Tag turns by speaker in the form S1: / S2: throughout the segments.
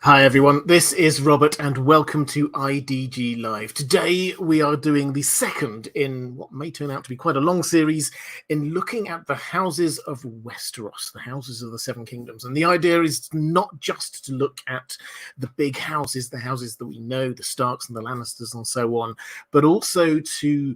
S1: Hi everyone, this is Robert and welcome to IDG Live. Today we are doing the second in what may turn out to be quite a long series in looking at the houses of Westeros, the houses of the Seven Kingdoms. And the idea is not just to look at the big houses, the houses that we know, the Starks and the Lannisters and so on, but also to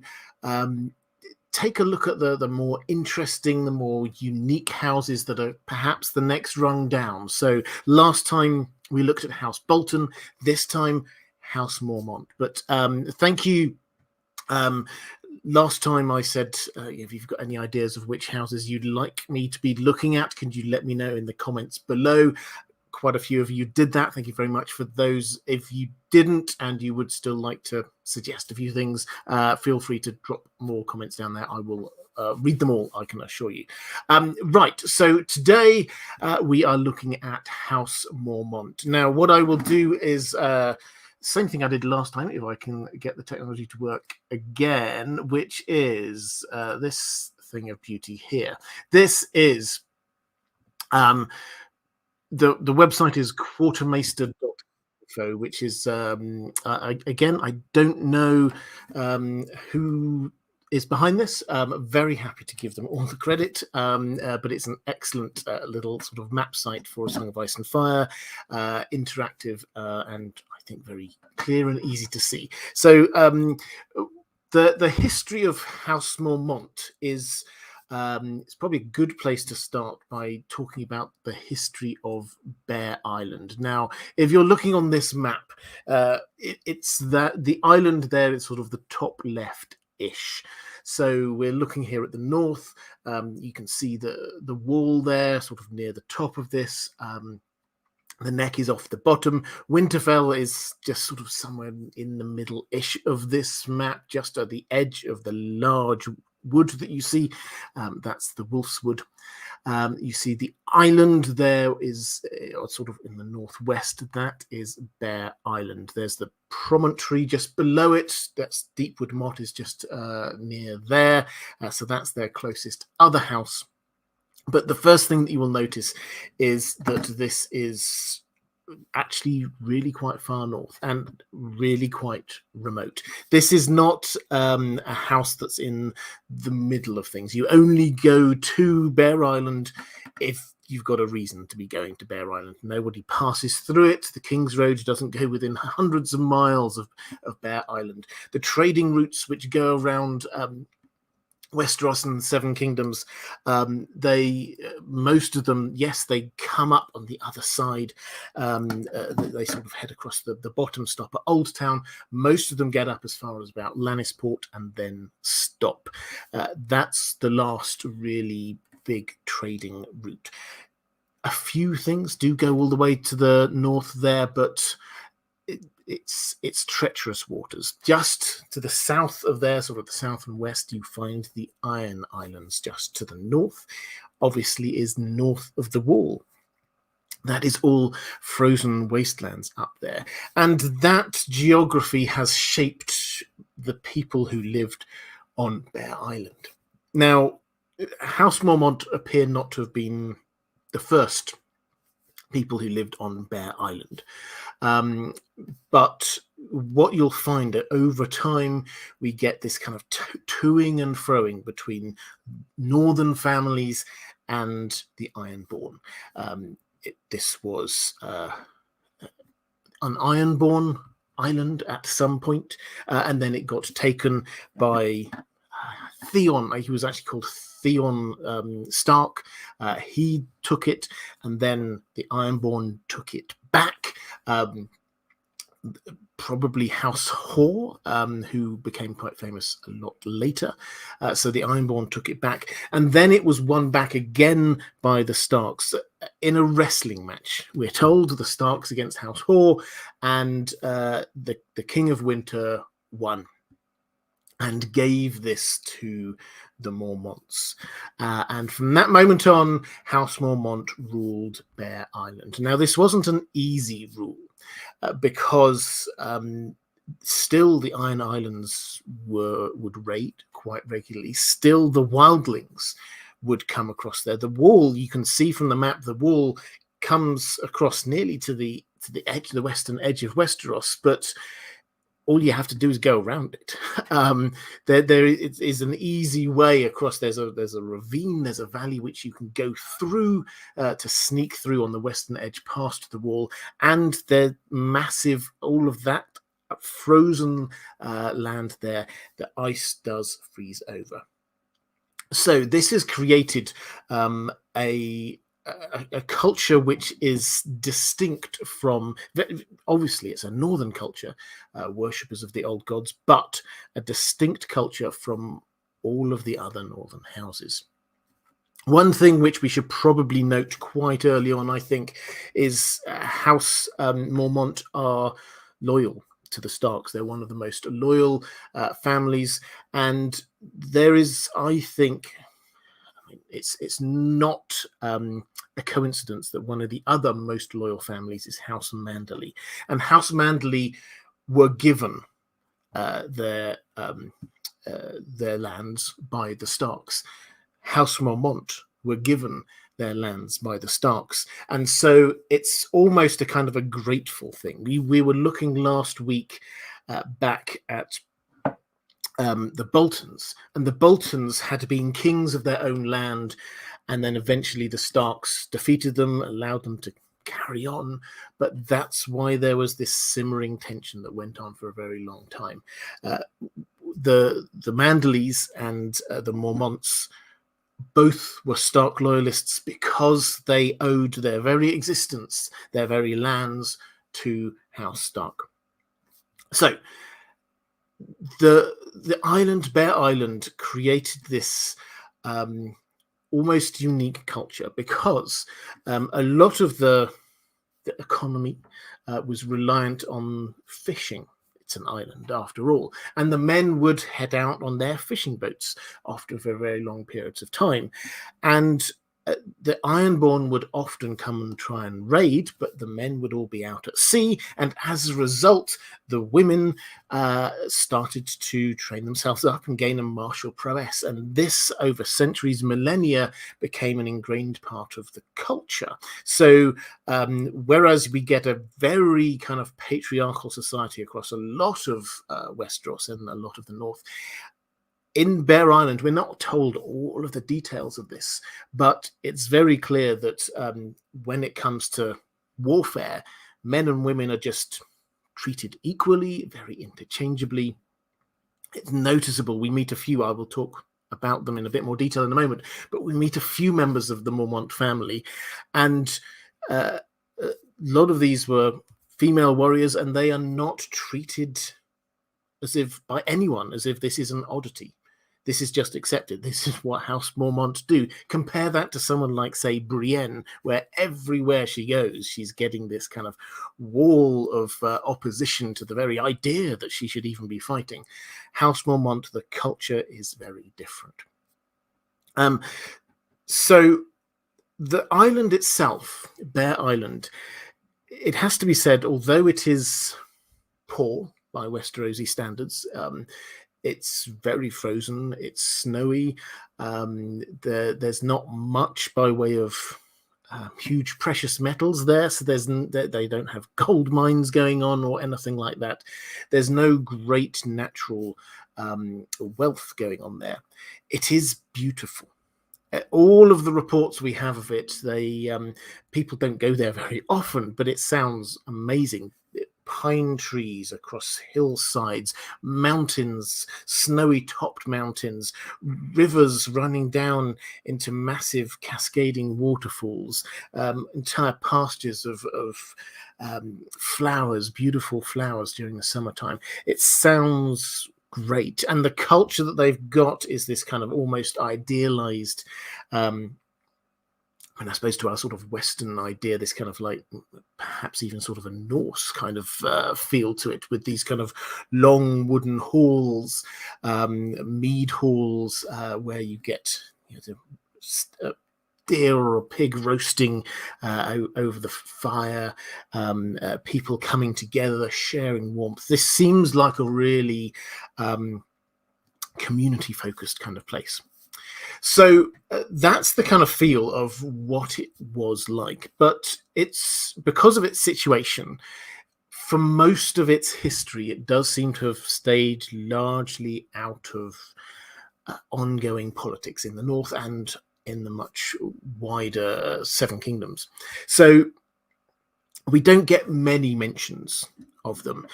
S1: take a look at the more interesting, the more unique houses that are perhaps the next rung down. So last time we looked at House Bolton, this time House Mormont. But thank you. Last time I said, if you've got any ideas of which houses you'd like me to be looking at, can you let me know in the comments below? Quite a few of you did that. Thank you very much for those. If you didn't and you would still like to suggest a few things, feel free to drop more comments down there. I will read them all, I can assure you. Right, so today we are looking at House Mormont. Now, what I will do is same thing I did last time, if I can get the technology to work again, which is this thing of beauty here. This is the website is quartermaster.info, which is again, I don't know who is behind this. I'm very happy to give them all the credit, but it's an excellent little sort of map site for A Song of Ice and Fire, interactive and I think very clear and easy to see. So the history of House Mormont is it's probably a good place to start by talking about the history of Bear Island. Now, if you're looking on this map, it's that the island there is sort of the top left-ish. So we're looking here at the north. You can see the wall there, sort of near the top of this. The neck is off the bottom. Winterfell is just sort of somewhere in the middle-ish of this map, just at the edge of the large wood that you see. That's the Wolf's Wood. You see the island there is sort of in the northwest. That is Bear Island. There's the promontory just below it. That's Deepwood Motte is just near there. So that's their closest other house. But the first thing that you will notice is that this is actually really quite far north and really quite remote. This is not a house that's in the middle of things. You only go to Bear Island if you've got a reason to be going to Bear Island. Nobody passes through it. The King's Road doesn't go within hundreds of miles of Bear Island. The trading routes which go around Westeros and the Seven Kingdoms, most of them, yes, they come up on the other side. They sort of head across the bottom, stop at Old Town. Most of them get up as far as about Lannisport and then stop. That's the last really big trading route. A few things do go all the way to the north there, but it's treacherous waters. Just to the south of there, sort of the south and west, you find the Iron Islands. Just to the north, obviously, is north of the Wall. That is all frozen wastelands up there. And that geography has shaped the people who lived on Bear Island. Now, House Mormont appear not to have been the first people who lived on Bear Island. But what you'll find that over time, we get this kind of toing and froing between northern families and the Ironborn. This was an Ironborn island at some point, and then it got taken by Theon. He was actually called Theon Stark. He took it, and then the Ironborn took it back. Probably House Hoare, who became quite famous a lot later. So the Ironborn took it back, and then it was won back again by the Starks in a wrestling match. We're told the Starks against House Hoare, and the King of Winter won and gave this to the Mormonts. And from that moment on, House Mormont ruled Bear Island. Now, this wasn't an easy rule because still the Iron Islands would raid quite regularly. Still the wildlings would come across there. The wall, you can see from the map, the wall comes across nearly to the the edge, the western edge of Westeros, but all you have to do is go around it. There is an easy way across. There's a ravine, there's a valley which you can go through to sneak through on the western edge past the wall, and they're massive. All of that frozen land there, the ice does freeze over. So this has created a culture which is distinct from, obviously it's a northern culture, worshippers of the old gods, but a distinct culture from all of the other northern houses. One thing which we should probably note quite early on, I think, is House Mormont are loyal to the Starks. They're one of the most loyal families, and there is, I think, it's not a coincidence that one of the other most loyal families is House Manderly, and House Manderly were given their lands by the Starks. House Mormont were given their lands by the Starks, and so it's almost a kind of a grateful thing. We were looking last week back at the Boltons, and the Boltons had been kings of their own land, and then eventually the Starks defeated them, allowed them to carry on, but that's why there was this simmering tension that went on for a very long time. The Manderleys and the Mormonts both were Stark loyalists because they owed their very existence, their very lands, to House Stark. So the island, Bear Island, created this almost unique culture because a lot of the economy was reliant on fishing. It's an island after all, and the men would head out on their fishing boats after very long periods of time, and the Ironborn would often come and try and raid, but the men would all be out at sea, and as a result, the women started to train themselves up and gain a martial prowess, and this, over centuries, millennia, became an ingrained part of the culture. So whereas we get a very kind of patriarchal society across a lot of Westeros and a lot of the north, in Bear Island, we're not told all of the details of this, but it's very clear that when it comes to warfare, men and women are just treated equally, very interchangeably. It's noticeable. We meet a few, I will talk about them in a bit more detail in a moment, but we meet a few members of the Mormont family, and a lot of these were female warriors, and they are not treated as if by anyone, as if this is an oddity. This is just accepted. This is what House Mormont do. Compare that to someone like, say, Brienne, where everywhere she goes, she's getting this kind of wall of opposition to the very idea that she should even be fighting. House Mormont, the culture is very different. So the island itself, Bear Island, it has to be said, although it is poor by Westerosi standards, it's very frozen, it's snowy, there's not much by way of huge precious metals there, so they don't have gold mines going on or anything like that. There's no great natural wealth going on there. It is beautiful. All of the reports we have of it, people don't go there very often, but it sounds amazing. Pine trees across hillsides, mountains, snowy topped mountains, rivers running down into massive cascading waterfalls, entire pastures of flowers, beautiful flowers during the summertime. It sounds great. And the culture that they've got is this kind of almost idealized, and I suppose to our sort of Western idea, this kind of like perhaps even sort of a Norse kind of feel to it, with these kind of long wooden halls, mead halls, where you get a deer or a pig roasting over the fire, people coming together, sharing warmth. This seems like a really community-focused kind of place. So that's the kind of feel of what it was like. But it's because of its situation, for most of its history, it does seem to have stayed largely out of ongoing politics in the north and in the much wider Seven Kingdoms. So we don't get many mentions of them.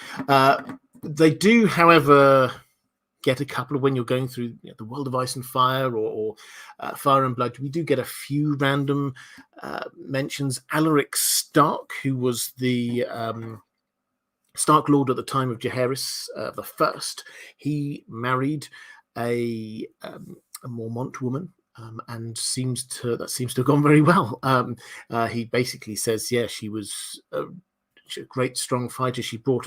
S1: They do, however, get a couple of when you're going through the World of Ice and Fire or Fire and Blood. We do get a few random mentions. Alaric Stark, who was the Stark Lord at the time of Jaehaerys the First, he married a Mormont woman. And seems to have gone very well. He basically says, yeah, she was a great, strong fighter. She brought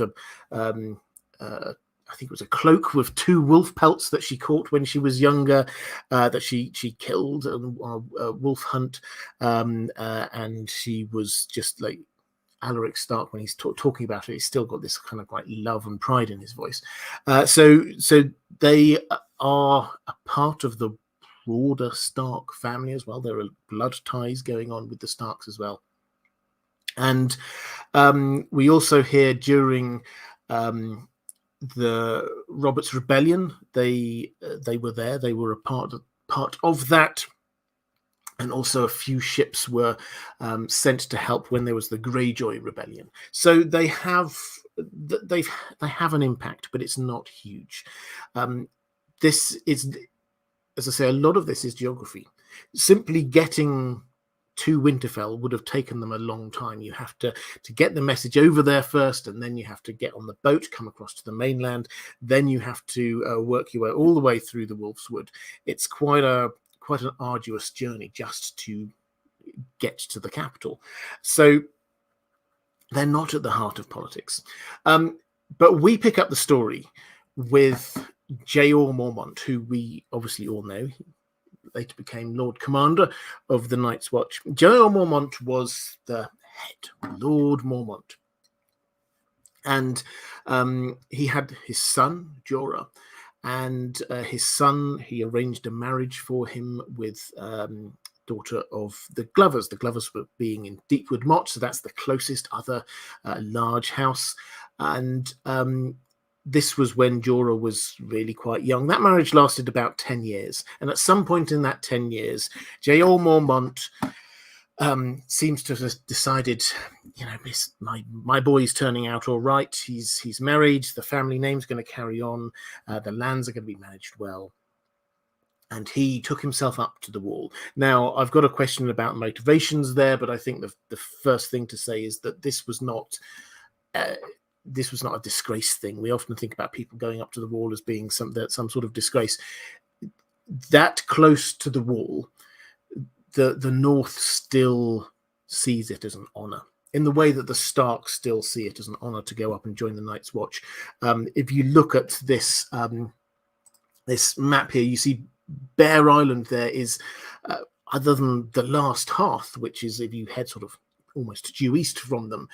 S1: I think it was a cloak with 2 wolf pelts that she caught when she was younger, that she killed on a wolf hunt, and she was just like Alaric Stark. When he's talking about it, he's still got this kind of like love and pride in his voice. So they are a part of the broader Stark family as well. There are blood ties going on with the Starks as well. And we also hear during the Robert's Rebellion, they were there. They were a part of that. And also a few ships were sent to help when there was the Greyjoy Rebellion. So they have an impact, but it's not huge. This is, as I say, a lot of this is geography. Simply getting to Winterfell would have taken them a long time. You have to get the message over there first, and then you have to get on the boat, come across to the mainland. Then you have to work your way all the way through the Wolf's Wood. It's quite an arduous journey just to get to the capital. So they're not at the heart of politics. But we pick up the story with Jor Mormont, who we obviously all know. He later became Lord Commander of the Night's Watch. Jor Mormont was the head, Lord Mormont. And he had his son, Jorah. And his son, he arranged a marriage for him with daughter of the Glovers. The Glovers were being in Deepwood Motte, so that's the closest other large house. And this was when Jorah was really quite young. That marriage lasted about 10 years. And at some point in that 10 years, Jor Mormont seems to have decided, my boy's turning out all right. He's married. The family name's going to carry on. The lands are going to be managed well. And he took himself up to the wall. Now, I've got a question about motivations there, but I think the first thing to say is that this was not a disgrace thing. We often think about people going up to the wall as being some sort of disgrace. That close to the wall, the North still sees it as an honor, in the way that the Starks still see it as an honor to go up and join the Night's Watch. If you look at this this map here, you see Bear Island there is, other than the last hearth, which is if you head sort of almost due east from them,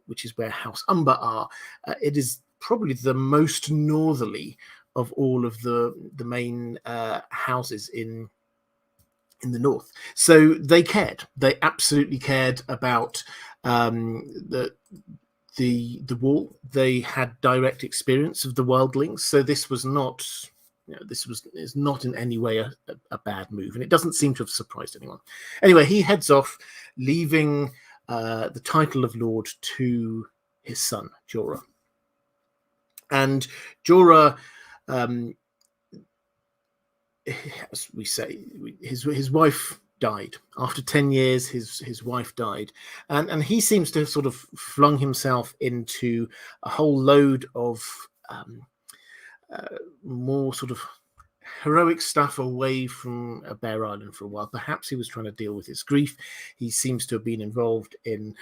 S1: which is where House Umber are, it is probably the most northerly of all of the main houses in the north. So they cared. They absolutely cared about the wall. They had direct experience of the wildlings. So this was not, is not in any way a bad move, and it doesn't seem to have surprised anyone. Anyway, he heads off, leaving the title of Lord to his son Jorah. And Jorah, as we say, his wife died. After 10 years, his wife died. And he seems to have sort of flung himself into a whole load of more sort of heroic stuff away from Bear Island for a while. Perhaps he was trying to deal with his grief. He seems to have been involved in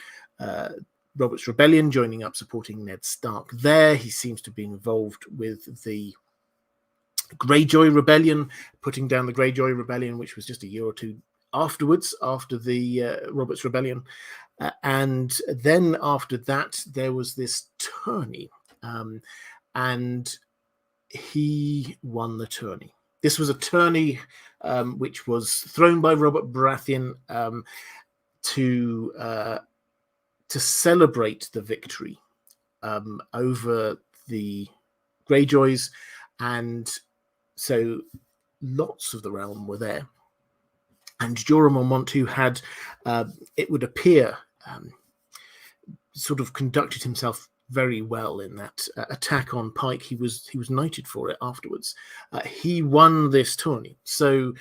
S1: Robert's Rebellion, joining up, supporting Ned Stark there. He seems to have been involved with the Greyjoy Rebellion, putting down the Greyjoy Rebellion, which was just a year or two afterwards, after the Robert's Rebellion. And then after that, there was this tourney, and he won the tourney. This was a tourney which was thrown by Robert Baratheon to celebrate the victory over the Greyjoys, and so lots of the realm were there. And Jorah Mormont, who had, it would appear, sort of conducted himself very well in that attack on Pike. He was knighted for it afterwards. He won this tourney. So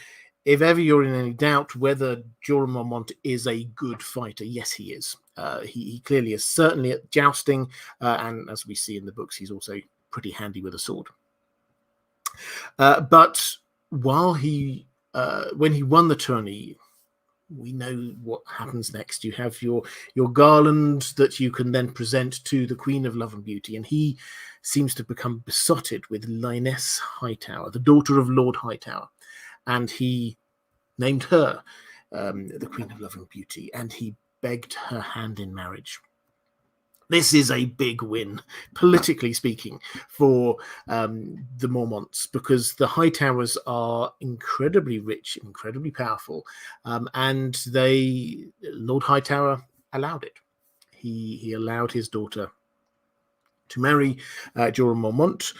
S1: if ever you're in any doubt whether Jor Mormont is a good fighter, yes, he is. He clearly is, certainly at jousting, and as we see in the books, he's also pretty handy with a sword. But while when he won the tourney, we know what happens next. You have your garland that you can then present to the Queen of Love and Beauty, and he seems to become besotted with Lyness Hightower, the daughter of Lord Hightower, and he named her the Queen of Love and Beauty, and he begged her hand in marriage. This is a big win, politically speaking, for the Mormonts, because the Hightowers are incredibly rich, incredibly powerful, and Lord Hightower allowed it. He allowed his daughter to marry Jorah Mormont.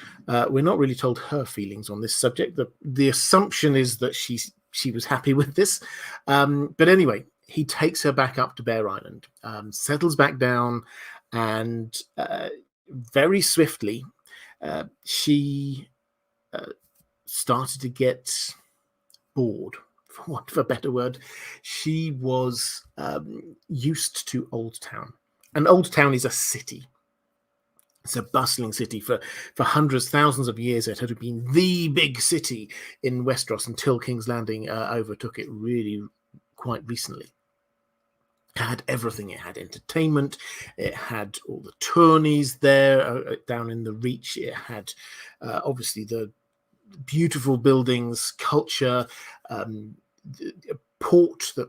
S1: We're not really told her feelings on this subject. The assumption is that she was happy with this, but anyway, he takes her back up to Bear Island, settles back down, and very swiftly she started to get bored, for want of a better word. She was used to Old Town, and Old Town is a city. It's a bustling city. For hundreds, thousands of years, it had been the big city in Westeros until King's Landing overtook it really quite recently. It had everything. It had entertainment. It had all the tourneys there down in the Reach. It had obviously the beautiful buildings, culture, a port that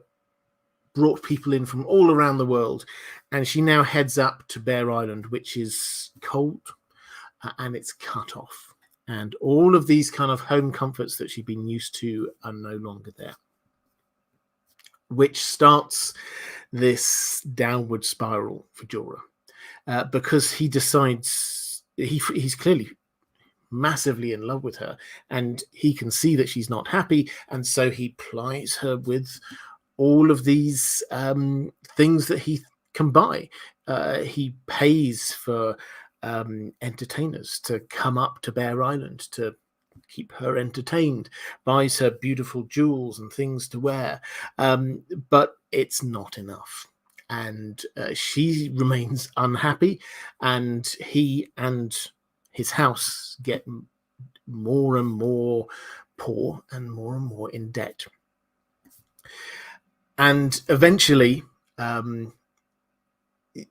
S1: brought people in from all around the world. And she now heads up to Bear Island, which is cold and it's cut off. And all of these kind of home comforts that she'd been used to are no longer there, which starts this downward spiral for Jorah, because he decides he's clearly massively in love with her, and he can see that she's not happy, and so he plies her with all of these things that he can buy. He pays for entertainers to come up to Bear Island to keep her entertained, buys her beautiful jewels and things to wear, but it's not enough, and she remains unhappy, and he and his house get more and more poor and more in debt, and eventually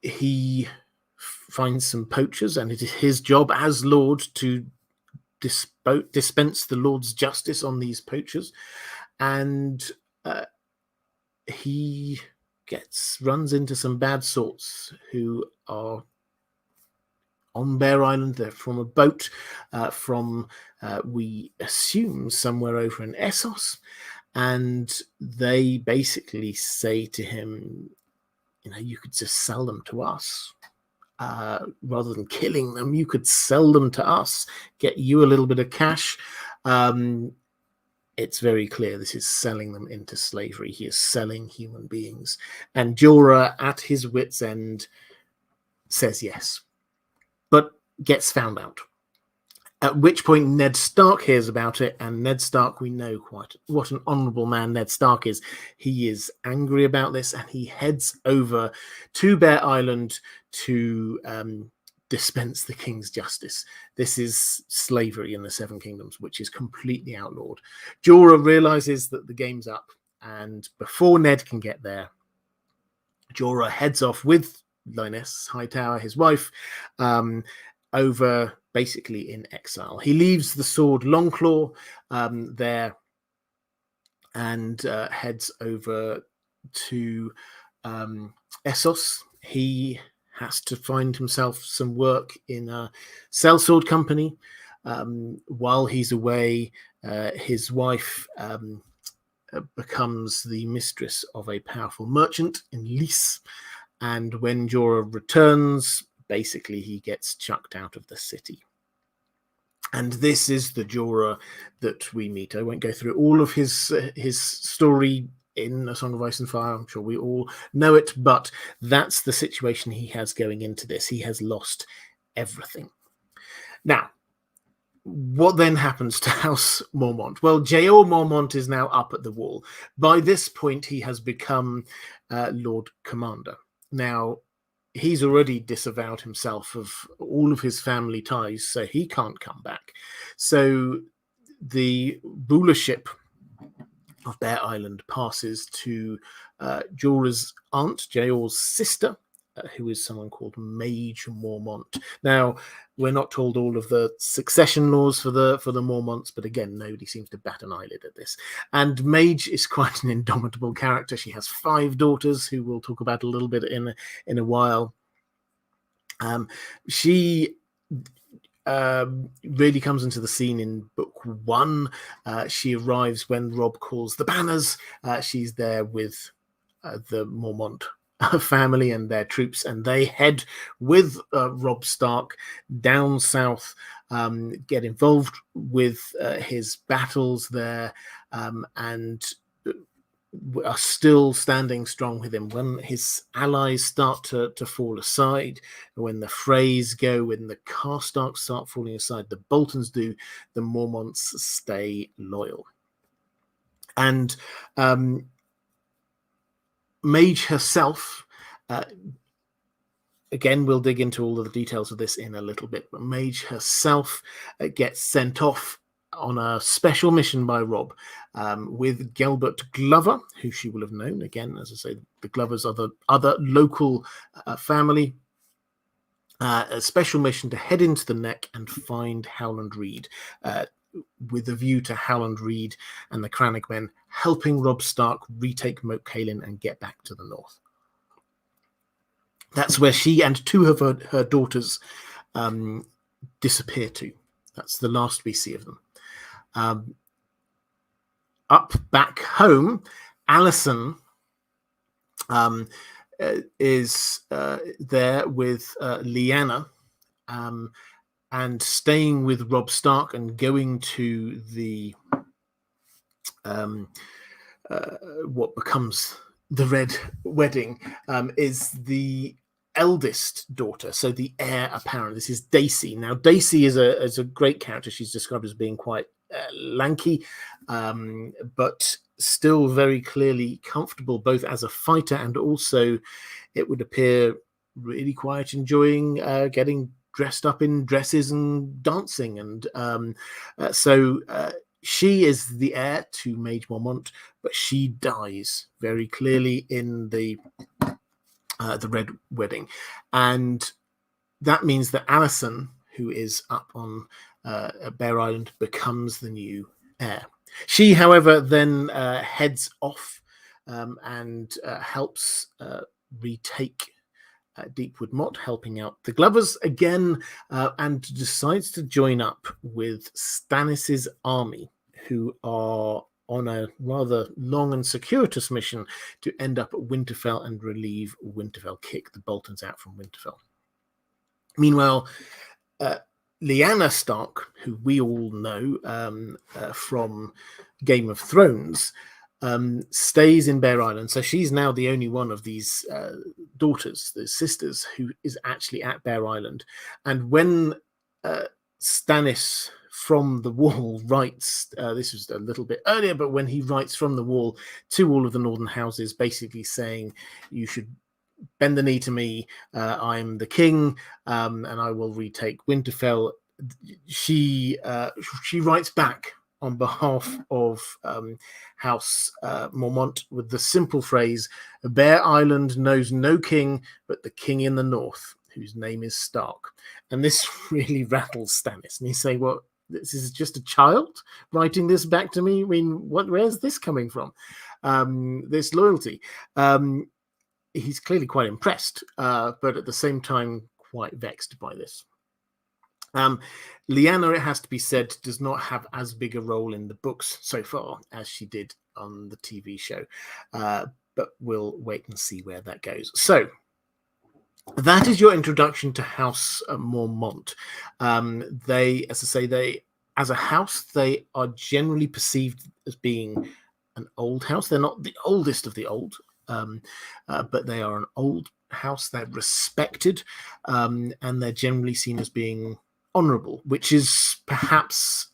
S1: he finds some poachers, and it is his job as Lord to dispense the Lord's justice on these poachers, and he runs into some bad sorts who are on Bear Island. They're from a boat from we assume somewhere over in Essos, and they basically say to him, you could just sell them to us. Rather than killing them, you could sell them to us, get you a little bit of cash. It's very clear this is selling them into slavery. He is selling human beings. And Jorah, at his wit's end, says yes, but gets found out. At which point Ned Stark hears about it, and Ned Stark, we know quite what an honourable man Ned Stark is. He is angry about this, and he heads over to Bear Island to dispense the king's justice. This is slavery in the Seven Kingdoms, which is completely outlawed. Jorah realises that the game's up, and before Ned can get there, Jorah heads off with Lyness Hightower, his wife, over basically in exile. He leaves the sword Longclaw there and heads over to Essos. He has to find himself some work in a sellsword company. While he's away, his wife becomes the mistress of a powerful merchant in Lys, and when Jorah returns, basically he gets chucked out of the city. And this is the Jorah that we meet. I won't go through all of his story in A Song of Ice and Fire. I'm sure we all know it, but that's the situation he has going into this. He has lost everything. Now, what then happens to House Mormont? Well, Jor Mormont is now up at the wall. By this point, he has become Lord Commander. Now, he's already disavowed himself of all of his family ties, so he can't come back. So the rulership of Bear Island passes to Jorah's aunt, Jorah's sister, who is someone called Maege Mormont. Now, we're not told all of the succession laws for the Mormonts, but again, nobody seems to bat an eyelid at this. And Maege is quite an indomitable character. She has 5 daughters, who we'll talk about a little bit in a while. She really comes into the scene in book 1. She arrives when Robb calls the banners. She's there with the Mormont family and their troops, and they head with Robb Stark down south, get involved with his battles there, and are still standing strong with him. When his allies start to fall aside, when the Freys go, when the Karstarks start falling aside, the Boltons do, the Mormonts stay loyal. And Maege herself, again, we'll dig into all of the details of this in a little bit, but Maege herself gets sent off on a special mission by Robb with Gelbert Glover, who she will have known. Again, as I say, the Glovers are the other local family. A special mission to head into the Neck and find Howland Reed, with a view to Howland Reed and the Crannog men helping Robb Stark retake Moat Cailin and get back to the north. That's where she and 2 of her daughters disappear to. That's the last we see of them. Up back home, Alicent is there with Lyanna, and staying with Robb Stark and going to the what becomes the Red Wedding, is the eldest daughter, so the heir apparent. This is Dacey. Now, Dacey is a great character. She's described as being quite lanky, but still very clearly comfortable, both as a fighter and also, it would appear, really quite enjoying getting dressed up in dresses and dancing. And so she is the heir to Maege Mormont, but she dies very clearly in the Red Wedding, and that means that Alicent, who is up on Bear Island, becomes the new heir. She, however, then heads off and helps retake Deepwood Motte, helping out the Glovers again, and decides to join up with Stannis's army, who are on a rather long and circuitous mission to end up at Winterfell and relieve Winterfell, kick the Boltons out from Winterfell. Meanwhile, Lyanna Stark, who we all know from Game of Thrones, stays in Bear Island. So she's now the only one of these daughters, the sisters, who is actually at Bear Island. And when Stannis from the Wall writes, this was a little bit earlier, but when he writes from the Wall to all of the Northern houses, basically saying, you should bend the knee to me, I'm the king, and I will retake Winterfell, she writes back on behalf of House Mormont with the simple phrase, Bear Island knows no king but the king in the north, whose name is Stark. And this really rattles Stannis. And he's saying, well, this is just a child writing this back to me? I mean, where's this coming from? This loyalty. He's clearly quite impressed, but at the same time, quite vexed by this. Lyanna, it has to be said, does not have as big a role in the books so far as she did on the TV show, but we'll wait and see where that goes. So that is your introduction to House Mormont. They, as I say, they as a house, they are generally perceived as being an old house. They're not the oldest of the old, but they are an old house. They're respected, and they're generally seen as being honourable, which is perhaps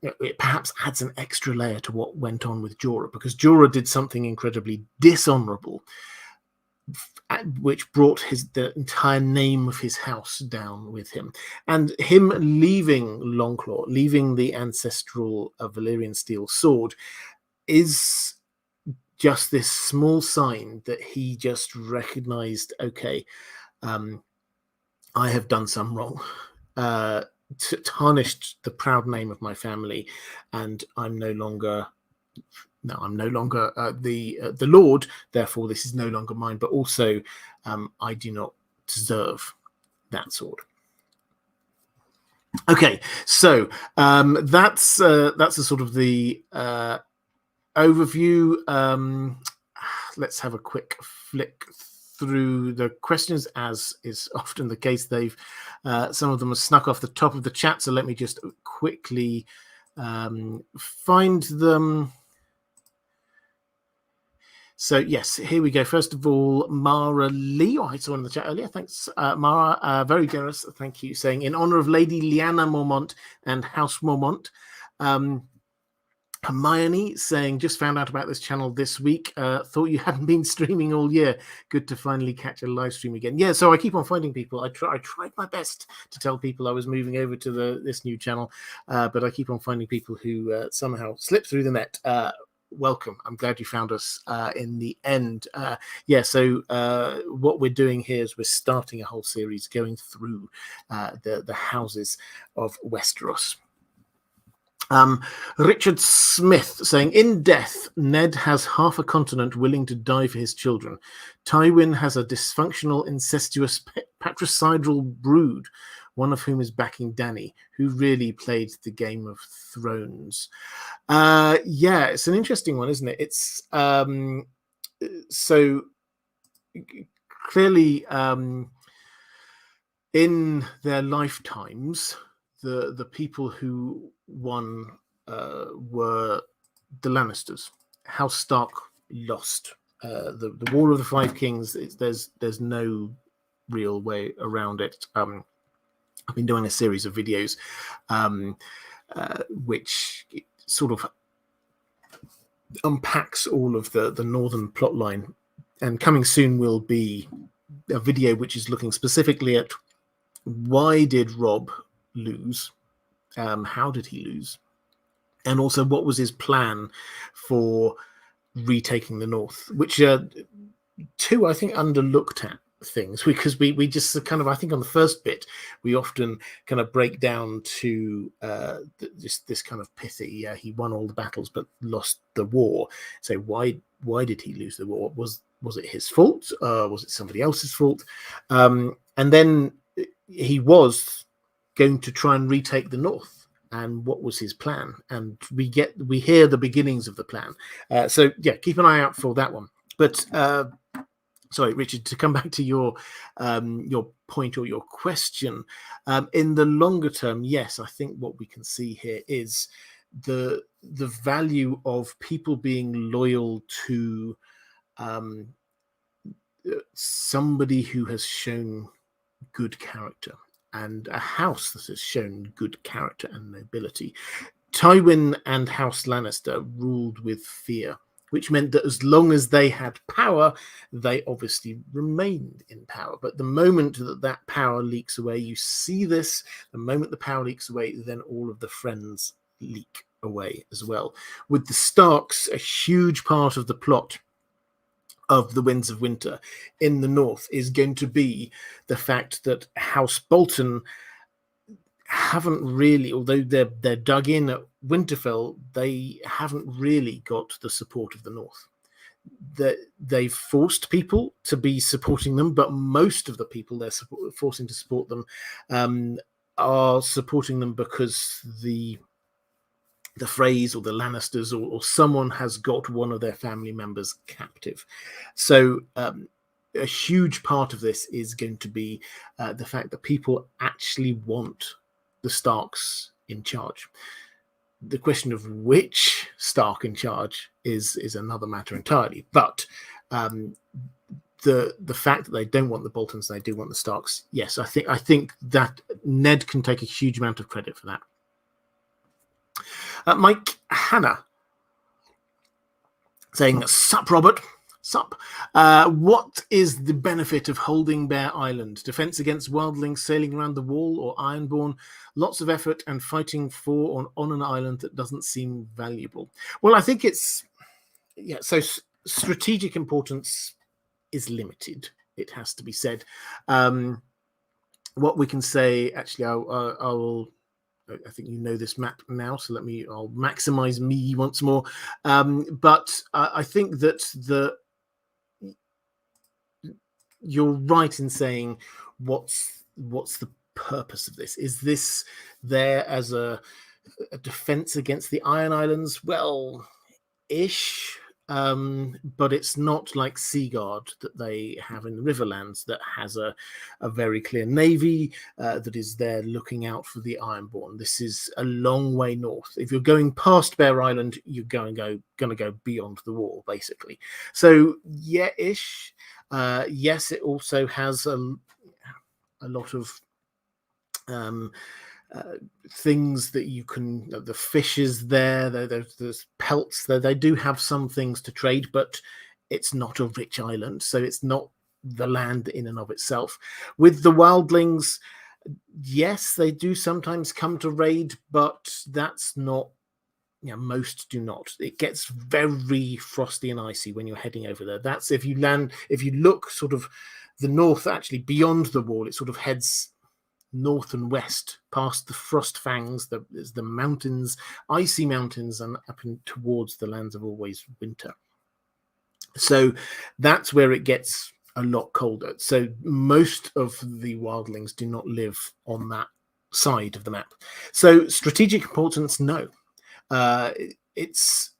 S1: it perhaps adds an extra layer to what went on with Jorah, because Jorah did something incredibly dishonourable, which brought the entire name of his house down with him. And him leaving Longclaw, leaving the ancestral Valyrian steel sword, is just this small sign that he just recognized, okay, I have done some wrong, tarnished the proud name of my family, and I'm no longer the Lord, therefore this is no longer mine, but also I do not deserve that sword. Okay, so that's a sort of the overview. Let's have a quick flick through the questions, as is often the case. They've some of them have snuck off the top of the chat, so let me just quickly find them. So yes, here we go. First of all, Maura Lee, I saw in the chat earlier. Thanks, Maura. Very generous. Thank you. Saying, in honor of Lady Lyanna Mormont and House Mormont. Hermione saying, just found out about this channel this week. Thought you hadn't been streaming all year. Good to finally catch a live stream again. Yeah, so I keep on finding people. I tried my best to tell people I was moving over to this new channel, but I keep on finding people who somehow slip through the net. Welcome. I'm glad you found us in the end. So what we're doing here is we're starting a whole series going through the houses of Westeros. Richard Smith saying, in death, Ned has half a continent willing to die for his children. Tywin has a dysfunctional, incestuous, patricidal brood, one of whom is backing Dany, who really played the Game of Thrones. It's an interesting one, isn't it? It's so clearly in their lifetimes, the people who won were the Lannisters. House Stark lost. The War of the Five Kings, there's no real way around it. I've been doing a series of videos which sort of unpacks all of the northern plot line, and coming soon will be a video which is looking specifically at why did Robb lose, how did he lose, and also what was his plan for retaking the North, which are two, I think, underlooked at things, because we just kind of, I think on the first bit we often kind of break down to this kind of pithy, he won all the battles but lost the war. So why did he lose the war? Was it his fault? Was it somebody else's fault? And then he was going to try and retake the North, and what was his plan? And we hear the beginnings of the plan. So yeah, keep an eye out for that one. But sorry, Richard, to come back to your point or your question, in the longer term, yes, I think what we can see here is the value of people being loyal to somebody who has shown good character, and a house that has shown good character and nobility. Tywin and House Lannister ruled with fear, which meant that as long as they had power, they obviously remained in power. But the moment that power leaks away, you see this, the moment the power leaks away, then all of the friends leak away as well. With the Starks, a huge part of the plot of the Winds of Winter in the North is going to be the fact that House Bolton haven't really, although they're dug in at Winterfell, they haven't really got the support of the North. that they've forced people to be supporting them, but most of the people they're forcing to support them are supporting them because the Freys or the Lannisters or someone has got one of their family members captive. So a huge part of this is going to be the fact that people actually want the Starks in charge. The question of which Stark in charge is another matter entirely. But the fact that they don't want the Boltons, they do want the Starks. Yes, I think that Ned can take a huge amount of credit for that. Mike Hanna saying, "Sup, Robert. Sup. What is the benefit of holding Bear Island? Defense against wildlings sailing around the wall or Ironborn? Lots of effort and fighting for on an island that doesn't seem valuable." Well, I think it's so strategic importance is limited. It has to be said. What we can say, actually, I think you know this map now, so I'll maximize me once more. But I think that you're right in saying what's the purpose of this? Is this there as a defense against the Iron Islands? Well, ish. But it's not like Seaguard that they have in the Riverlands that has a very clear navy that is there looking out for the Ironborn. This is a long way north. If you're going past Bear Island, you're going to go beyond the wall, basically. So yeah, ish. Yes, it also has a lot of things that you can, the fishes there's pelts there. They do have some things to trade, but it's not a rich island, so it's not the land in and of itself. With the wildlings, yes, they do sometimes come to raid, but that's not, most do not. It gets very frosty and icy when you're heading over there. That's if you look sort of the north, actually beyond the wall, it sort of heads north and west past the frost fangs, the mountains, icy mountains, and up towards the lands of always winter. So that's where it gets a lot colder. So most of the wildlings do not live on that side of the map. So strategic importance, no. It's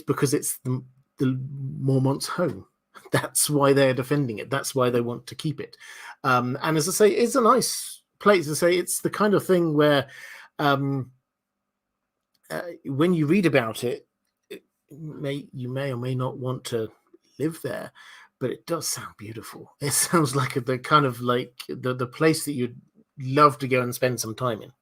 S1: because it's the Mormont's home. That's why they're defending it. That's why they want to keep it. And as I say, it's a nice place to say. It's the kind of thing where when you read about it, you may or may not want to live there, but it does sound beautiful. It sounds like the kind of like the place that you'd love to go and spend some time in.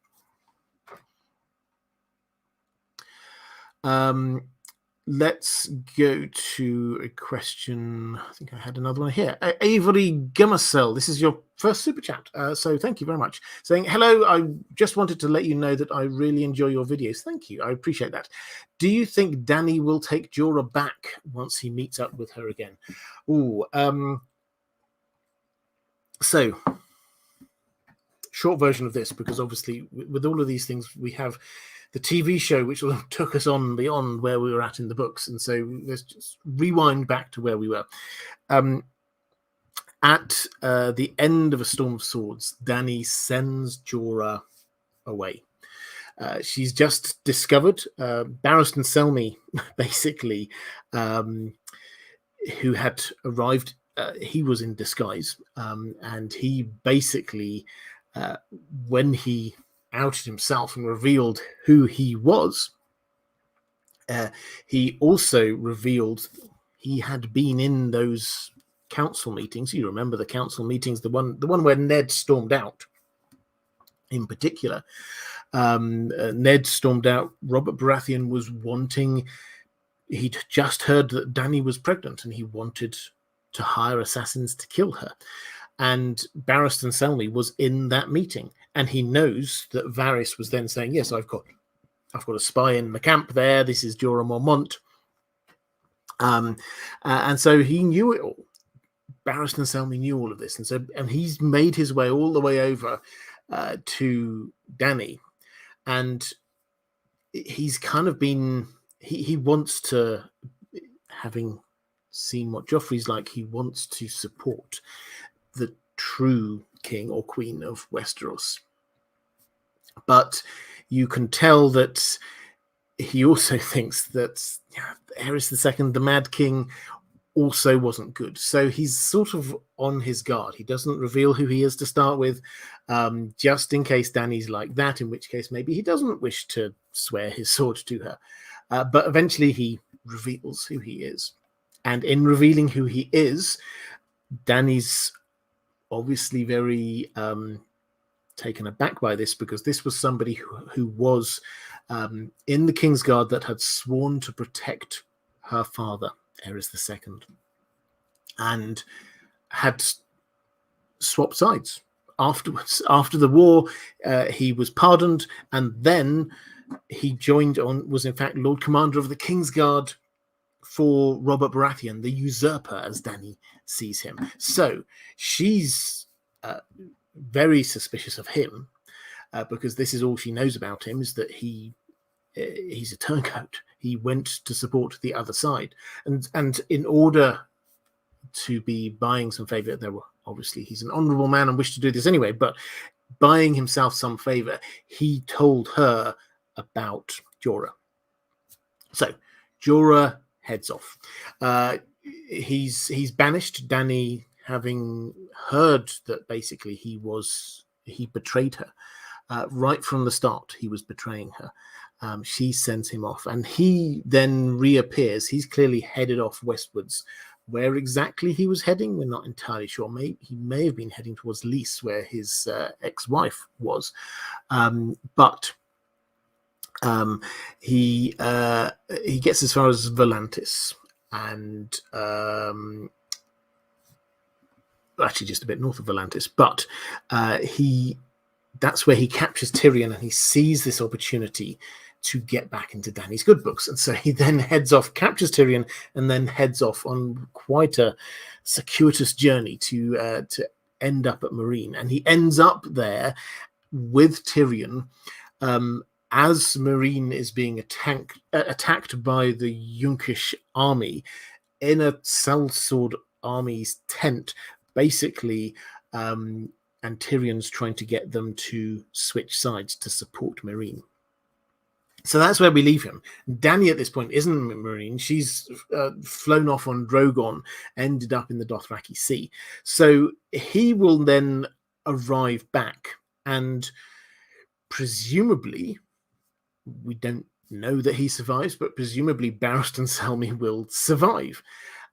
S1: Let's go to a question. I think I had another one here. Avery Gummersell, this is your first super chat. So thank you very much. Saying, hello, I just wanted to let you know that I really enjoy your videos. Thank you. I appreciate that. Do you think Dany will take Jorah back once he meets up with her again? So short version of this, because obviously with all of these things, we have the TV show, which took us on beyond where we were at in the books. And so let's just rewind back to where we were. At the end of A Storm of Swords, Dany sends Jorah away. She's just discovered Barristan Selmy, basically, who had arrived. He was in disguise. And he basically, when he outed himself and revealed who he was, he also revealed he had been in those council meetings. You remember the council meetings, the one where Ned stormed out in particular. Ned stormed out. Robert Baratheon was he'd just heard that Dany was pregnant and he wanted to hire assassins to kill her. And Barristan Selmy was in that meeting, and he knows that Varys was then saying, "Yes, I've got a spy in the camp there. This is Jor Mormont," and so he knew it all. Barristan Selmy knew all of this, and he's made his way all the way over to Dany, and he's kind of been he wants to, having seen what Joffrey's like. He wants to support the true king or queen of Westeros. But you can tell that he also thinks that Aerys II, the Mad King, also wasn't good. So he's sort of on his guard. He doesn't reveal who he is to start with, just in case Dany's like that, in which case maybe he doesn't wish to swear his sword to her. But eventually he reveals who he is. And in revealing who he is, Dany's obviously very taken aback by this, because this was somebody who was in the Kingsguard that had sworn to protect her father, Aerys II, and had swapped sides afterwards. After the war, he was pardoned, and then he was in fact Lord Commander of the Kingsguard for Robert Baratheon, the usurper, as Dany sees him. So she's very suspicious of him, because this is all she knows about him, is that he's a turncoat. He went to support the other side, and in order to be buying some favor, obviously he's an honorable man and wished to do this anyway, but buying himself some favor, he told her about Jorah. So Jorah heads off. He's banished, Dany having heard that basically he betrayed her. Right from the start, he was betraying her. She sends him off, and he then reappears. He's clearly headed off westwards. Where exactly he was heading, we're not entirely sure. He may have been heading towards Lys, where his ex-wife was. But he gets as far as Volantis, and actually just a bit north of Volantis. But that's where he captures Tyrion, and he sees this opportunity to get back into Dany's good books. And so he then heads off, captures Tyrion, and then heads off on quite a circuitous journey to end up at Meereen. And he ends up there with Tyrion as Meereen is being attacked by the Yunkish army in a sellsword army's tent, basically. And Tyrion's trying to get them to switch sides to support Meereen. So that's where we leave him. Dany at this point isn't in Meereen. She's flown off on Drogon, ended up in the Dothraki Sea. So he will then arrive back, and presumably, we don't know that he survives, but presumably Barristan Selmy will survive.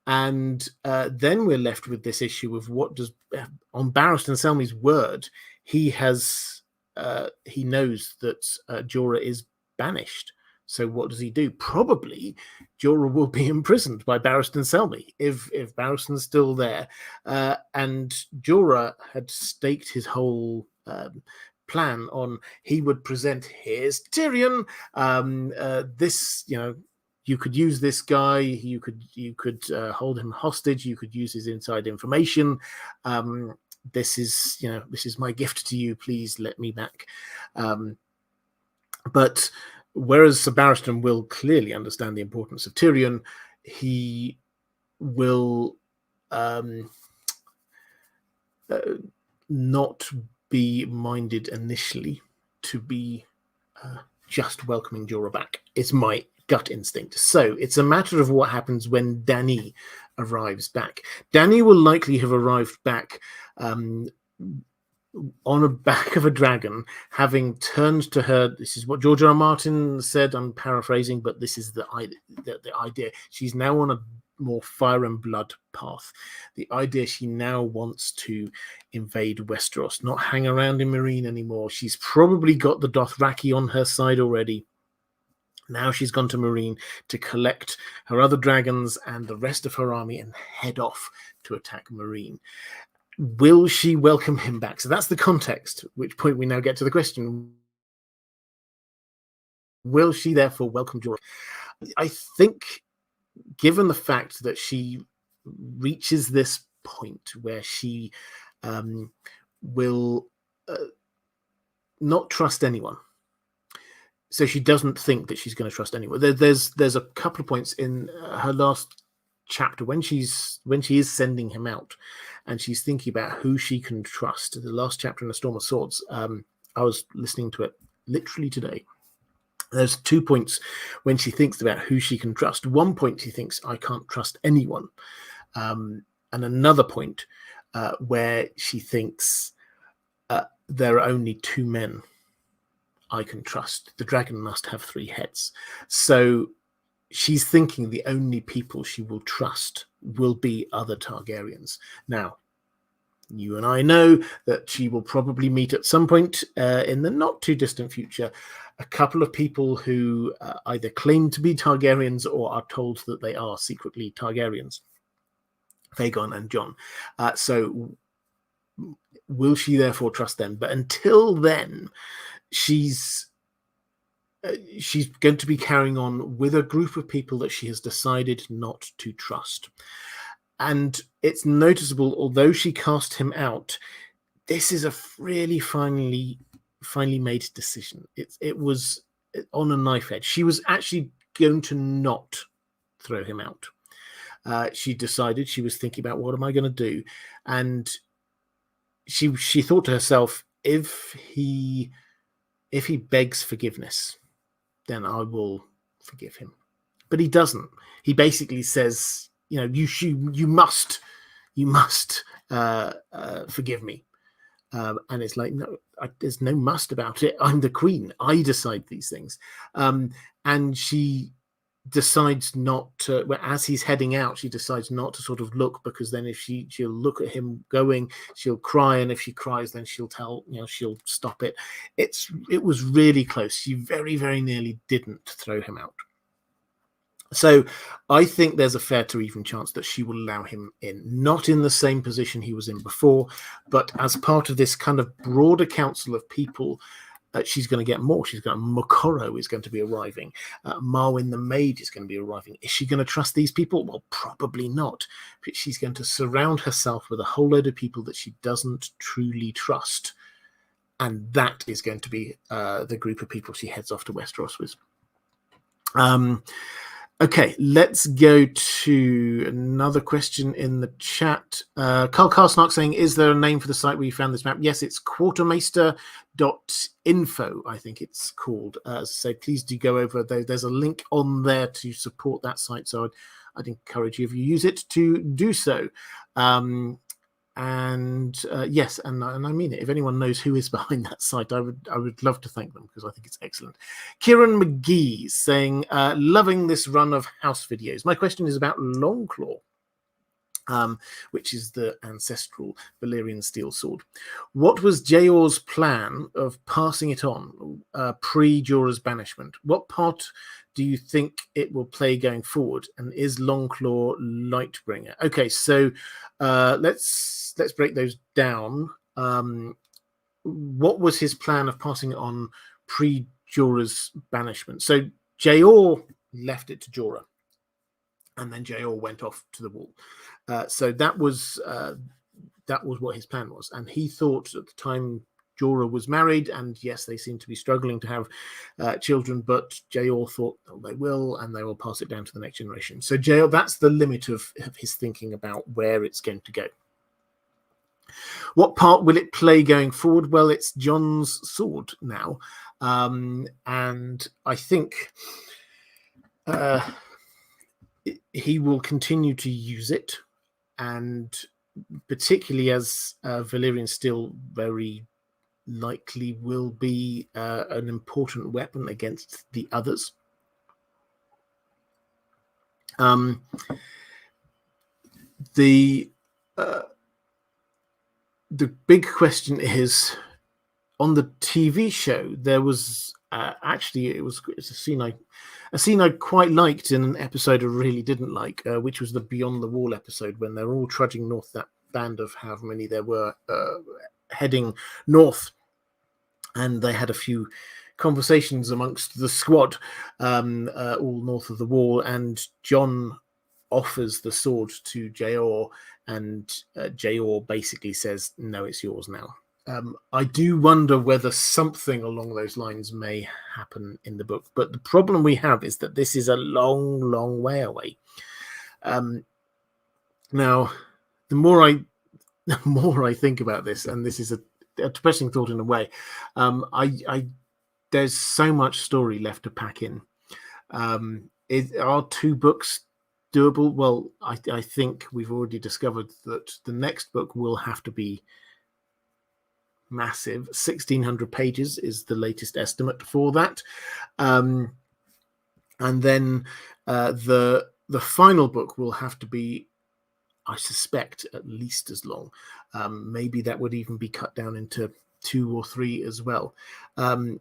S1: And then we're left with this issue of what does, on Barristan Selmy's word, he knows that Jorah is banished. So what does he do? Probably Jorah will be imprisoned by Barristan Selmy if Barristan's still there. And Jorah had staked his whole plan on, he would present, here's Tyrion, this, you could use this guy, you could hold him hostage, you could use his inside information. This is my gift to you, please let me back. But whereas Sir Barristan will clearly understand the importance of Tyrion, he will not be minded initially to be just welcoming Jorah back. It's my gut instinct. So it's a matter of what happens when Dany arrives back. Dany will likely have arrived back on the back of a dragon, having turned to her. This is what George R. R. Martin said. I'm paraphrasing, but this is the idea. She's now on a more fire and blood path. The idea, she now wants to invade Westeros, not hang around in Meereen anymore. She's probably got the Dothraki on her side already. Now she's gone to Meereen to collect her other dragons and the rest of her army and head off to attack Meereen. Will she welcome him back? So that's the context, at which point we now get to the question. Will she therefore welcome Jorah? I think, given the fact that she reaches this point where she will not trust anyone, so she doesn't think that she's going to trust anyone. There's a couple of points in her last chapter, when she is sending him out, and she's thinking about who she can trust. The last chapter in The Storm of Swords, I was listening to it literally today. There's 2 points when she thinks about who she can trust. One point she thinks, I can't trust anyone. And another point where she thinks there are only 2 men I can trust. The dragon must have 3 heads. So she's thinking the only people she will trust will be other Targaryens. Now, you and I know that she will probably meet at some point in the not too distant future a couple of people who either claim to be Targaryens or are told that they are secretly Targaryens, Vagon and Jon. So will she therefore trust them? But until then, she's going to be carrying on with a group of people that she has decided not to trust. And it's noticeable, although she cast him out, this is a really finely made decision. It was on a knife edge. She was actually going to not throw him out. She decided, she was thinking about, what am I going to do? And she thought to herself, if he begs forgiveness, then I will forgive him. But he doesn't. He basically says, you must forgive me. And it's like, no, there's no must about it. I'm the queen. I decide these things. And she decides not to, as he's heading out, she decides not to sort of look, because then if she'll look at him going, she'll cry. And if she cries, then she'll she'll stop it. It was really close. She very, very nearly didn't throw him out. So I think there's a fair to even chance that she will allow him in, not in the same position he was in before, but as part of this kind of broader council of people. She's going to get more. Mokoro is going to be arriving. Marwyn the Maid is going to be arriving. Is she going to trust these people? Well, probably not. But she's going to surround herself with a whole load of people that she doesn't truly trust. And that is going to be the group of people she heads off to Westeros with. Okay, let's go to another question in the chat. Carl Karsnark saying, is there a name for the site where you found this map? Yes, it's quartermaster.info, I think it's called. So please do go over there. There's a link on there to support that site. So I'd encourage you, if you use it, to do so. Yes, and I mean it. If anyone knows who is behind that site, I would love to thank them, because I think it's excellent. Kieran McGee saying, loving this run of house videos. My question is about Longclaw, which is the ancestral Valyrian steel sword. What was Jeor's plan of passing it on pre-Jorah's banishment? What part do you think it will play going forward? And is Longclaw Lightbringer? Okay, so let's break those down. What was his plan of passing it on pre-Jorah's banishment? So Jeor left it to Jorah, and then Jeor went off to the wall. So that was what his plan was, and he thought at the time Jorah was married, and yes, they seem to be struggling to have children, but Jeor thought, oh, they will, and they will pass it down to the next generation. So Jeor, that's the limit of his thinking about where it's going to go. What part will it play going forward? Well, it's Jon's sword now, and I think he will continue to use it, and particularly as Valyrian steel very likely will be an important weapon against the others. The big question is, on the TV show, there was it's a scene I quite liked in an episode I really didn't like, which was the Beyond the Wall episode, when they're all trudging north, that band of however many there were heading north, and they had a few conversations amongst the squad, all north of the wall, and Jon offers the sword to Jeor, and Jeor basically says, no, it's yours now. I do wonder whether something along those lines may happen in the book, but the problem we have is that this is a long, long way away. Now, the more I think about this, and this is a depressing thought in a way, there's so much story left to pack in. Are 2 books doable? Well, I think we've already discovered that the next book will have to be massive. 1,600 pages is the latest estimate for that. And then the final book will have to be, I suspect, at least as long. Maybe that would even be cut down into 2 or 3 as well. And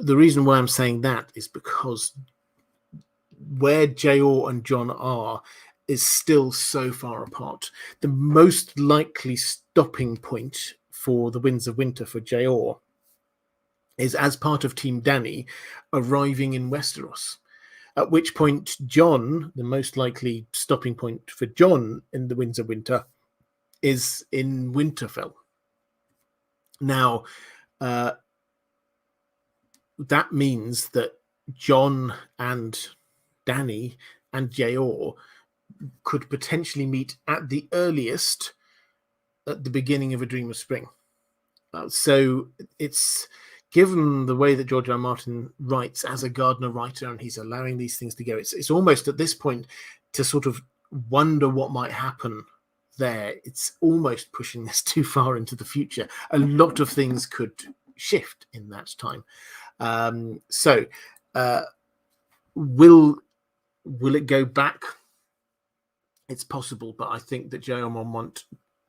S1: the reason why I'm saying that is because where Jor and Jon are is still so far apart. The most likely stopping point for the Winds of Winter for Jor is as part of Team Dany arriving in Westeros. At which point Jon, the most likely stopping point for Jon in the Winds of Winter, is in Winterfell. Now, that means that Jon and Dany and Jor could potentially meet at the earliest at the beginning of A Dream of Spring. So it's, given the way that George R. R. Martin writes as a Gardner writer, and he's allowing these things to go, it's almost at this point to sort of wonder what might happen there. It's almost pushing this too far into the future. A lot of things could shift in that time. So will it go back? It's possible, but I think that Jor Mormont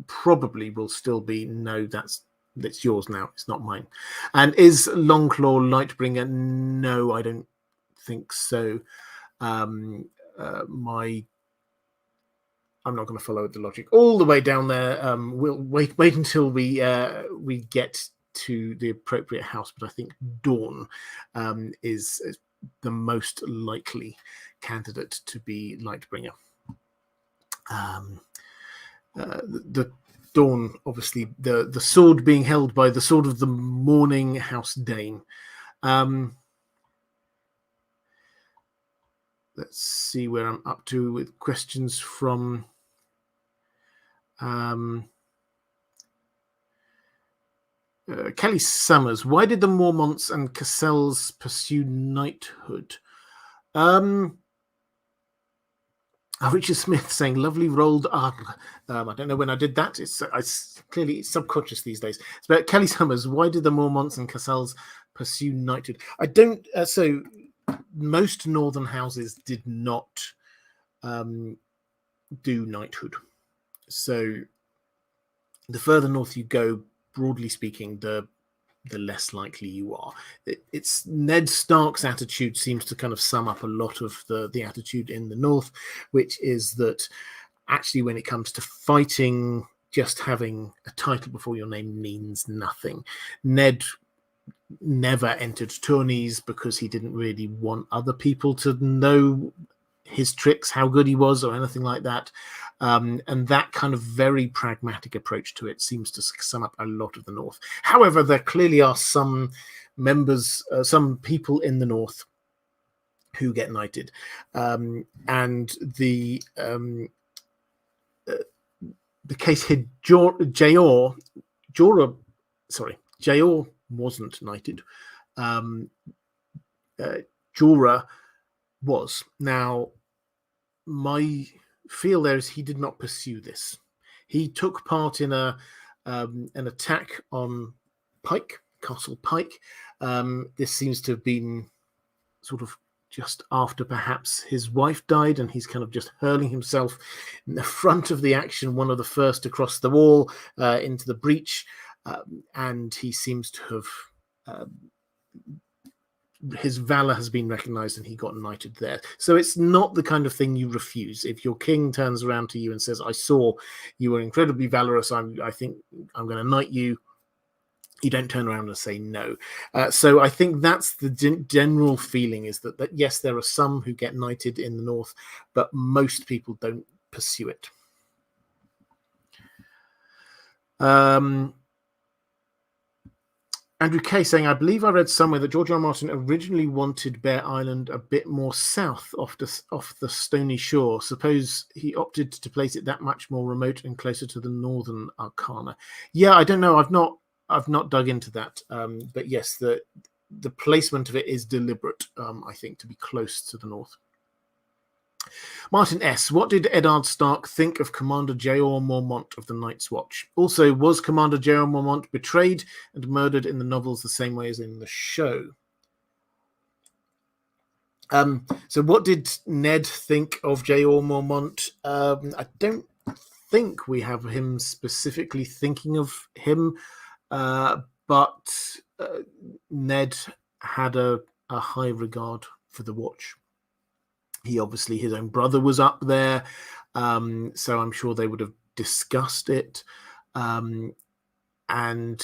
S1: probably will still be, no, that's yours now, it's not mine. And is Longclaw Lightbringer? No, I don't think so. I'm not going to follow the logic all the way down there. We'll wait until we get to the appropriate house, but I think Dawn is the most likely candidate to be Lightbringer. The Dawn, obviously, the sword being held by the Sword of the Morning House Dane. Let's see where I'm up to with questions from Kelly Summers. Why did the Mormonts and Cassells pursue knighthood? Richard Smith saying, lovely rolled R. I don't know when I did that. It's clearly subconscious these days. But Kelly Summers, why did the Mormonts and Cassells pursue knighthood? I don't. So most northern houses did not do knighthood. So the further north you go, broadly speaking, the less likely you are. It's Ned Stark's attitude seems to kind of sum up a lot of the attitude in the north, which is that actually when it comes to fighting, just having a title before your name means nothing. Ned never entered tourneys because he didn't really want other people to know his tricks, how good he was, or anything like that. And that kind of very pragmatic approach to it seems to sum up a lot of the North. However, there clearly are some members, some people in the North who get knighted. And the case here, Jor wasn't knighted. Jorah was. Now, my feel there is he did not pursue this. He took part in an attack on Castle Pike. This seems to have been sort of just after perhaps his wife died, and he's kind of just hurling himself in the front of the action, one of the first across the wall into the breach, and he seems to have his valor has been recognized and he got knighted there. So it's not the kind of thing you refuse. If your king turns around to you and says, I saw you were incredibly valorous, I think I'm going to knight you, you don't turn around and say no. So I think that's the general feeling, is that yes, there are some who get knighted in the North, but most people don't pursue it. Andrew K saying, I believe I read somewhere that George R. R. Martin originally wanted Bear Island a bit more south off the stony shore. Suppose he opted to place it that much more remote and closer to the northern Arcana. Yeah, I don't know. I've not dug into that. But yes, the placement of it is deliberate, I think, to be close to the north. Martin S. What did Eddard Stark think of Commander Jor Mormont of the Night's Watch? Also, was Commander Jor Mormont betrayed and murdered in the novels the same way as in the show? So what did Ned think of Jor Mormont? I don't think we have him specifically thinking of him, but Ned had a high regard for the Watch. He obviously, his own brother was up there, so I'm sure they would have discussed it. And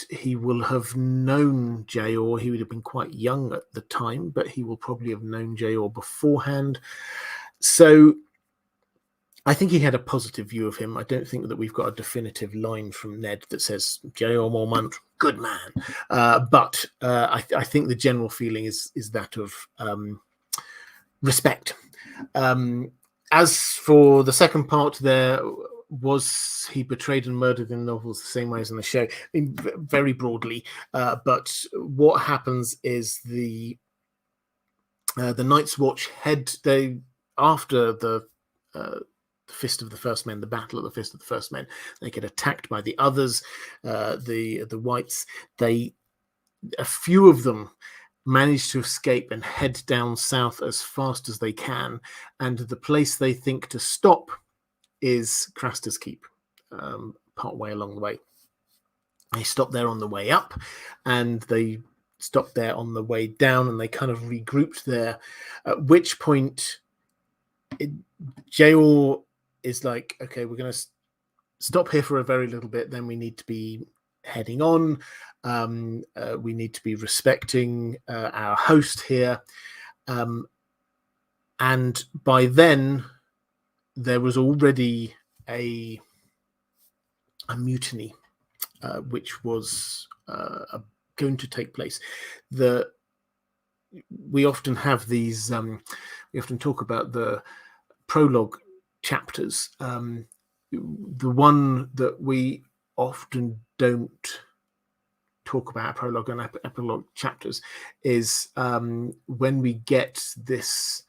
S1: he will have known Jor. He would have been quite young at the time, but he will probably have known Jor beforehand. So I think he had a positive view of him. I don't think that we've got a definitive line from Ned that says Jor Mormont, good man. But I think the general feeling is that of respect. As for the second part there, was he betrayed and murdered in the novels the same way as in the show? I mean, very broadly, but what happens is the Night's Watch after the Fist of the First Men, the battle of the Fist of the First Men, they get attacked by the others, the Whites. A few of them manage to escape and head down south as fast as they can, and the place they think to stop is Craster's Keep, part way along the way. They stop there on the way up, and they stop there on the way down, and they kind of regrouped there, at which point Jor is like, okay, we're going to stop here for a very little bit, then we need to be heading on. We need to be respecting our host here. And by then, there was already a mutiny, which was going to take place. We often have these, we often talk about the prologue chapters. The one that we often don't talk about prologue and epilogue chapters is when we get this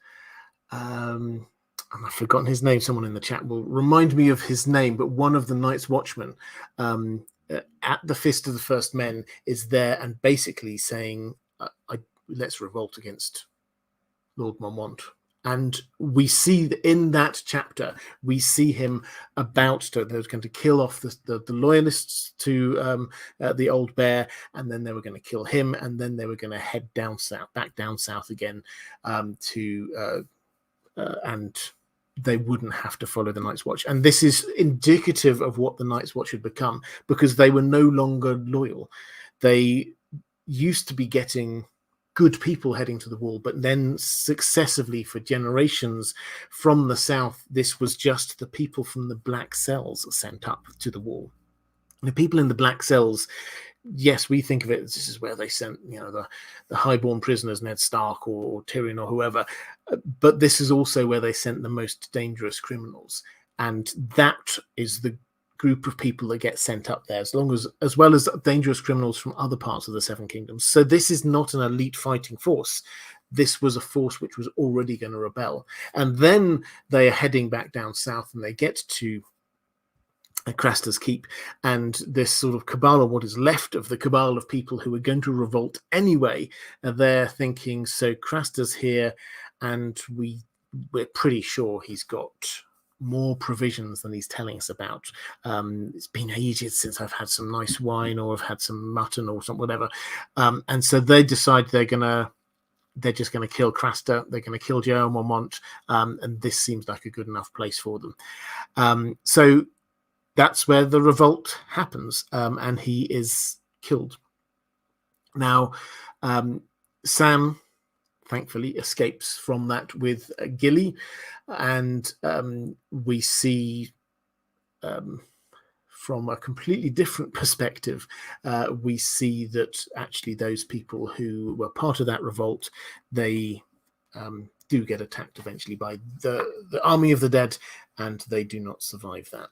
S1: I've forgotten his name. Someone in the chat will remind me of his name, but one of the Night's Watchmen at the Fist of the First Men is there and basically saying, let's revolt against Lord Mormont. And we see in that chapter, we see him about to, they were going to kill off the loyalists to the Old Bear, and then they were going to kill him, and then they were going to head down south, back down south again and they wouldn't have to follow the Night's Watch. And this is indicative of what the Night's Watch had become, because they were no longer loyal. They used to be getting good people heading to the wall, but then successively for generations from the south, this was just the people from the Black Cells sent up to the wall. The people in the Black Cells, yes, we think of it as this is where they sent, the highborn prisoners, Ned Stark or Tyrion or whoever, but this is also where they sent the most dangerous criminals, and that is the group of people that get sent up there, as well as dangerous criminals from other parts of the Seven Kingdoms. So this is not an elite fighting force. This was a force which was already going to rebel, and then they are heading back down south, and they get to Craster's Keep, and this sort of cabal, or what is left of the cabal of people who are going to revolt anyway, they're thinking, so Craster's here, and we're pretty sure he's got more provisions than he's telling us about. It's been ages since I've had some nice wine, or I've had some mutton or something, whatever. And so they decide they're just going to kill Craster. They're going to kill Jor Mormont, and this seems like a good enough place for them. So that's where the revolt happens, and he is killed. Now, Sam, thankfully, escapes from that with Gilly, and we see from a completely different perspective, we see that actually those people who were part of that revolt, they do get attacked eventually by the army of the dead, and they do not survive that.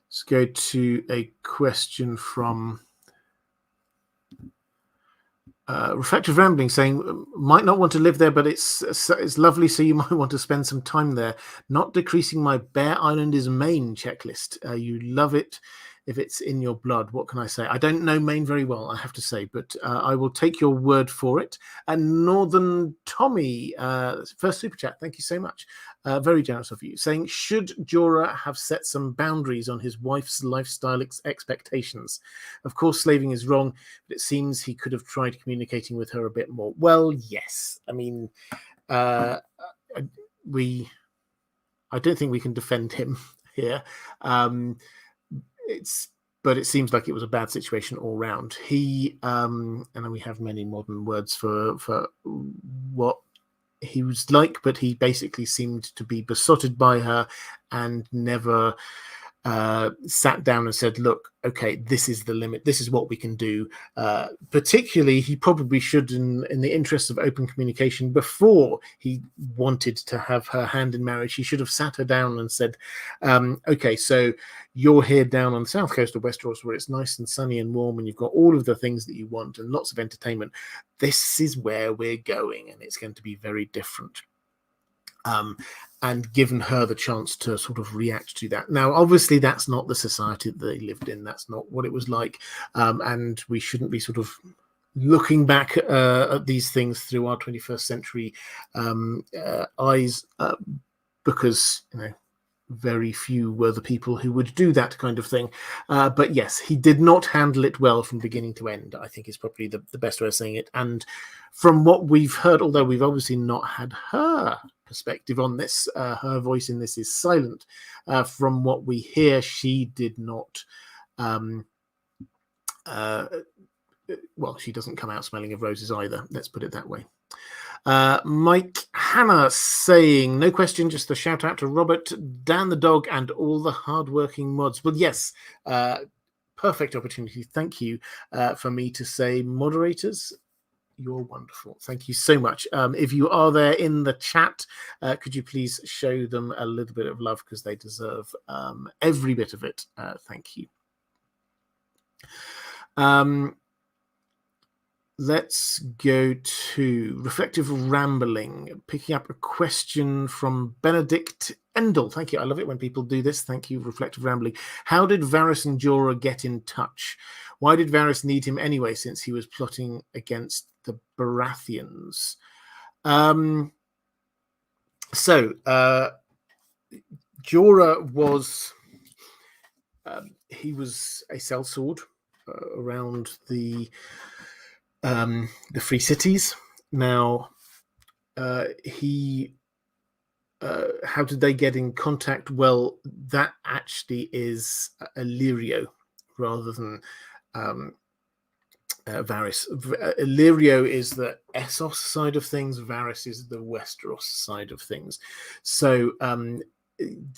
S1: Let's go to a question from Reflective Rambling, saying, might not want to live there, but it's lovely, so you might want to spend some time there. Not decreasing my Bear Island is Maine checklist. You love it if it's in your blood. What can I say? I don't know Maine very well, I have to say, but I will take your word for it. And Northern Tommy, first super chat, thank you so much. Very generous of you, saying, should Jorah have set some boundaries on his wife's lifestyle expectations? Of course, slaving is wrong, but it seems he could have tried communicating with her a bit more. Well, yes. I mean, I don't think we can defend him here. But it seems like it was a bad situation all round. He, and we have many modern words for what he was like, but he basically seemed to be besotted by her and never sat down and said, look, okay, this is the limit, this is what we can do. Particularly, he probably should, in the interest of open communication, before he wanted to have her hand in marriage, he should have sat her down and said, okay, so you're here down on the south coast of Westeros where it's nice and sunny and warm and you've got all of the things that you want and lots of entertainment. This is where we're going, and it's going to be very different. And given her the chance to sort of react to that. Now, obviously, that's not the society that they lived in. That's not what it was like. And we shouldn't be sort of looking back at these things through our 21st century eyes, because, you know, very few were the people who would do that kind of thing. But yes, he did not handle it well from beginning to end, I think is probably the best way of saying it. And from what we've heard, although we've obviously not had her perspective on this, her voice in this is silent. From what we hear, she did not, well, she doesn't come out smelling of roses either, let's put it that way. Mike Hanna saying, no question, just a shout out to Robert, Dan the dog, and all the hardworking mods. Well, yes, perfect opportunity. Thank you for me to say, moderators, you're wonderful. Thank you so much. If you are there in the chat, could you please show them a little bit of love, because they deserve every bit of it. Thank you. Let's go to Reflective Rambling, picking up a question from Benedict Endel. Thank you. I love it when people do this. Thank you, Reflective Rambling. How did Varys and Jorah get in touch? Why did Varys need him anyway, since he was plotting against the Baratheons? Jorah was he was a sellsword around the Free Cities. Now, how did they get in contact? Well, that actually is Illyrio rather than Varys. Illyrio is the Essos side of things. Varys is the Westeros side of things. So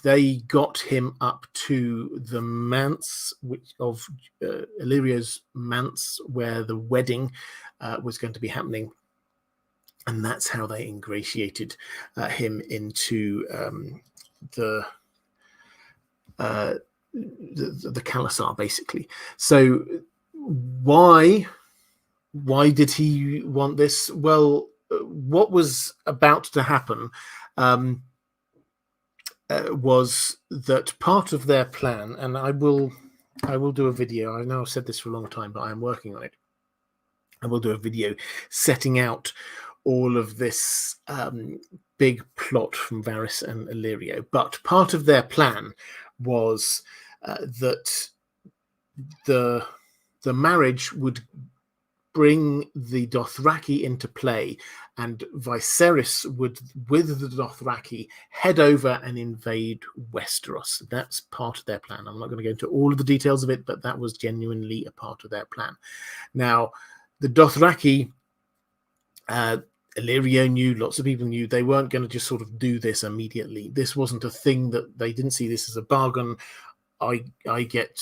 S1: they got him up to the manse of Illyrio's manse, where the wedding was going to be happening, and that's how they ingratiated him into the Khalasar, basically. So why did he want this? Well, what was about to happen was that part of their plan, and I will do a video. I know I've said this for a long time, but I am working on it. I will do a video setting out all of this big plot from Varys and Illyrio. But part of their plan was that the marriage would bring the Dothraki into play, and Viserys would, with the Dothraki, head over and invade Westeros. That's part of their plan. I'm not going to go into all of the details of it, but that was genuinely a part of their plan. Now, the Dothraki Illyrio knew, lots of people knew they weren't going to just sort of do this immediately. This wasn't a thing that they didn't see this as a bargain. I get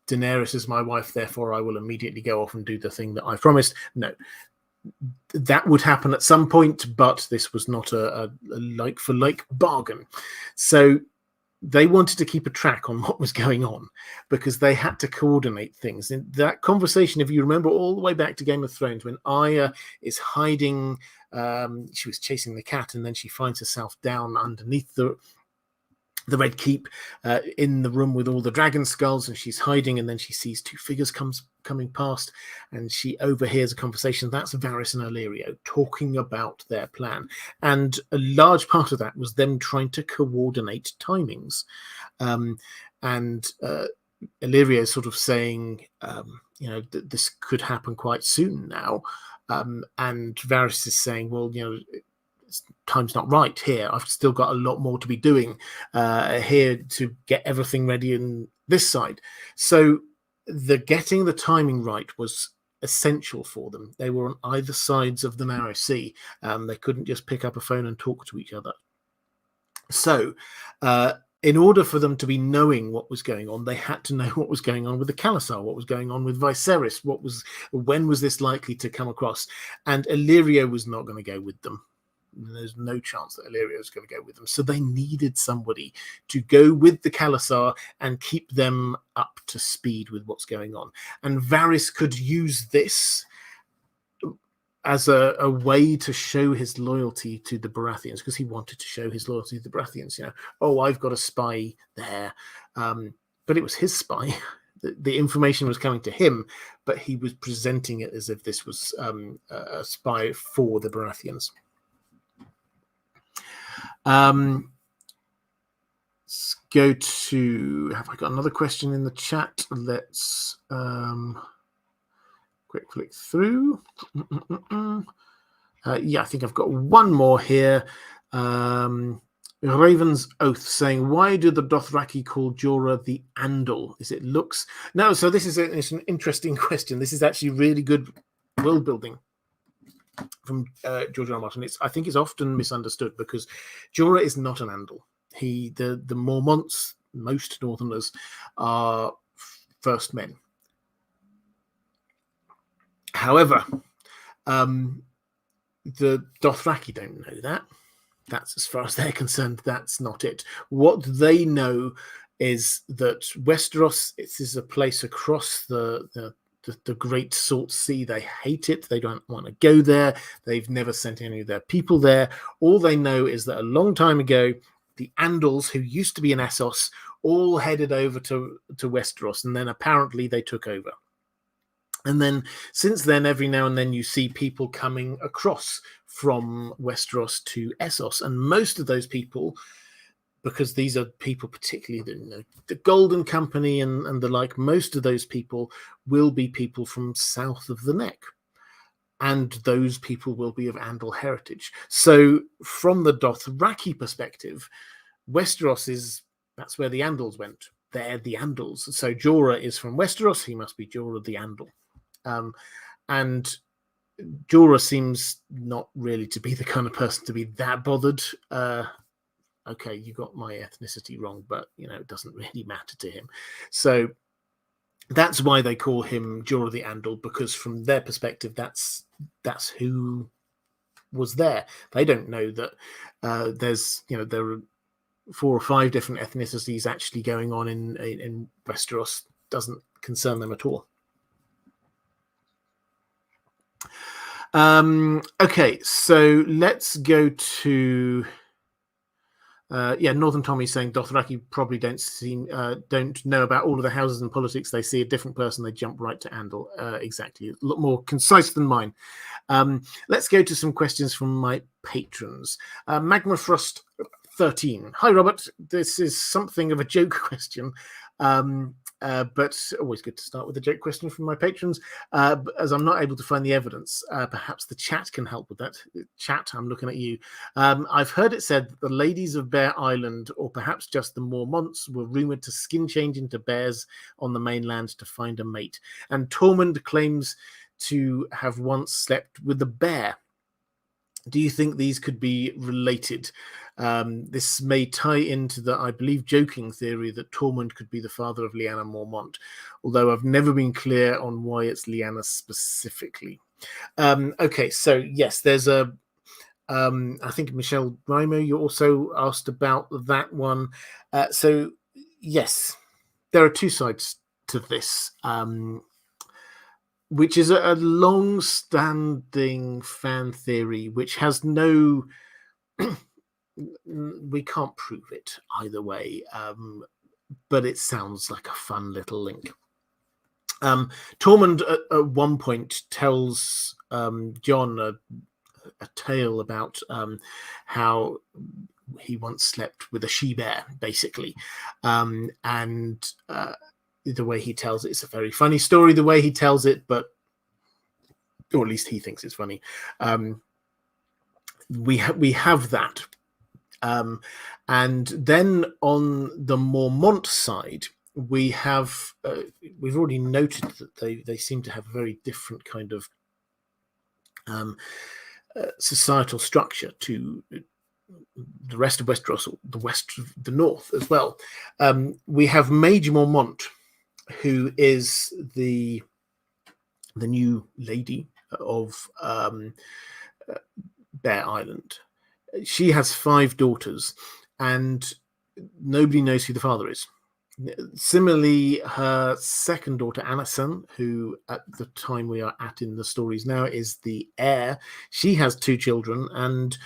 S1: Daenerys as my wife, therefore I will immediately go off and do the thing that I promised. No, that would happen at some point, but this was not a like for like bargain. So they wanted to keep a track on what was going on because they had to coordinate things. In that conversation, if you remember all the way back to Game of Thrones, when Arya is hiding, she was chasing the cat, and then she finds herself down underneath the Red Keep in the room with all the dragon skulls, and she's hiding, and then she sees two figures coming past, and she overhears a conversation. That's Varys and Illyrio talking about their plan, and a large part of that was them trying to coordinate timings, and Illyrio sort of saying, this could happen quite soon now, and Varys is saying, well, time's not right here. I've still got a lot more to be doing here to get everything ready in this side. So getting the timing right was essential for them. They were on either sides of the narrow sea. They couldn't just pick up a phone and talk to each other. So in order for them to be knowing what was going on, they had to know what was going on with the Khalasar, what was going on with Viserys, when was this likely to come across. And Illyrio was not going to go with them. There's no chance that Illyrio is going to go with them. So they needed somebody to go with the Khalasar and keep them up to speed with what's going on. And Varys could use this as a way to show his loyalty to the Baratheons, because he wanted to show his loyalty to the Baratheons. I've got a spy there. But it was his spy. The information was coming to him, but he was presenting it as if this was a spy for the Baratheons. Let's go to, have I got another question in the chat? Let's quick flick through. I think I've got one more here. Raven's Oath saying, why do the Dothraki call Jorah the Andal? Is it looks? No, so this is it's an interesting question. This is actually really good world building from George R. R. Martin. I think it's often misunderstood because Jorah is not an Andal. The Mormonts, most Northerners, are first men. However, the Dothraki don't know that. That's, as far as they're concerned, that's not it. What they know is that Westeros is a place across the Great Salt Sea. They hate it. They don't want to go there. They've never sent any of their people there. All they know is that a long time ago, the Andals, who used to be in Essos, all headed over to Westeros, and then apparently they took over. And then since then, every now and then you see people coming across from Westeros to Essos. And most of those people, because these are people particularly the Golden Company and the like, most of those people will be people from south of the Neck. And those people will be of Andal heritage. So from the Dothraki perspective, Westeros that's where the Andals went. They're the Andals. So Jorah is from Westeros. He must be Jorah the Andal. And Jorah seems not really to be the kind of person to be that bothered. Okay, you got my ethnicity wrong, but it doesn't really matter to him. So that's why they call him Jorah the Andal, because from their perspective, that's who was there. They don't know that there are 4 or 5 different ethnicities actually going on in Westeros. Doesn't concern them at all. Okay, so let's go to Northern Tommy saying Dothraki probably don't know about all of the houses and politics. They see a different person, they jump right to Andal. Exactly, a lot more concise than mine. Let's go to some questions from my patrons. Magma Frost 13. Hi Robert, this is something of a joke question. But always good to start with a joke question from my patrons. As I'm not able to find the evidence, perhaps the chat can help with that. Chat, I'm looking at you. I've heard it said that the ladies of Bear Island, or perhaps just the Mormonts, were rumoured to skin change into bears on the mainland to find a mate. And Tormund claims to have once slept with a bear. Do you think these could be related? This may tie into the, I believe, joking theory that Tormund could be the father of Lyanna Mormont, although I've never been clear on why it's Lyanna specifically. Okay, so yes, there's a I think Michelle Rimo, you also asked about that one. So yes, there are two sides to this, which is a long-standing fan theory, which has no, we can't prove it either way, but it sounds like a fun little link. Tormund at one point tells Jon a tale about how he once slept with a she-bear, basically. And the way he tells it, it's a very funny story, the way he tells it, but, or at least he thinks it's funny. We have that. And then on the Mormont side, we have, we've already noted that they seem to have a very different kind of societal structure to the rest of Westeros, or the north as well. We have Maege Mormont, who is the new lady of Bear Island. She has 5 daughters, and nobody knows who the father is. Similarly, her second daughter, Alysanne, who at the time we are at in the stories now is the heir, she has 2 children and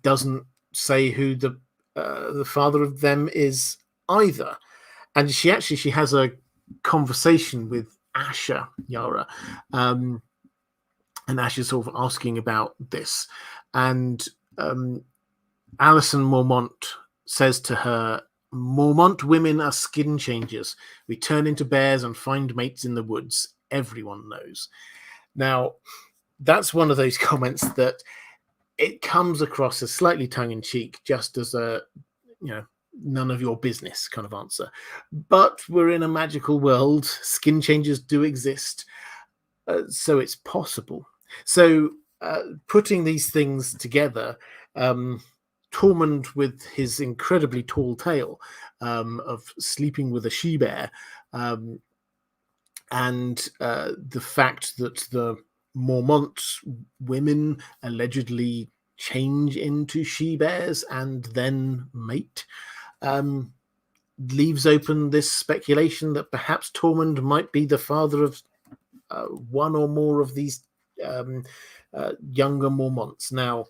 S1: doesn't say who the father of them is either. And she has a conversation with Asher Yara, and Asher's sort of asking about this. And Alysanne Mormont says to her, "Mormont women are skin changers. We turn into bears and find mates in the woods. Everyone knows." Now, that's one of those comments that it comes across as slightly tongue-in-cheek, just as a, none of your business kind of answer. But we're in a magical world. Skin changers do exist. So it's possible. So putting these things together, Tormund, with his incredibly tall tale of sleeping with a she-bear, and the fact that the Mormont women allegedly change into she-bears and then mate, leaves open this speculation that perhaps Tormund might be the father of one or more of these younger Mormonts. Now,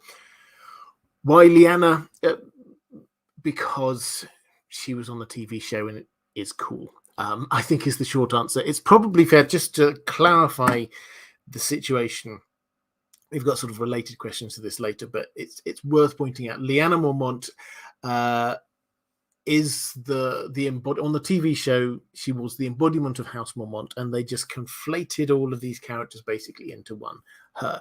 S1: why Lyanna? Because she was on the TV show and it is cool, I think is the short answer. It's probably fair, just to clarify the situation. We've got sort of related questions to this later, but it's worth pointing out. Lyanna Mormont is the on the TV show. She was the embodiment of House Mormont, and they just conflated all of these characters basically into one, her,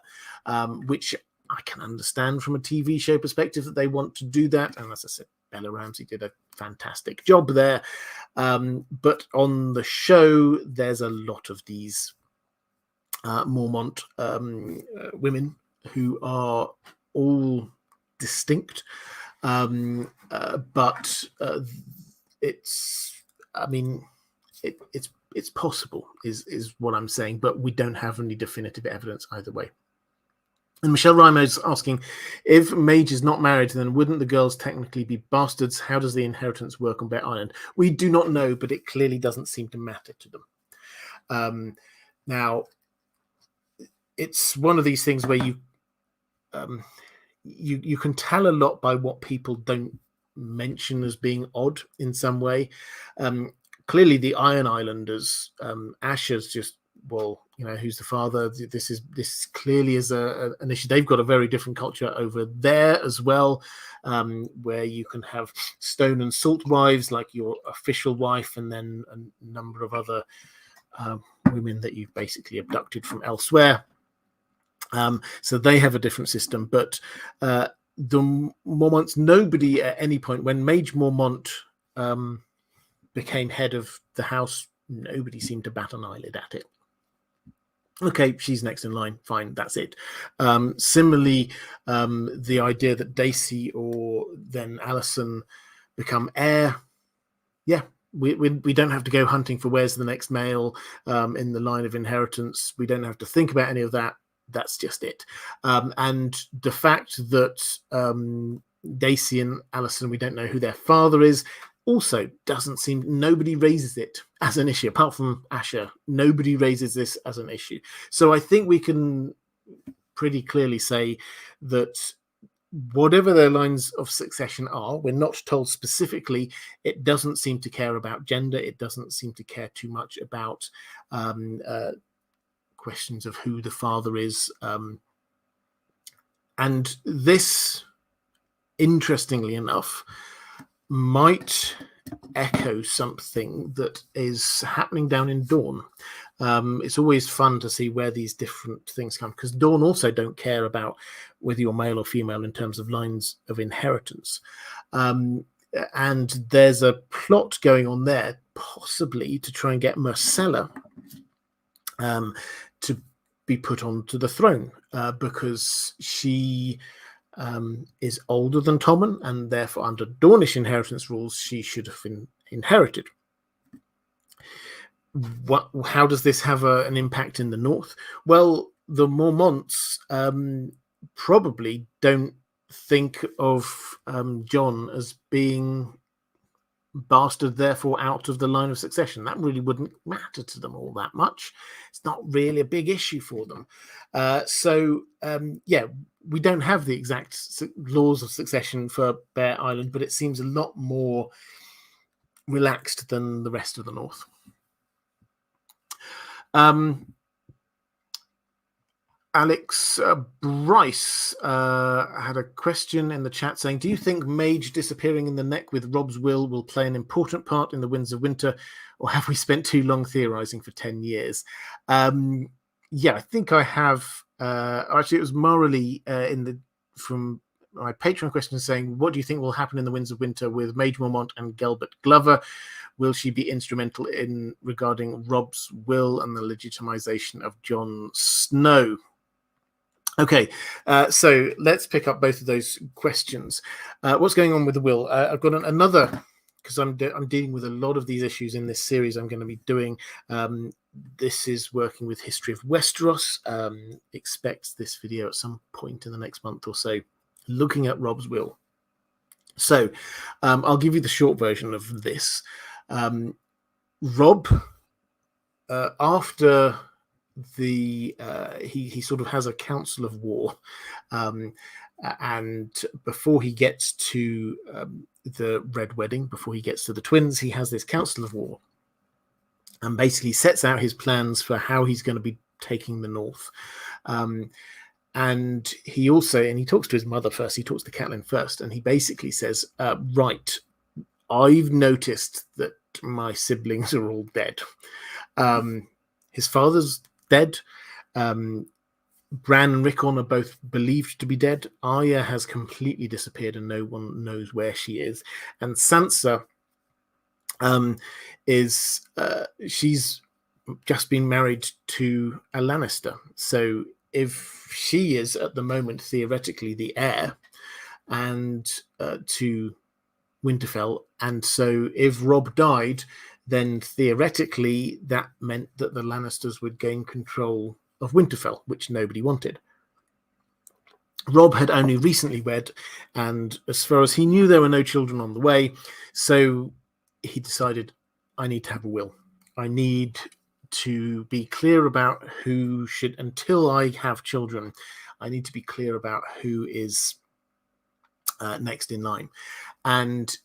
S1: which I can understand from a TV show perspective that they want to do that. And as I said, Bella Ramsey did a fantastic job there. But on the show, there's a lot of these Mormont women who are all distinct. But it's possible is what I'm saying, but we don't have any definitive evidence either way. And Michelle Rimo's asking, if Maege is not married, then wouldn't the girls technically be bastards? How does the inheritance work on Bear Island? We do not know, but it clearly doesn't seem to matter to them. Now, it's one of these things where you can tell a lot by what people don't mention as being odd in some way. Clearly, the Iron Islanders, Asher's just, well, who's the father? This clearly is an issue. They've got a very different culture over there as well, where you can have stone and salt wives, like your official wife, and then a number of other women that you've basically abducted from elsewhere. So they have a different system, but the Mormonts, nobody at any point, when Maege Mormont became head of the house, nobody seemed to bat an eyelid at it. Okay, she's next in line. Fine, that's it. Similarly, the idea that Daisy or then Alison become heir, yeah, we don't have to go hunting for where's the next male in the line of inheritance. We don't have to think about any of that. That's just it. And the fact that Daisy and Alison, we don't know who their father is, also doesn't seem, nobody raises it as an issue apart from Asher. Nobody raises this as an issue. So I think we can pretty clearly say that whatever their lines of succession are, we're not told specifically. It doesn't seem to care about gender. It doesn't seem to care too much about questions of who the father is. And this, interestingly enough, might echo something that is happening down in Dawn. It's always fun to see where these different things come, because Dawn also don't care about whether you're male or female in terms of lines of inheritance. And there's a plot going on there, possibly to try and get Myrcella to be put onto the throne, because she is older than Tommen, and therefore under Dornish inheritance rules she should have been inherited. How does this have an impact in the north? Well, the Mormonts probably don't think of Jon as being bastard, therefore out of the line of succession. That really wouldn't matter to them all that much. It's not really a big issue for them. So we don't have the exact laws of succession for Bear Island, but it seems a lot more relaxed than the rest of the north. Alex Bryce had a question in the chat saying, do you think Maege disappearing in the neck with Robb's will play an important part in the Winds of Winter, or have we spent too long theorizing for 10 years? Yeah, I think I have. Actually, it was Morally from my Patreon question saying, what do you think will happen in the Winds of Winter with Maege Mormont and Gelbert Glover? Will she be instrumental in regarding Robb's will and the legitimization of Jon Snow? Okay, so let's pick up both of those questions. What's going on with the will? I've got another, because I'm dealing with a lot of these issues in this series I'm going to be doing. This is working with History of Westeros. Expect this video at some point in the next month or so, looking at Robb's will. So I'll give you the short version of this. Robb, after he sort of has a council of war, and before he gets to the Red Wedding, before he gets to the twins, he has this council of war and basically sets out his plans for how he's going to be taking the north. And he talks to his mother first. He talks to Catelyn first, and he basically says, right, I've noticed that my siblings are all dead. His father's dead. Bran and Rickon are both believed to be dead. Arya has completely disappeared and no one knows where she is. And Sansa she's just been married to a Lannister. So if she is at the moment theoretically the heir and to Winterfell, and so if Robb died, then theoretically that meant that the Lannisters would gain control of Winterfell, which nobody wanted. Robb had only recently wed, and as far as he knew, there were no children on the way. So he decided, I need to have a will. I need to be clear about who should, until I have children, I need to be clear about who is next in line. And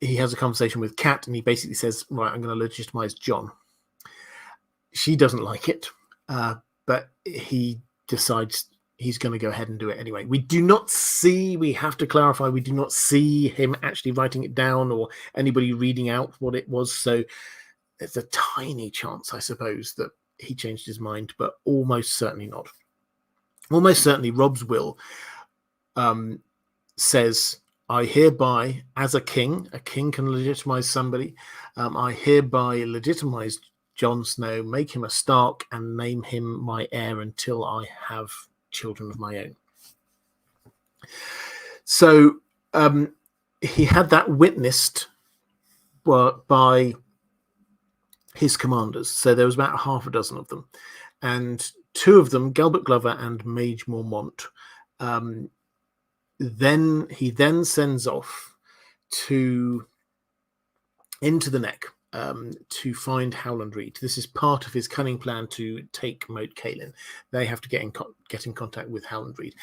S1: he has a conversation with Kat, and he basically says, right, I'm going to legitimize Jon. She doesn't like it, but he decides he's going to go ahead and do it anyway. We have to clarify, we do not see him actually writing it down or anybody reading out what it was. So there's a tiny chance, I suppose, that he changed his mind, but almost certainly not. Almost certainly Robb's will says, I hereby, as a king can legitimize somebody. I hereby legitimize Jon Snow, make him a Stark, and name him my heir until I have children of my own. So he had that witnessed by his commanders. So there was about half a dozen of them. And two of them, Gilbert Glover and Maege Mormont, then he sends off into the Neck to find Howland Reed. This is part of his cunning plan to take Moat Cailin. They have to get in contact with Howland Reed.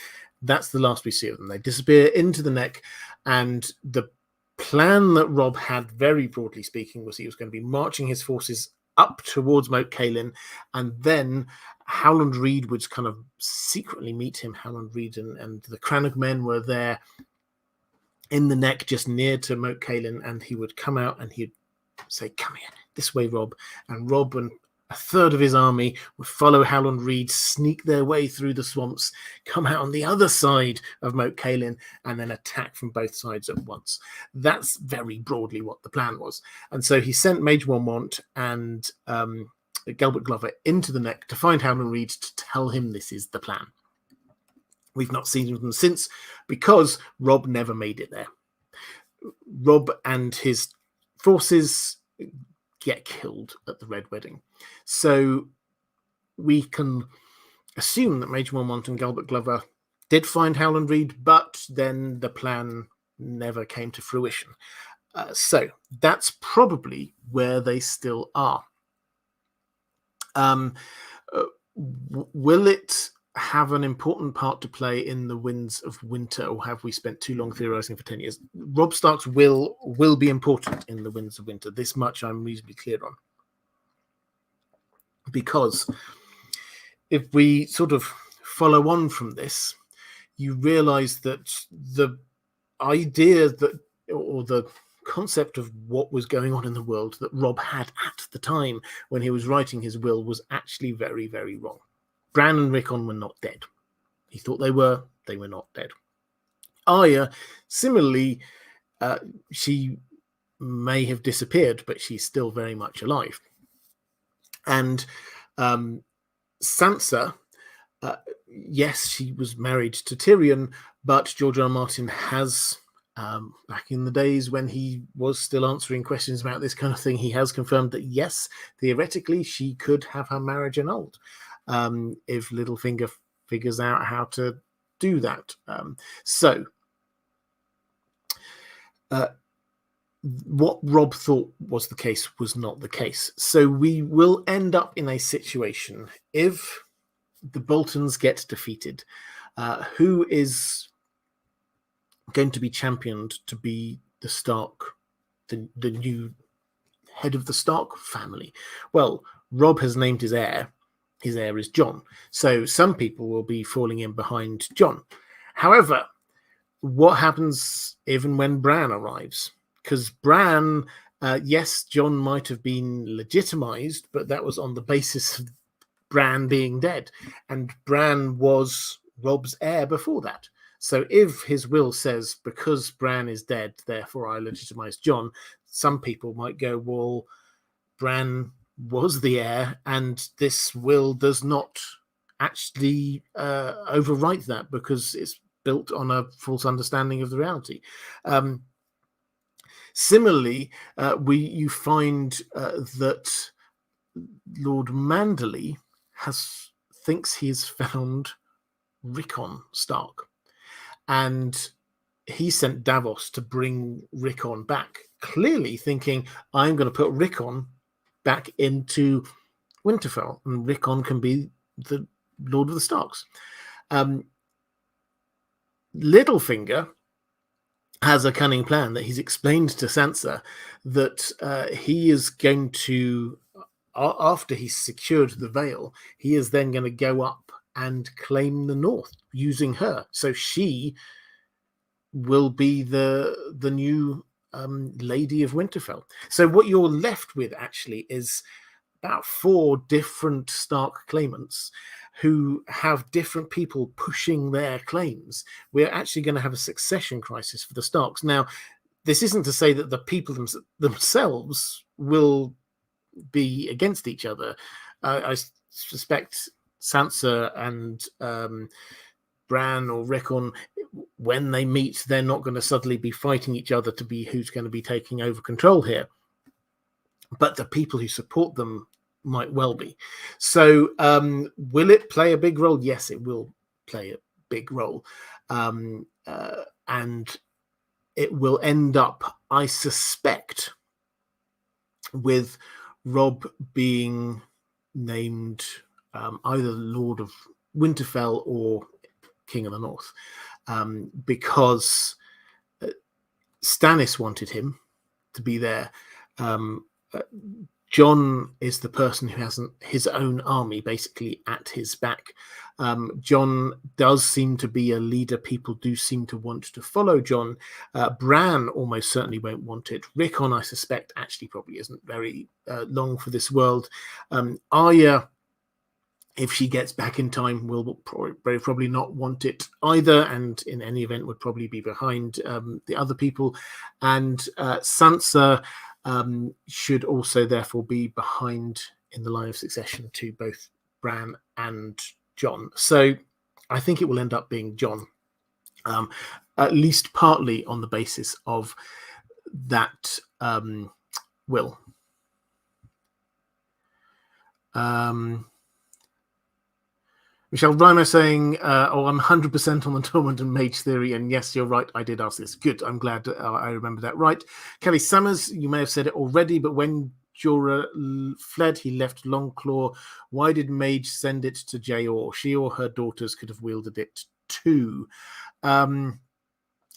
S1: That's the last we see of them. They disappear into the Neck, and the plan that Robb had, very broadly speaking, was he was going to be marching his forces up towards Moat Cailin, and then Howland Reed would kind of secretly meet him. Howland Reed and the Crannog men were there in the Neck, just near to Moat Cailin, and he would come out and he'd say, "Come here, this way, Robb." And Robb and a third of his army would follow Howland Reed, sneak their way through the swamps, come out on the other side of Moat Cailin, and then attack from both sides at once. That's very broadly what the plan was. And so he sent Maege Mormont and Gilbert Glover into the Neck to find Howland Reed to tell him this is the plan. We've not seen them since because Robb never made it there. Robb and his forces get killed at the Red Wedding. So we can assume that Maege Mormont and Gilbert Glover did find Howland Reed, but then the plan never came to fruition. So that's probably where they still are. Will it have an important part to play in the Winds of Winter, or have we spent too long theorizing for 10 years? Robb Stark's will be important in the Winds of Winter. This much I'm reasonably clear on. Because if we sort of follow on from this, you realize that the idea that, or the concept of what was going on in the world that Robb had at the time when he was writing his will was actually very, very wrong. Bran and Rickon were not dead. He thought they were not dead. Arya, similarly, she may have disappeared, but she's still very much alive. And Sansa, yes, she was married to Tyrion, but George R. R. Martin has, back in the days when he was still answering questions about this kind of thing, he has confirmed that, yes, theoretically, she could have her marriage annulled. If Littlefinger figures out how to do that. What Robb thought was the case was not the case. So we will end up in a situation, if the Boltons get defeated, who is going to be championed to be the Stark, the new head of the Stark family? Well, Robb has named his heir. His heir is Jon. So some people will be falling in behind Jon. However, what happens even when Bran arrives? Because Bran, yes, Jon might have been legitimized, but that was on the basis of Bran being dead. And Bran was Robb's heir before that. So if his will says, because Bran is dead, therefore I legitimize Jon, some people might go, well, Bran was the heir, and this will does not actually overwrite that because it's built on a false understanding of the reality. Similarly, you find that Lord Manderley thinks he's found Rickon Stark, and he sent Davos to bring Rickon back, clearly thinking, I'm going to put Rickon back into Winterfell, and Rickon can be the Lord of the Starks. Littlefinger has a cunning plan that he's explained to Sansa, that he is going to, after he's secured the Vale, he is then going to go up and claim the North using her. So she will be the new Lady of Winterfell. So what you're left with actually is about 4 different Stark claimants who have different people pushing their claims. We're actually going to have a succession crisis for the Starks. Now, this isn't to say that the people themselves will be against each other. I suspect Sansa and Bran or Rickon, when they meet, they're not going to suddenly be fighting each other to be who's going to be taking over control here. But the people who support them might well be. So will it play a big role? Yes, it will play a big role. And it will end up, I suspect, with Robb being named either Lord of Winterfell or King of the North, because Stannis wanted him to be there. Jon is the person who has his own army basically at his back. Jon does seem to be a leader. People do seem to want to follow Jon. Bran almost certainly won't want it. Rickon, I suspect, actually probably isn't very long for this world. Arya, if she gets back in time, will probably not want it either, and in any event would probably be behind the other people. And Sansa should also therefore be behind in the line of succession to both Bran and Jon. So I think it will end up being Jon, at least partly on the basis of that will. Michelle Reimer saying, I'm 100% on the Tormund and Mage theory, and yes, you're right, I did ask this. Good, I'm glad I remember that right. Kelly Summers, you may have said it already, but when Jorah fled, he left Longclaw. Why did Mage send it to Jor? She or her daughters could have wielded it too.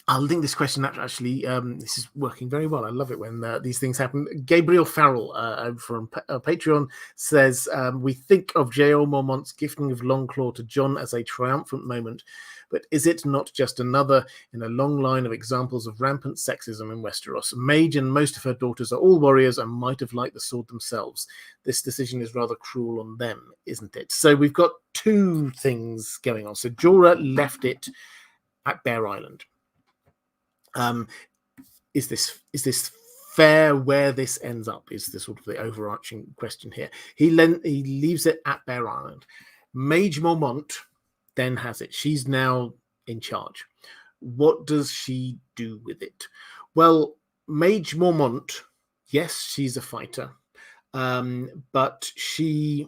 S1: I'll link this question actually. This is working very well. I love it when these things happen. Gabriel Farrell from Patreon says, we think of Jor Mormont's gifting of Longclaw to Jon as a triumphant moment, but is it not just another in a long line of examples of rampant sexism in Westeros? Maege and most of her daughters are all warriors and might have liked the sword themselves. This decision is rather cruel on them, isn't it? So we've got two things going on. So Jorah left it at Bear Island. Is this fair where this ends up? Is the sort of the overarching question here. He leaves it at Bear Island. Maege Mormont then has it. She's now in charge. What does she do with it? Well, Maege Mormont, yes, she's a fighter, but she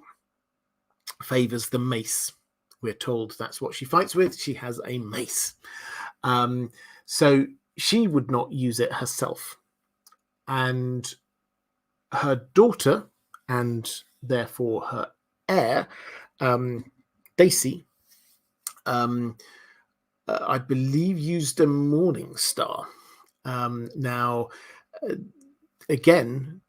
S1: favors the mace. We're told that's what she fights with. She has a mace. So she would not use it herself. And her daughter, and therefore her heir, Daisy, I believe used a Morning Star. Now, again,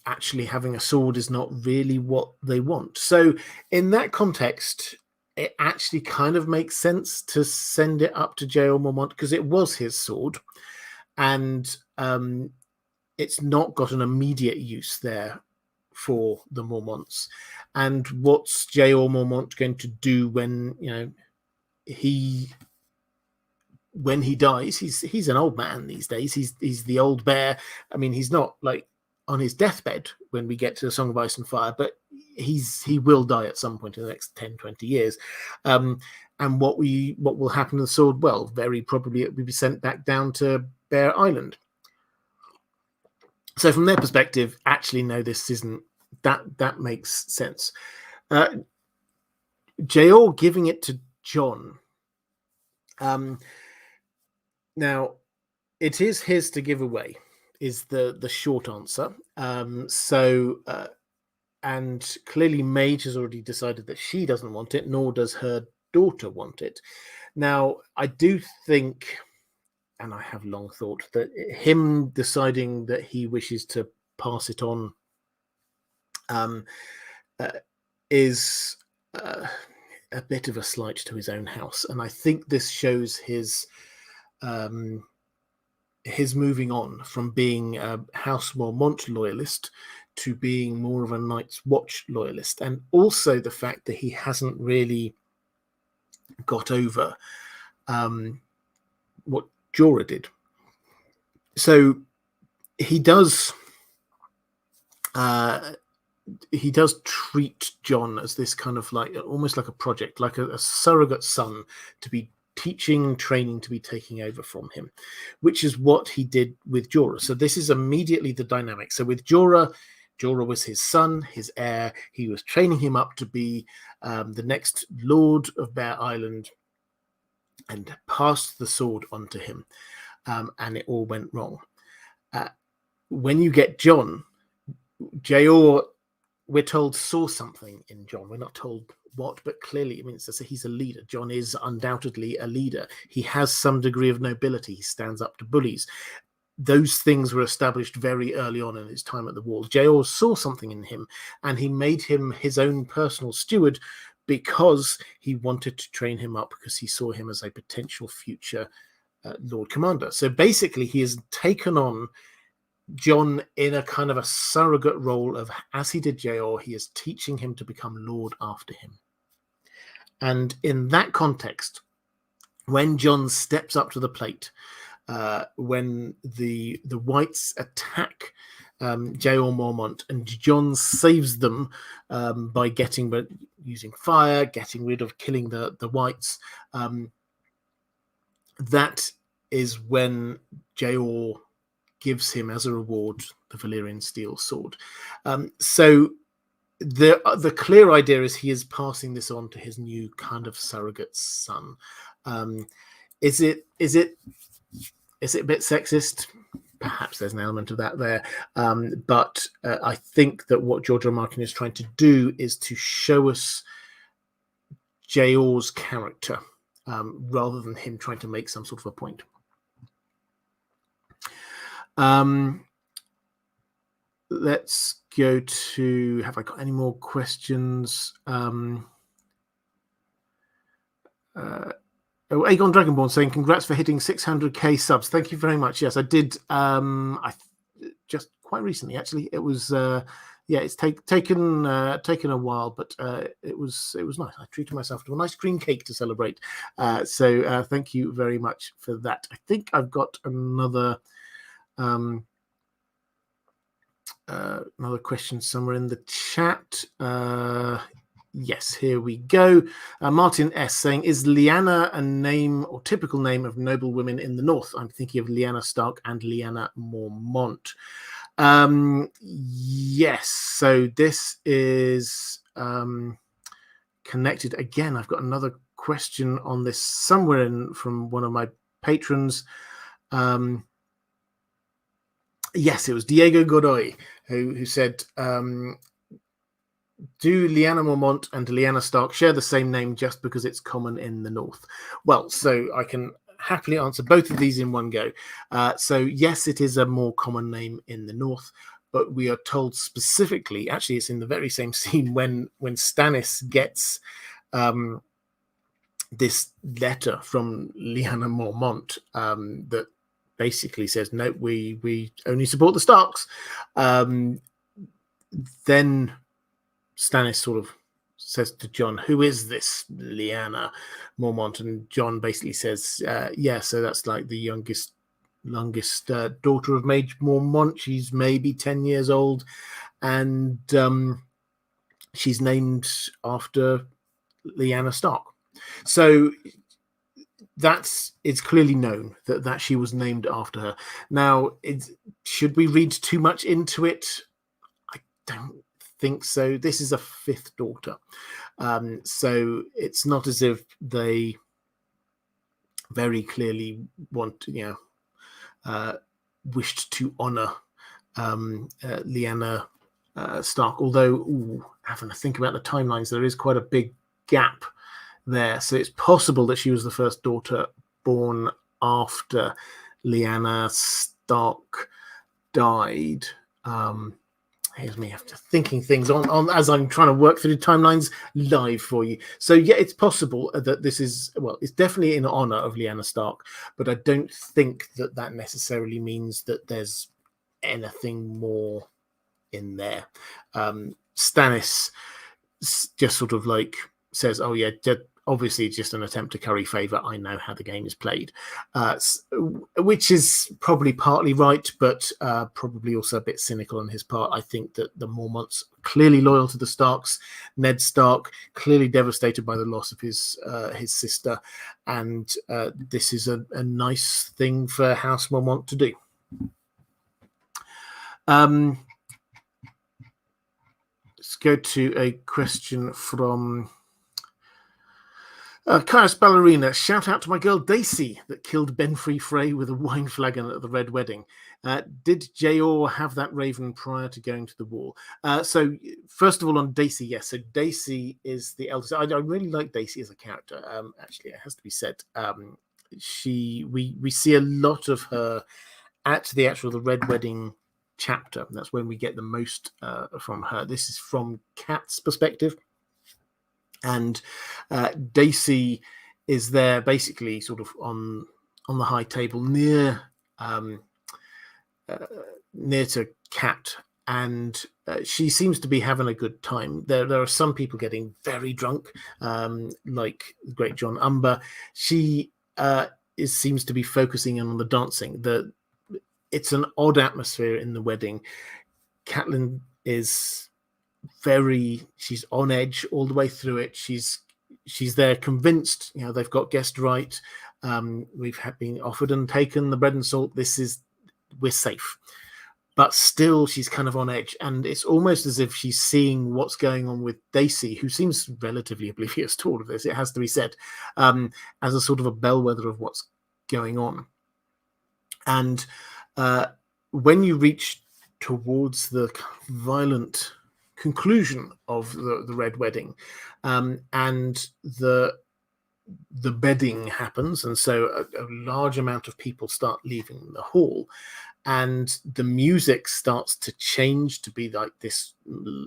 S1: actually having a sword is not really what they want. So in that context, it actually kind of makes sense to send it up to Jor Mormont because it was his sword, and it's not got an immediate use there for the Mormonts. And what's Jor Mormont going to do when he dies? He's an old man these days. He's the old bear. I mean, he's not like on his deathbed when we get to the Song of Ice and Fire, but he will die at some point in the next 10, 20 years. And what will happen to the sword? Well, very probably it will be sent back down to Bear Island. So from their perspective, actually, no, this isn't that makes sense. Jor giving it to Jon. Now, it is his to give away, is the short answer. And clearly Maege has already decided that she doesn't want it, nor does her daughter want it. Now, I do think, and I have long thought, that him deciding that he wishes to pass it on is a bit of a slight to his own house. And I think this shows his moving on from being a House Mormont loyalist to being more of a Night's Watch loyalist, and also the fact that he hasn't really got over what Jorah did. So he does he does treat Jon as this kind of like almost like a project, like a surrogate son to be teaching, training, to be taking over from him, which is what he did with Jorah. So this is immediately the dynamic. So with Jorah was his son, his heir. He was training him up to be the next Lord of Bear Island, and passed the sword onto him, and it all went wrong. When you get Jon, Jor, we're told, saw something in Jon. We're not told what, but clearly it means that he's a leader. Jon is undoubtedly a leader. He has some degree of nobility. He stands up to bullies. Those things were established very early on in his time at the walls. Jor saw something in him, and he made him his own personal steward because he wanted to train him up, because he saw him as a potential future Lord Commander. So basically, he has taken on Jon in a kind of a surrogate role of, as he did Jor, he is teaching him to become Lord after him. And in that context, when Jon steps up to the plate, when the Whites attack Jor Mormont, and Jon saves them by using fire, getting rid of, killing the Whites, that is when Jor gives him as a reward the Valyrian steel sword. So the clear idea is he is passing this on to his new kind of surrogate son. Is it a bit sexist? Perhaps there's an element of that there, but I think that what George R. R. Martin is trying to do is to show us Jor's character, rather than him trying to make some sort of a point. Let's go to, have I got any more questions? Aegon Dragonborn saying, congrats for hitting 600k subs. Thank you very much. Yes, I did. Just quite recently, actually. It was, it's taken a while, but it was nice. I treated myself to a nice cream cake to celebrate. So thank you very much for that. I think I've got another question somewhere in the chat. Yes, here we go. Martin S. saying, is Lyanna a name or typical name of noble women in the north? I'm thinking of Lyanna Stark and Lyanna Mormont. Yes, so this is connected. Again, I've got another question on this somewhere from one of my patrons. Yes, it was Diego Godoy who said, do Lyanna Mormont and Lyanna Stark share the same name just because it's common in the north? Well, so I can happily answer both of these in one go. So yes, it is a more common name in the north, but we are told specifically, actually it's in the very same scene when Stannis gets this letter from Lyanna Mormont that basically says, no, we only support the Starks. Then Stannis sort of says to Jon, who is this Lyanna Mormont? And Jon basically says, so that's like the youngest daughter of Maege Mormont. She's maybe 10 years old, and she's named after Lyanna Stark. So it's clearly known that she was named after her. Now, should we read too much into it? I don't think so. This is a fifth daughter, so it's not as if they very clearly wished to honor Lyanna Stark. Although, having to think about the timelines, there is quite a big gap there, so it's possible that she was the first daughter born after Lyanna Stark died. Here's me after thinking things on as I'm trying to work through the timelines live for you. So yeah, it's possible that this is, well, it's definitely in honor of Lyanna Stark, but I don't think that necessarily means that there's anything more in there. Stannis just sort of like says, oh yeah, obviously it's just an attempt to curry favor. I know how the game is played, which is probably partly right, but probably also a bit cynical on his part. I think that the Mormonts clearly loyal to the Starks. Ned Stark clearly devastated by the loss of his sister, and this is a nice thing for House Mormont to do. Let's go to a question from Caius Ballerina. Shout out to my girl Daisy that killed Benfrey Frey with a wine flagon at the Red Wedding. Did Jor have that raven prior to going to the wall? So first of all, on Daisy, yes. So Daisy is the eldest. I really like Daisy as a character. Actually, it has to be said. We see a lot of her at the Red Wedding chapter. That's when we get the most from her. This is from Kat's perspective. And Daisy is there basically sort of on the high table near to Kat, and she seems to be having a good time. There are some people getting very drunk, like Great John Umber. She seems to be focusing on the dancing. It's an odd atmosphere in the wedding. Catelyn is she's on edge all the way through it. She's there convinced, they've got guessed right. We've been offered and taken the bread and salt. We're safe. But still she's kind of on edge. And it's almost as if she's seeing what's going on with Daisy, who seems relatively oblivious to all of this, it has to be said, as a sort of a bellwether of what's going on. And when you reach towards the violent conclusion of the Red Wedding, and the bedding happens, and so a large amount of people start leaving the hall, and the music starts to change to be like this.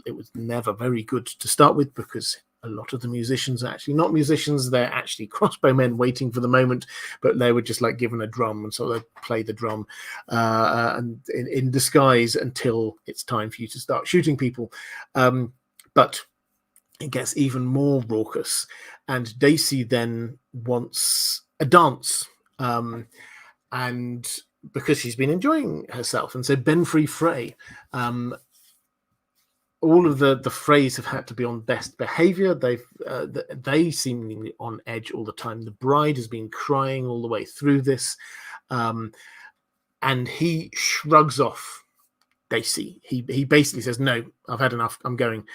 S1: It was never very good to start with, because a lot of the musicians are actually not musicians. They're actually crossbowmen waiting for the moment, but they were just like given a drum, and so they play the drum and in disguise until it's time for you to start shooting people. But it gets even more raucous, and Daisy then wants a dance, and because she's been enjoying herself, and so Benfrey Frey, all of the Freys have had to be on best behavior. They seemingly on edge all the time. The bride has been crying all the way through this, and he shrugs off Daisy. He basically says, "No, I've had enough. I'm going,"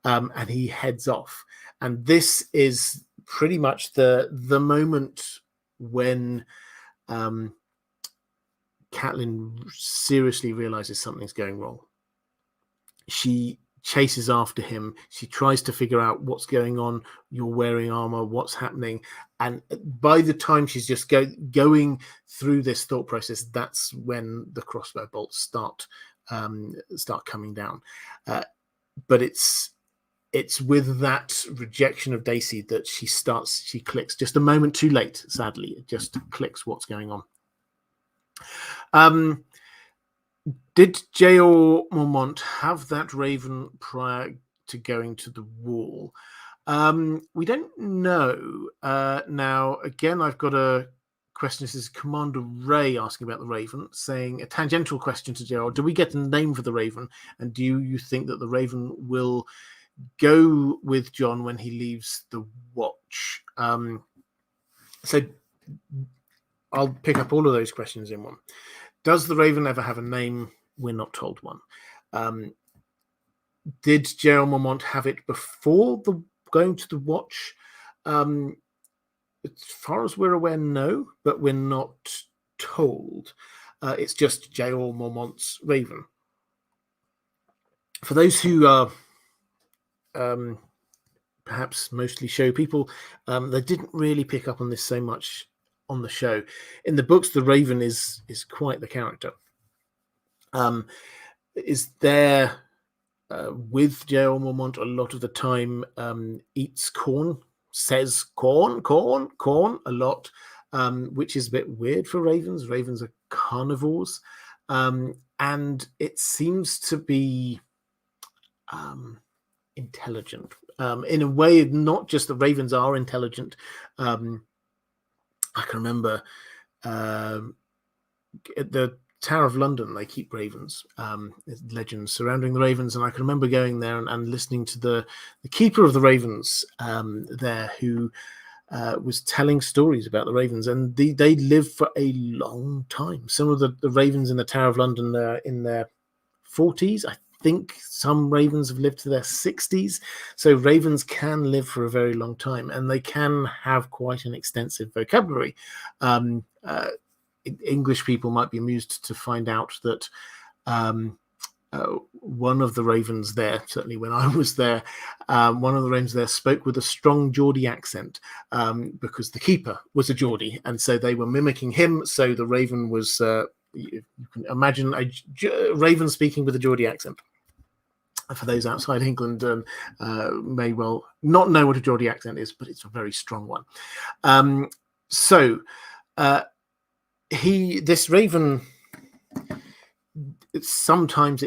S1: and he heads off. And this is pretty much the moment when Catelyn seriously realizes something's going wrong. She chases after him. She tries to figure out what's going on. You're wearing armor. What's happening? And by the time she's just going through this thought process, that's when the crossbow bolts start coming down. But it's with that rejection of Daisy that she clicks just a moment too late. Sadly, it just clicks what's going on. Did Jor Mormont have that raven prior to going to the wall? We don't know. Now, again, I've got a question. This is Commander Ray asking about the raven, saying a tangential question to Jor. Do we get a name for the raven? And do you think that the raven will go with Jon when he leaves the watch? So I'll pick up all of those questions in one. Does the raven ever have a name? We're not told one. Did Jor Mormont have it before going to the watch? As far as we're aware, no, but we're not told. It's just Jor Mormont's raven. For those who are perhaps mostly show people, they didn't really pick up on this so much on the show. In the books, the raven is quite the character. Is there with Jor Mormont a lot of the time, eats corn, says corn a lot, which is a bit weird for ravens. Ravens are carnivores, and it seems to be intelligent. In a way, not just the ravens are intelligent. I can remember at the Tower of London, they keep ravens, legends surrounding the ravens. And I can remember going there and listening to the keeper of the ravens there, who was telling stories about the ravens. And they live for a long time. Some of the ravens in the Tower of London are in their 40s. I think some ravens have lived to their 60s. So ravens can live for a very long time, and they can have quite an extensive vocabulary. English people might be amused to find out that one of the ravens there, certainly when I was there, one of the ravens there spoke with a strong Geordie accent, because the keeper was a Geordie, and so they were mimicking him. So the raven was, you can imagine a raven speaking with a Geordie accent. For those outside England, may well not know what a Geordie accent is, but it's a very strong one. This raven, sometimes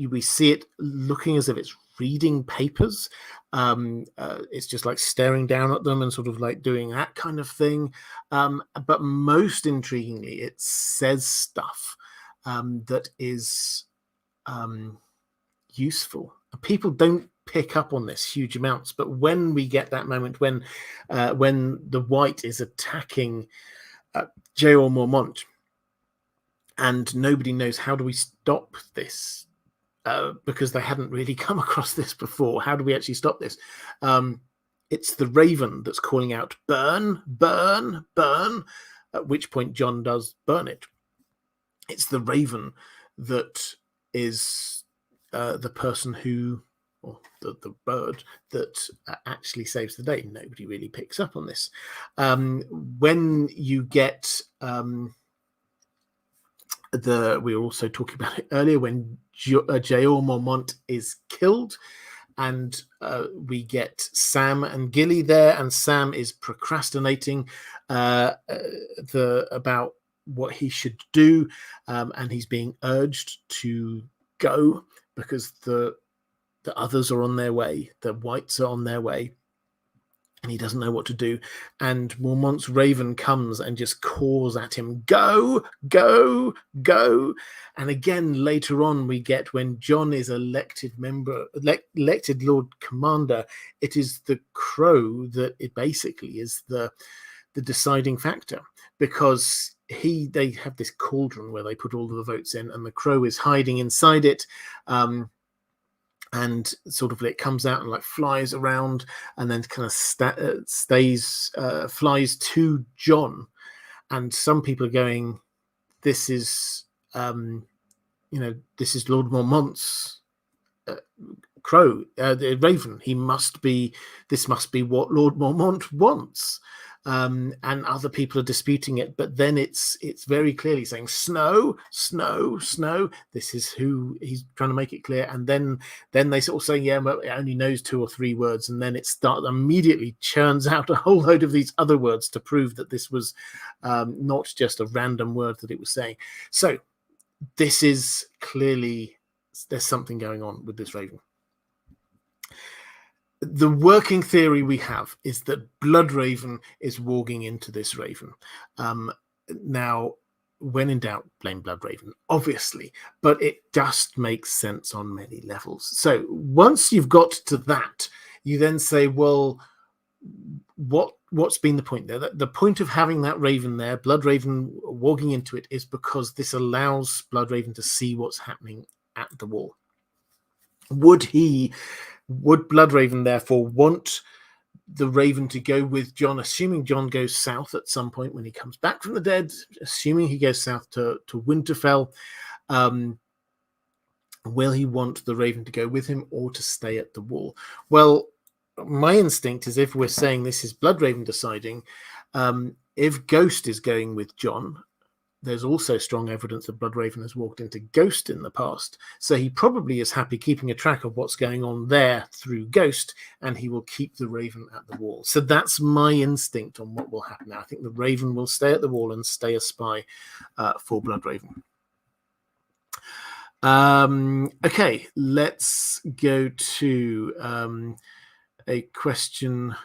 S1: we see it looking as if it's reading papers. It's just like staring down at them and sort of like doing that kind of thing. But most intriguingly, it says stuff that is useful. People don't pick up on this huge amounts, but when we get that moment when the White is attacking Jor Mormont, and nobody knows how do we stop this, because they hadn't really come across this before. How do we actually stop this? It's the raven that's calling out, "Burn, burn, burn," at which point Jon does burn it. It's the raven that is the person who, or the bird that actually saves the day. Nobody really picks up on this. When you get we were also talking about it earlier, when Jor Mormont is killed, and we get Sam and Gilly there, and Sam is procrastinating about what he should do, and he's being urged to go because the others are on their way, the Whites are on their way, and he doesn't know what to do. And Mormont's raven comes and just caws at him, "Go, go, go." And again, later on, we get when Jon is elected Lord Commander, it is the crow that it basically is the deciding factor, because they have this cauldron where they put all of the votes in, and the crow is hiding inside it. And sort of it comes out and like flies around, and then kind of flies to Jon. And some people are going, this is this is Lord Mormont's crow, the raven. This must be what Lord Mormont wants. And other people are disputing it, but then it's very clearly saying snow, snow, snow. This is who he's trying to make it clear. And then they sort of say, yeah, well, it only knows 2 or 3 words, and then it immediately churns out a whole load of these other words to prove that this was not just a random word that it was saying. So this is clearly, there's something going on with this raven. The working theory we have is that Bloodraven is walking into this raven. Now, when in doubt, blame Bloodraven, obviously, but it just makes sense on many levels. So once you've got to that, you then say, well, what's been the point there? The point of having that raven there, Bloodraven walking into it, is because this allows Bloodraven to see what's happening at the wall. Would Bloodraven therefore want the raven to go with Jon, assuming Jon goes south at some point when he comes back from the dead, assuming he goes south to Winterfell? Will he want the raven to go with him or to stay at the wall? Well, my instinct is, if we're saying this is Bloodraven deciding, if Ghost is going with Jon, there's also strong evidence that Bloodraven has walked into Ghost in the past. So he probably is happy keeping a track of what's going on there through Ghost, and he will keep the raven at the wall. So that's my instinct on what will happen now. I think the raven will stay at the wall and stay a spy for Bloodraven. Okay, let's go to a question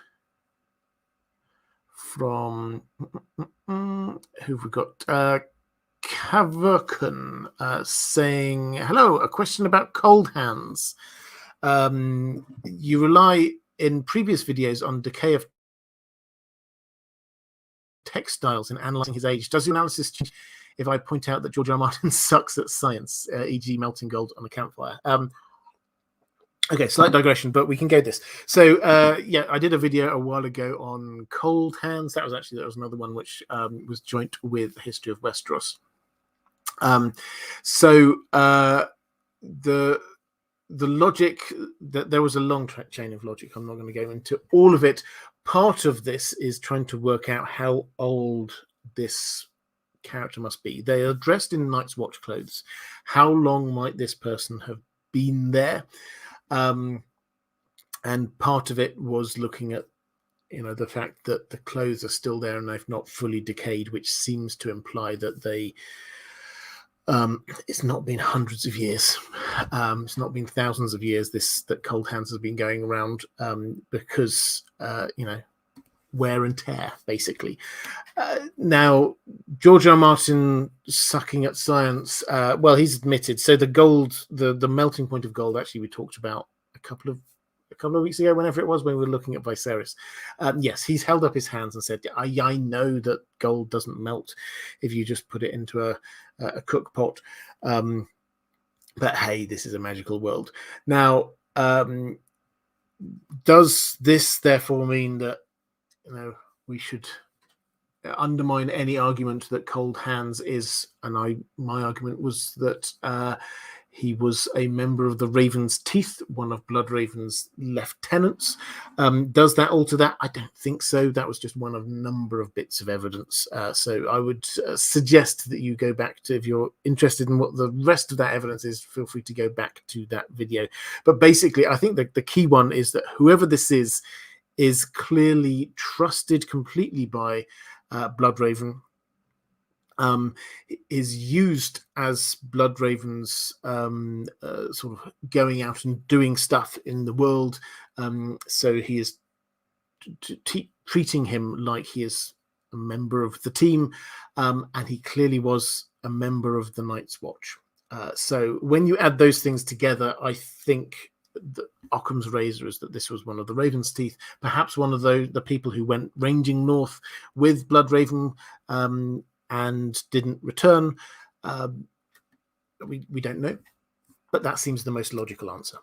S1: from who've we got? Cavercon saying, hello, a question about cold hands. You rely in previous videos on decay of textiles in analyzing his age. Does your analysis change if I point out that George R. R. Martin sucks at science, e.g. melting gold on a campfire? Okay, slight digression, but we can go this. So, yeah, I did a video a while ago on cold hands. That was another one which was joint with History of Westeros. The logic that there was a long chain of logic. I'm not going to go into all of it. Part of this is trying to work out how old this character must be. They are dressed in Night's Watch clothes. How long might this person have been there? And part of it was looking at, the fact that the clothes are still there and they've not fully decayed, which seems to imply that they it's not been hundreds of years. It's not been thousands of years that cold hands has been going around because wear and tear, basically. Now, George R. R. Martin sucking at science. Well, he's admitted. So the gold, the melting point of gold, actually, we talked about a couple of weeks ago, whenever it was, when we were looking at Viserys. Yes, he's held up his hands and said, I know that gold doesn't melt if you just put it into a cook pot. But hey, this is a magical world. Now, does this therefore mean that we should undermine any argument that cold hands is? And my argument was that he was a member of the Raven's Teeth, one of Bloodraven's lieutenants. Does that alter that? I don't think so. That was just one of a number of bits of evidence. So I would suggest that you go back to, if you're interested in what the rest of that evidence is, feel free to go back to that video. But basically, I think that the key one is that whoever this is clearly trusted completely by Bloodraven, is used as Bloodraven's sort of going out and doing stuff in the world. So he is treating him like he is a member of the team, and he clearly was a member of the Night's Watch. So when you add those things together, I think that Occam's razor is that this was one of the Raven's Teeth, perhaps one of the people who went ranging north with Bloodraven and didn't return. We don't know, but that seems the most logical answer.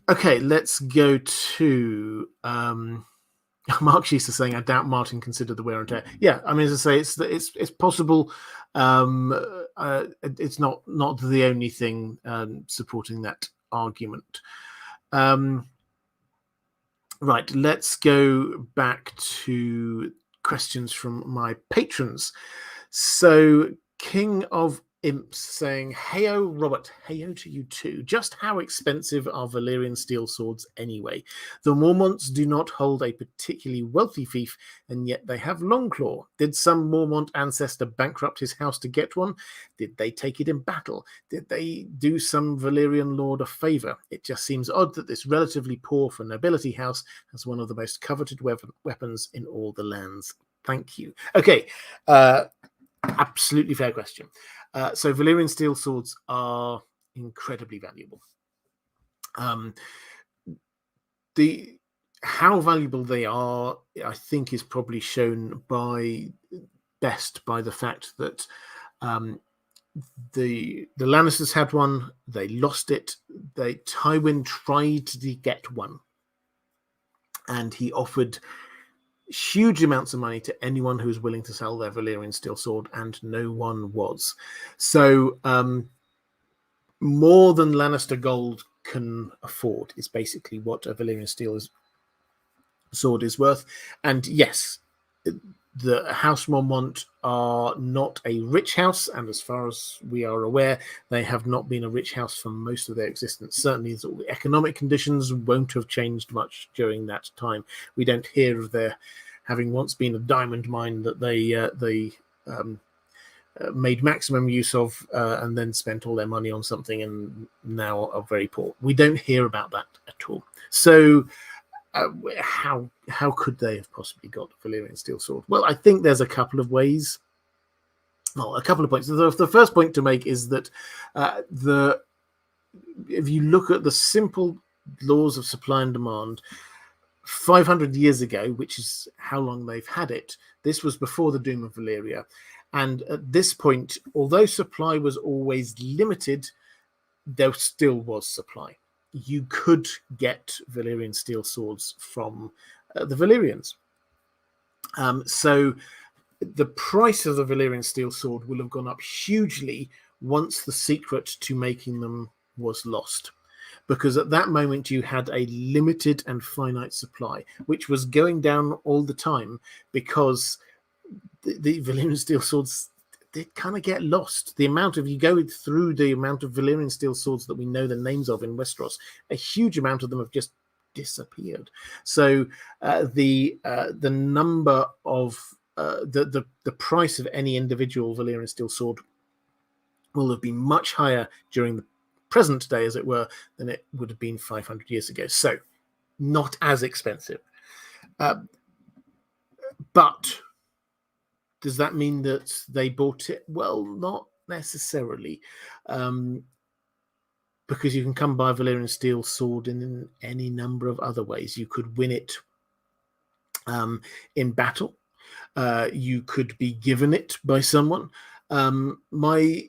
S1: Okay, let's go to Mark Sheeser saying, I doubt Martin considered the wear and tear. Yeah, I mean, as I say, it's possible. It's not the only thing supporting that argument. Right, let's go back to questions from my patrons. So, King of Imps saying, heyo, Robert, heyo to you too. Just how expensive are Valyrian steel swords anyway? The Mormonts do not hold a particularly wealthy fief, and yet they have Longclaw. Did some Mormont ancestor bankrupt his house to get one? Did they take it in battle? Did they do some Valyrian lord a favour? It just seems odd that this relatively poor for nobility house has one of the most coveted weapons in all the lands. Thank you. Okay, absolutely fair question. So Valyrian steel swords are incredibly valuable. How valuable they are, I think, is probably shown best by the fact that the Lannisters had one, they lost it. Tywin tried to get one, and he offered huge amounts of money to anyone who was willing to sell their Valyrian steel sword, and no one was. So more than Lannister gold can afford is basically what a Valyrian steel sword is worth. And yes, the House Mormont are not a rich house, and as far as we are aware, they have not been a rich house for most of their existence. Certainly the economic conditions won't have changed much during that time. We don't hear of their having once been a diamond mine that they made maximum use of, and then spent all their money on something and now are very poor. We don't hear about that at all. So how could they have possibly got the Valyrian steel sword? Well, I think there's a couple of ways. Well, a couple of points. The first point to make is that if you look at the simple laws of supply and demand, 500 years ago, which is how long they've had it, this was before the Doom of Valyria. And at this point, although supply was always limited, there still was supply. You could get Valyrian steel swords from the Valyrians. So the price of the Valyrian steel sword will have gone up hugely once the secret to making them was lost. Because at that moment you had a limited and finite supply, which was going down all the time because the Valyrian steel swords, they kind of get lost. The amount of, you go through the amount of Valyrian steel swords that we know the names of in Westeros, a huge amount of them have just disappeared. So the number of the price of any individual Valyrian steel sword will have been much higher during the present day, as it were, than it would have been 500 years ago. So not as expensive. But does that mean that they bought it? Well, not necessarily. Because you can come by a Valyrian steel sword in any number of other ways. You could win it in battle. You could be given it by someone. My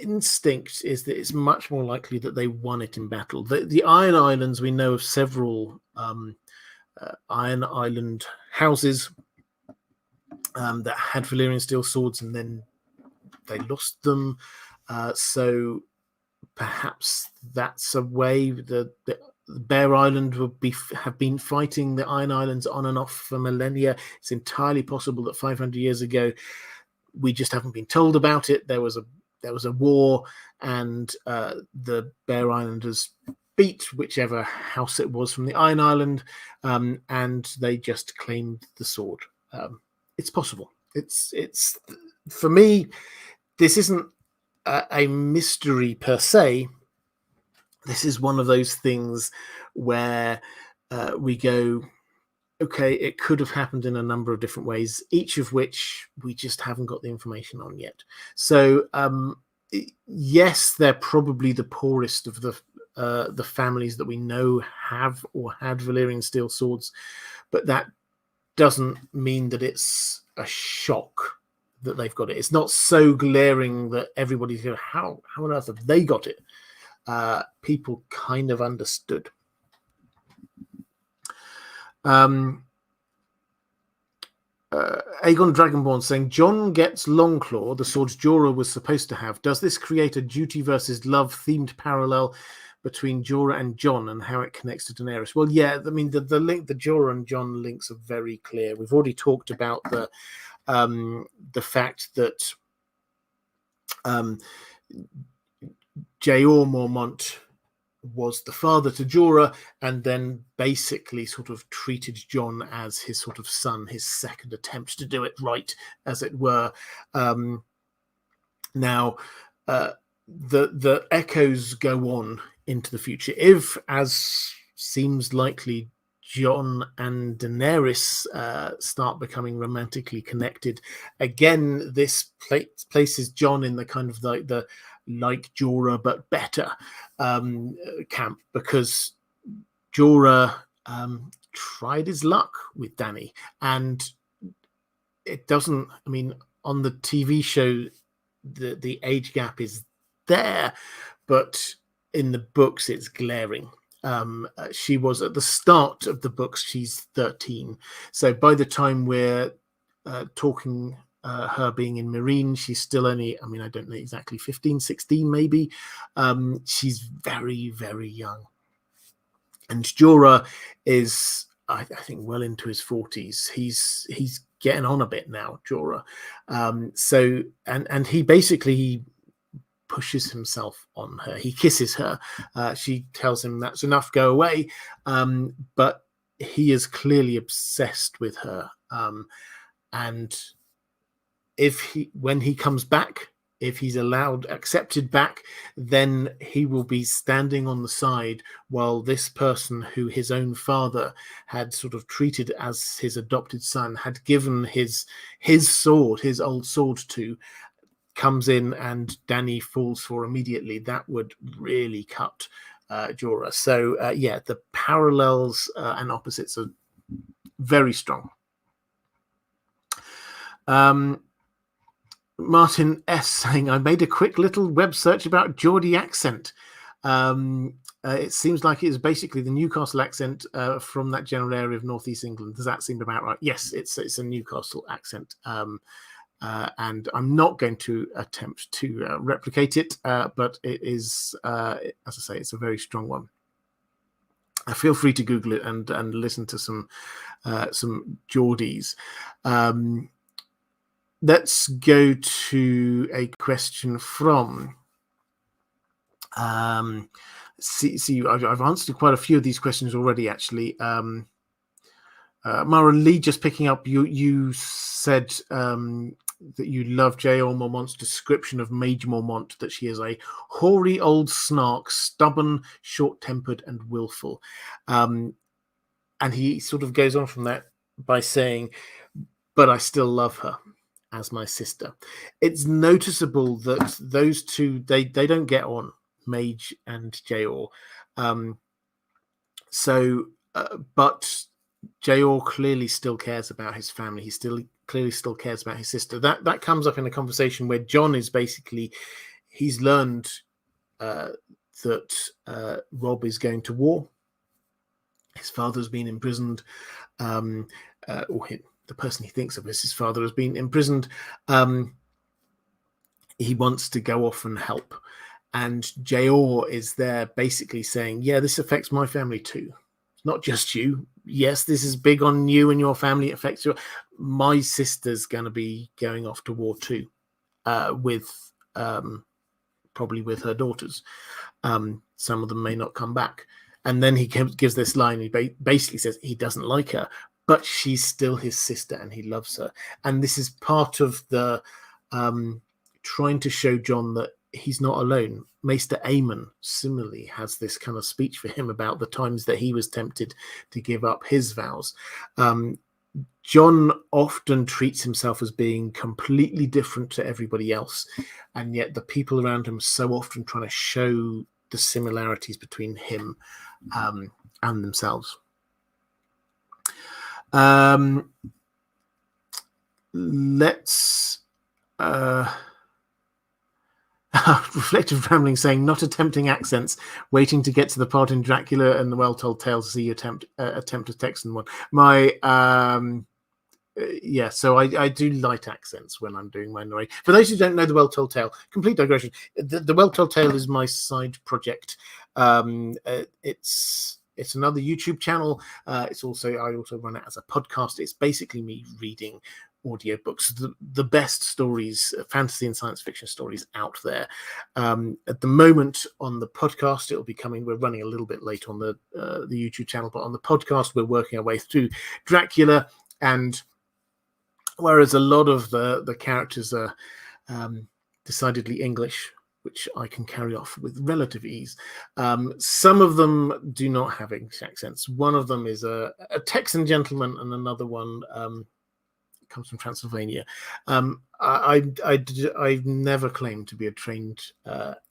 S1: instinct is that it's much more likely that they won it in battle. The Iron Islands, we know of several Iron Island houses that had Valyrian steel swords, and then they lost them. So perhaps that's a way. The Bear Island would have been fighting the Iron Islands on and off for millennia. It's entirely possible that 500 years ago, we just haven't been told about it. There was a war, and the Bear Islanders beat whichever house it was from the Iron Island, and they just claimed the sword. It's possible. It's for me, this isn't a mystery per se. This is one of those things where we go, okay, it could have happened in a number of different ways, each of which we just haven't got the information on yet. So yes, they're probably the poorest of the families that we know have or had Valyrian steel swords, but that doesn't mean that it's a shock that they've got it. It's not so glaring that everybody's going, how on earth have they got it? People kind of understood. Aegon Dragonborn saying, Jon gets Longclaw, the swords Jorah was supposed to have. Does this create a duty versus love themed parallel between Jorah and Jon and how it connects to Daenerys? Well, yeah, I mean, the link, the Jorah and Jon links are very clear. We've already talked about the fact that Jor Mormont was the father to Jorah, and then basically sort of treated Jon as his sort of son, his second attempt to do it right, as it were. Now, the echoes go on into the future. If, as seems likely, Jon and Daenerys start becoming romantically connected, again, this places Jon in the kind of the like Jorah but better camp, because Jorah tried his luck with Dany, and it doesn't, I mean, on the TV show the age gap is there, but in the books it's glaring. She was, at the start of the books, she's 13, so by the time we're talking her being in Meereen, she's still only, I mean, I don't know exactly, 15, 16 maybe. She's very, very young. And Jorah is, I think, well into his 40s. He's getting on a bit now, Jorah. So, and he basically pushes himself on her. He kisses her. She tells him that's enough, go away. But he is clearly obsessed with her. And when he comes back, if he's accepted back, then he will be standing on the side while this person who his own father had sort of treated as his adopted son, had given his sword, his old sword to, comes in and Dany falls for immediately. That would really cut Jorah. So the parallels and opposites are very strong. Martin S saying, I made a quick little web search about Geordie accent. It seems like it is basically the Newcastle accent from that general area of northeast England. Does that seem about right? Yes, it's a Newcastle accent. And I'm not going to attempt to replicate it, but it is, as I say, it's a very strong one. Feel free to Google it and listen to some Geordies. Let's go to a question from. See, I've answered quite a few of these questions already, actually. Maura Lee, just picking up, you said that you love Jor Mormont's description of Maege Mormont, that she is a hoary old snark, stubborn, short-tempered, and willful. And he sort of goes on from that by saying, but I still love her as my sister. It's noticeable that those two, they don't get on, Maege and Jor. But Jor clearly still cares about his family. He clearly still cares about his sister. That comes up in a conversation where Jon is basically, he's learned that Robb is going to war. His father's been imprisoned, the person he thinks of as his father has been imprisoned. He wants to go off and help. And Jor is there basically saying, yeah, this affects my family too. It's not just you. Yes, this is big on you and your family. It affects you. My sister's going to be going off to war too, probably with her daughters. Some of them may not come back. And then he gives this line. He basically says he doesn't like her, but she's still his sister and he loves her. And this is part of the trying to show Jon that he's not alone. Maester Aemon similarly has this kind of speech for him about the times that he was tempted to give up his vows. Jon often treats himself as being completely different to everybody else, and yet the people around him are so often trying to show the similarities between him and themselves. Let's reflective rambling saying, not attempting accents, waiting to get to the part in Dracula and the Well-Told Tale to see you attempt a Texan one. So I do light accents when I'm doing my narration. For those who don't know the Well-Told Tale, complete digression, the Well-Told Tale is my side project. It's another YouTube channel. I also run it as a podcast. It's basically me reading audiobooks, the best stories, fantasy and science fiction stories out there. At the moment on the podcast, it'll be coming. We're running a little bit late on the YouTube channel, but on the podcast, we're working our way through Dracula. And whereas a lot of the characters are decidedly English, which I can carry off with relative ease, some of them do not have English accents. One of them is a Texan gentleman, and another one comes from Transylvania. I've never claimed to be a trained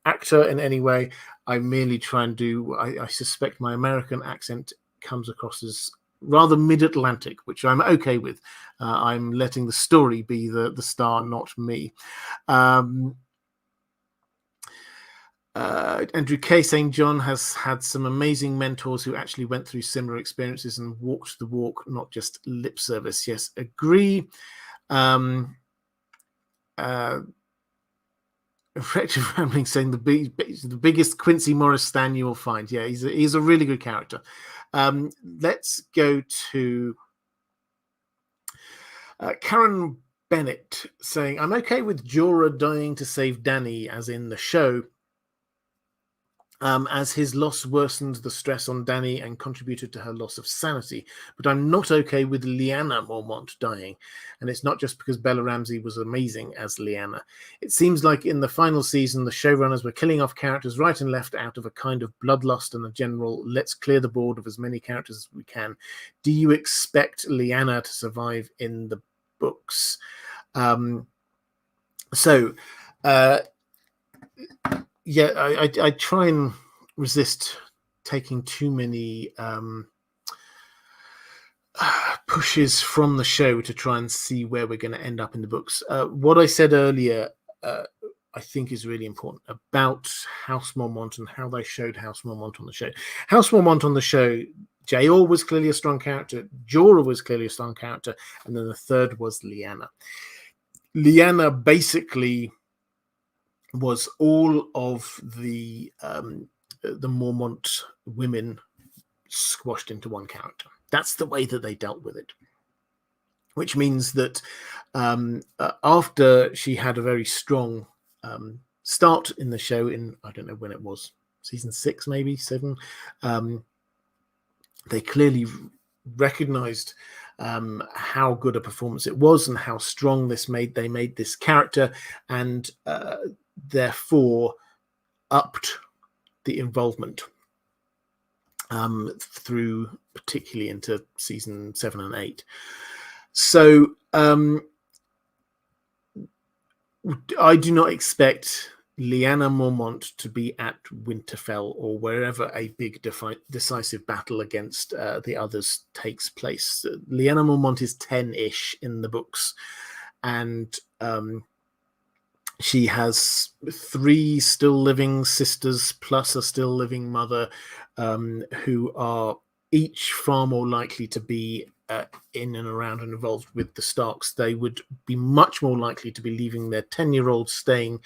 S1: actor in any way. I merely try and do. I suspect my American accent comes across as rather mid-Atlantic, which I'm okay with. I'm letting the story be the star, not me. Andrew K saying Jon has had some amazing mentors who actually went through similar experiences and walked the walk, not just lip service. Yes, agree. Effective Rambling saying the biggest Quincy Morris stan you will find. Yeah, he's a really good character. Let's go to Karen Bennett saying, I'm okay with Jorah dying to save Dany, as in the show. as his loss worsened the stress on Dany and contributed to her loss of sanity. But I'm not okay with Lyanna Mormont dying. And it's not just because Bella Ramsey was amazing as Lyanna. It seems like in the final season, the showrunners were killing off characters right and left out of a kind of bloodlust and a general, let's clear the board of as many characters as we can. Do you expect Lyanna to survive in the books? Yeah, I try and resist taking too many pushes from the show to try and see where we're going to end up in the books. What I said earlier, I think is really important about House Mormont and how they showed House Mormont on the show. House Mormont on the show, Jor was clearly a strong character, Jorah was clearly a strong character, and then the third was Lyanna. Lyanna basically was all of the Mormont women squashed into one character. That's the way that they dealt with it. Which means that after she had a very strong start in the show in, I don't know when it was, season 6, maybe 7, they clearly recognized how good a performance it was and how strong they made this character, and therefore upped the involvement through particularly into season 7 and 8. So I do not expect Lyanna Mormont to be at Winterfell or wherever a big decisive battle against the others takes place. Lyanna Mormont is 10-ish in the books, and she has 3 still living sisters plus a still living mother, who are each far more likely to be in and around and involved with the Starks. They would be much more likely to be leaving their 10-year-old staying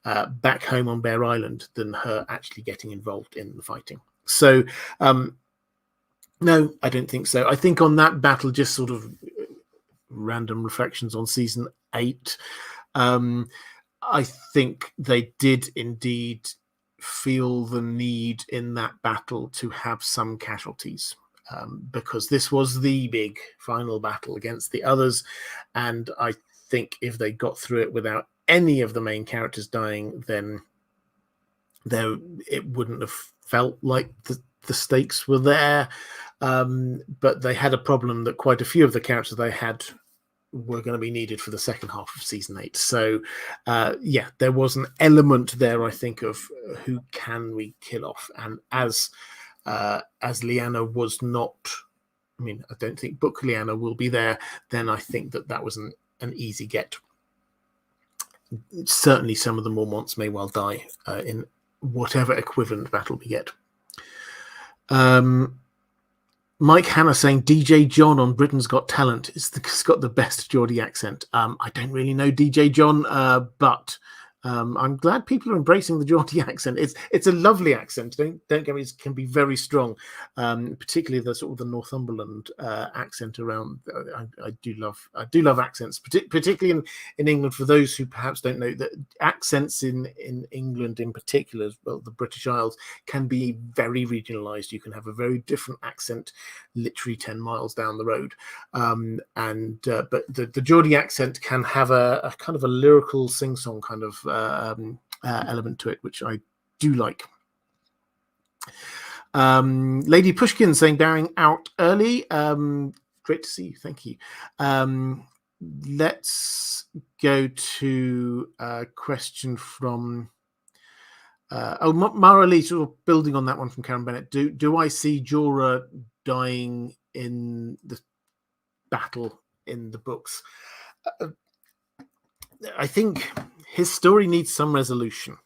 S1: back home on Bear Island than her actually getting involved in the fighting. So, no, I don't think so. I think on that battle, just sort of random reflections on season 8, I think they did indeed feel the need in that battle to have some casualties, because this was the big final battle against the others, and I think if they got through it without any of the main characters dying, then it wouldn't have felt like the stakes were there. But they had a problem that quite a few of the characters they had were going to be needed for the second half of season 8. So yeah, there was an element there, I think, of who can we kill off. And as Lyanna was not, I mean, I don't think book Lyanna will be there, then I think that was an easy get. Certainly some of the Mormonts may well die in whatever equivalent battle we get. Mike Hanna saying DJ John on Britain's Got Talent has got the best Geordie accent. I don't really know DJ John, but I'm glad people are embracing the Geordie accent. It's a lovely accent. Don't get me. It can be very strong, particularly the sort of the Northumberland accent around. I do love accents, particularly in England. For those who perhaps don't know, that accents in England, in particular, well, the British Isles, can be very regionalised. You can have a very different accent, literally 10 miles down the road, but the Geordie accent can have a kind of a lyrical sing-song kind of element to it, which I do like. Lady Pushkin saying bowing out early. Great to see you. Thank you. Let's go to a question from Maura Lee, sort of building on that one from Karen Bennett. Do I see Jorah dying in the battle in the books? I think his story needs some resolution.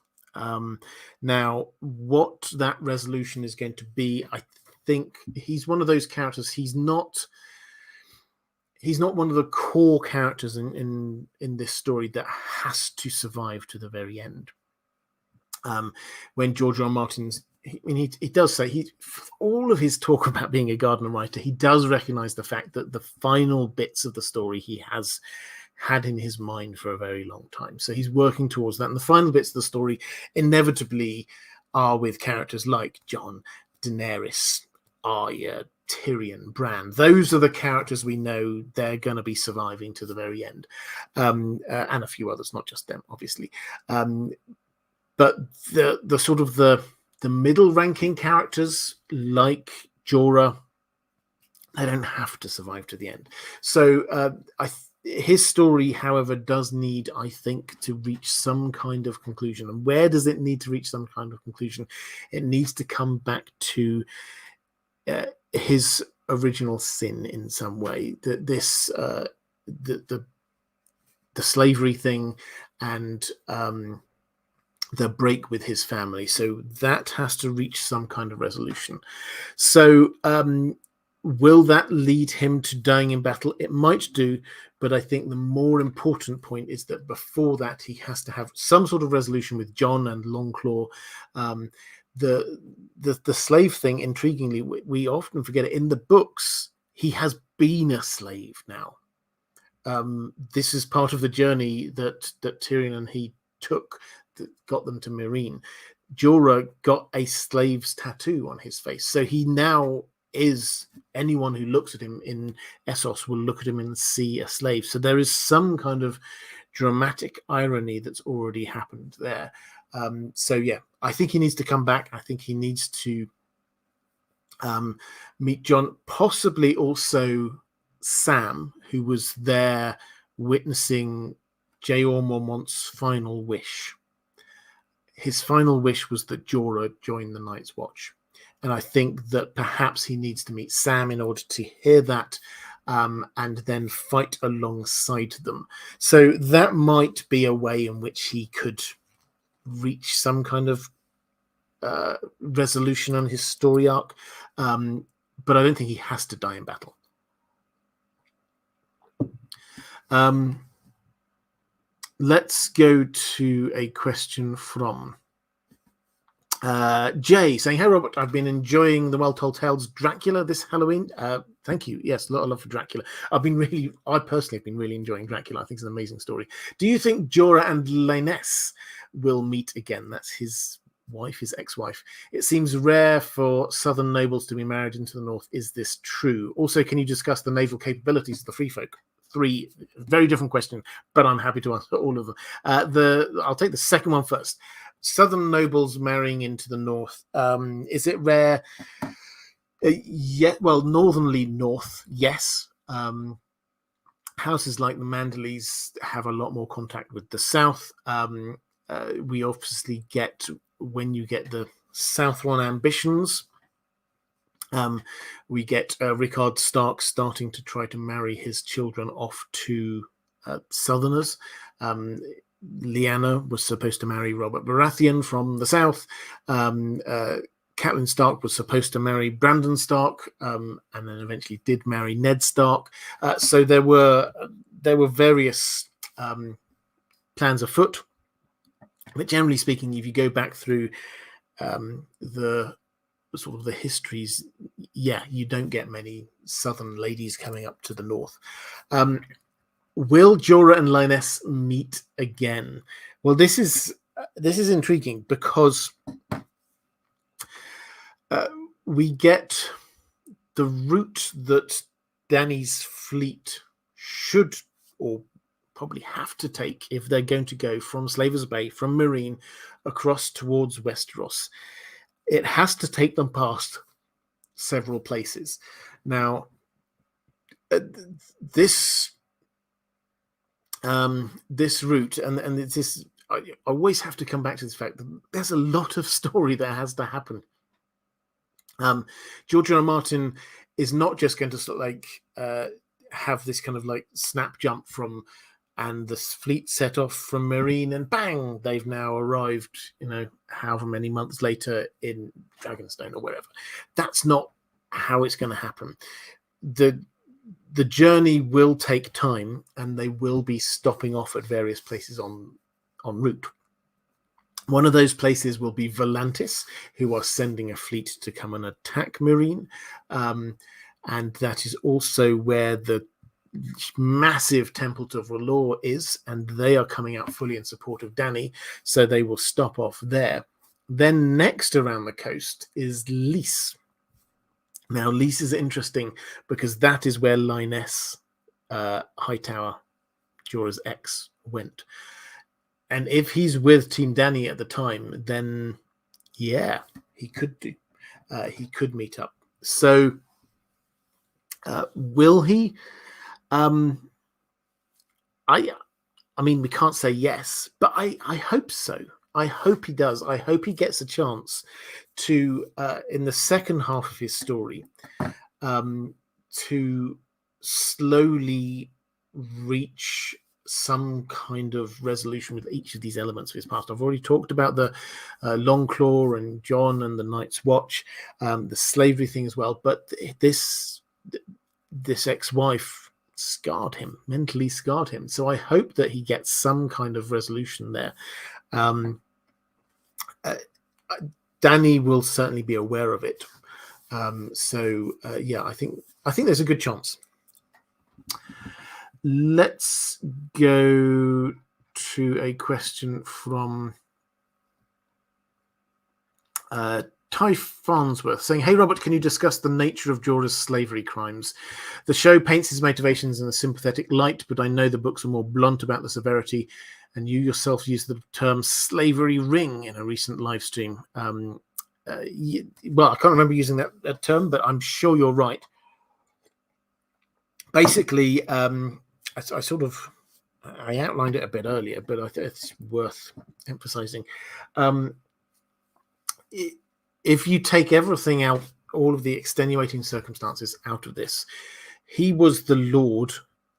S1: Now, what that resolution is going to be, I think he's one of those characters. He's not one of the core characters in this story that has to survive to the very end. When George R. R. Martin's, he does say, all of his talk about being a Gardner writer, he does recognize the fact that the final bits of the story he has had in his mind for a very long time. So he's working towards that. And the final bits of the story inevitably are with characters like Jon, Daenerys, Arya, Tyrion, Bran. Those are the characters we know they're going to be surviving to the very end, and a few others, not just them, obviously. But the sort of the middle ranking characters like Jorah, they don't have to survive to the end. So his story, however, does need, I think, to reach some kind of conclusion. And where does it need to reach some kind of conclusion? It needs to come back to his original sin in some way. That this the slavery thing and the break with his family. So that has to reach some kind of resolution. So will that lead him to dying in battle? It might do, but I think the more important point is that before that, he has to have some sort of resolution with Jon and Longclaw. The slave thing, intriguingly, we often forget it. In the books, he has been a slave now. This is part of the journey that Tyrion and he took that got them to Meereen. Jorah got a slave's tattoo on his face, so he now is, anyone who looks at him in Essos will look at him and see a slave. So there is some kind of dramatic irony that's already happened there. So yeah, I think he needs to come back. I think he needs to meet Jon, possibly also Sam, who was there witnessing Jor Mormont's final wish. His final wish was that Jorah join the Night's Watch. And I think that perhaps he needs to meet Sam in order to hear that and then fight alongside them. So that might be a way in which he could reach some kind of resolution on his story arc. But I don't think he has to die in battle. Let's go to a question from Jay saying, "Hey Robert, I've been enjoying the Well Told Tales Dracula this Halloween." Thank you. Yes, a lot of love for Dracula. I personally have been really enjoying Dracula. I think it's an amazing story. Do you think Jorah and Lyanna will meet again? That's his wife, his ex-wife. It seems rare for southern nobles to be married into the north. Is this true? Also, can you discuss the naval capabilities of the free folk? 3 very different questions, but I'm happy to answer all of them. I'll take the second one first. Southern nobles marrying into the north. Is it rare? Yeah, well, northernly north, yes. Houses like the Manderleys have a lot more contact with the south. We obviously get, when you get the South One ambitions, we get Rickard Stark starting to try to marry his children off to Southerners. Lyanna was supposed to marry Robert Baratheon from the south. Catelyn Stark was supposed to marry Brandon Stark, and then eventually did marry Ned Stark. So there were various plans afoot. But generally speaking, if you go back through the sort of the histories, yeah, you don't get many southern ladies coming up to the north. Will Jorah and Lyanna meet again? Well, this is intriguing because we get the route that Dany's fleet should, or probably have to take if they're going to go from Slavers Bay, from Meereen, across towards Westeros. It has to take them past several places. Now, this route, and this, I always have to come back to this fact that there's a lot of story that has to happen. George R. R. Martin is not just going to sort of like have this kind of like snap jump from, and the fleet set off from Meereen and bang, they've now arrived, however many months later in Dragonstone or wherever. That's not how it's going to happen. The journey will take time, and they will be stopping off at various places en route. One of those places will be Volantis, who are sending a fleet to come and attack Meereen. And that is also where the massive Temple to Valor is, and they are coming out fully in support of Dany, so they will stop off there. Then next around the coast is Lys. Now, Lys is interesting because that is where Lyness Hightower, Jorah's ex, went. And if he's with Team Dany at the time, then yeah, he could do. He could meet up. So will he? I mean, we can't say yes, but I hope so. I hope he does. I hope he gets a chance to, in the second half of his story, to slowly reach some kind of resolution with each of these elements of his past. I've already talked about the Longclaw and Jon and the Night's Watch, the slavery thing as well. But this ex-wife scarred him, mentally scarred him. So I hope that he gets some kind of resolution there. Dany will certainly be aware of it. Yeah, I think there's a good chance. Let's go to a question from Ty Farnsworth saying, "Hey Robert, can you discuss the nature of Jorah's slavery crimes? The show paints his motivations in a sympathetic light, but I know the books are more blunt about the severity, and you yourself used the term slavery ring in a recent live stream." Well, I can't remember using that term, but I'm sure you're right. Basically, I outlined it a bit earlier, but I think it's worth emphasizing. If you take everything out, all of the extenuating circumstances out of this, he was the lord,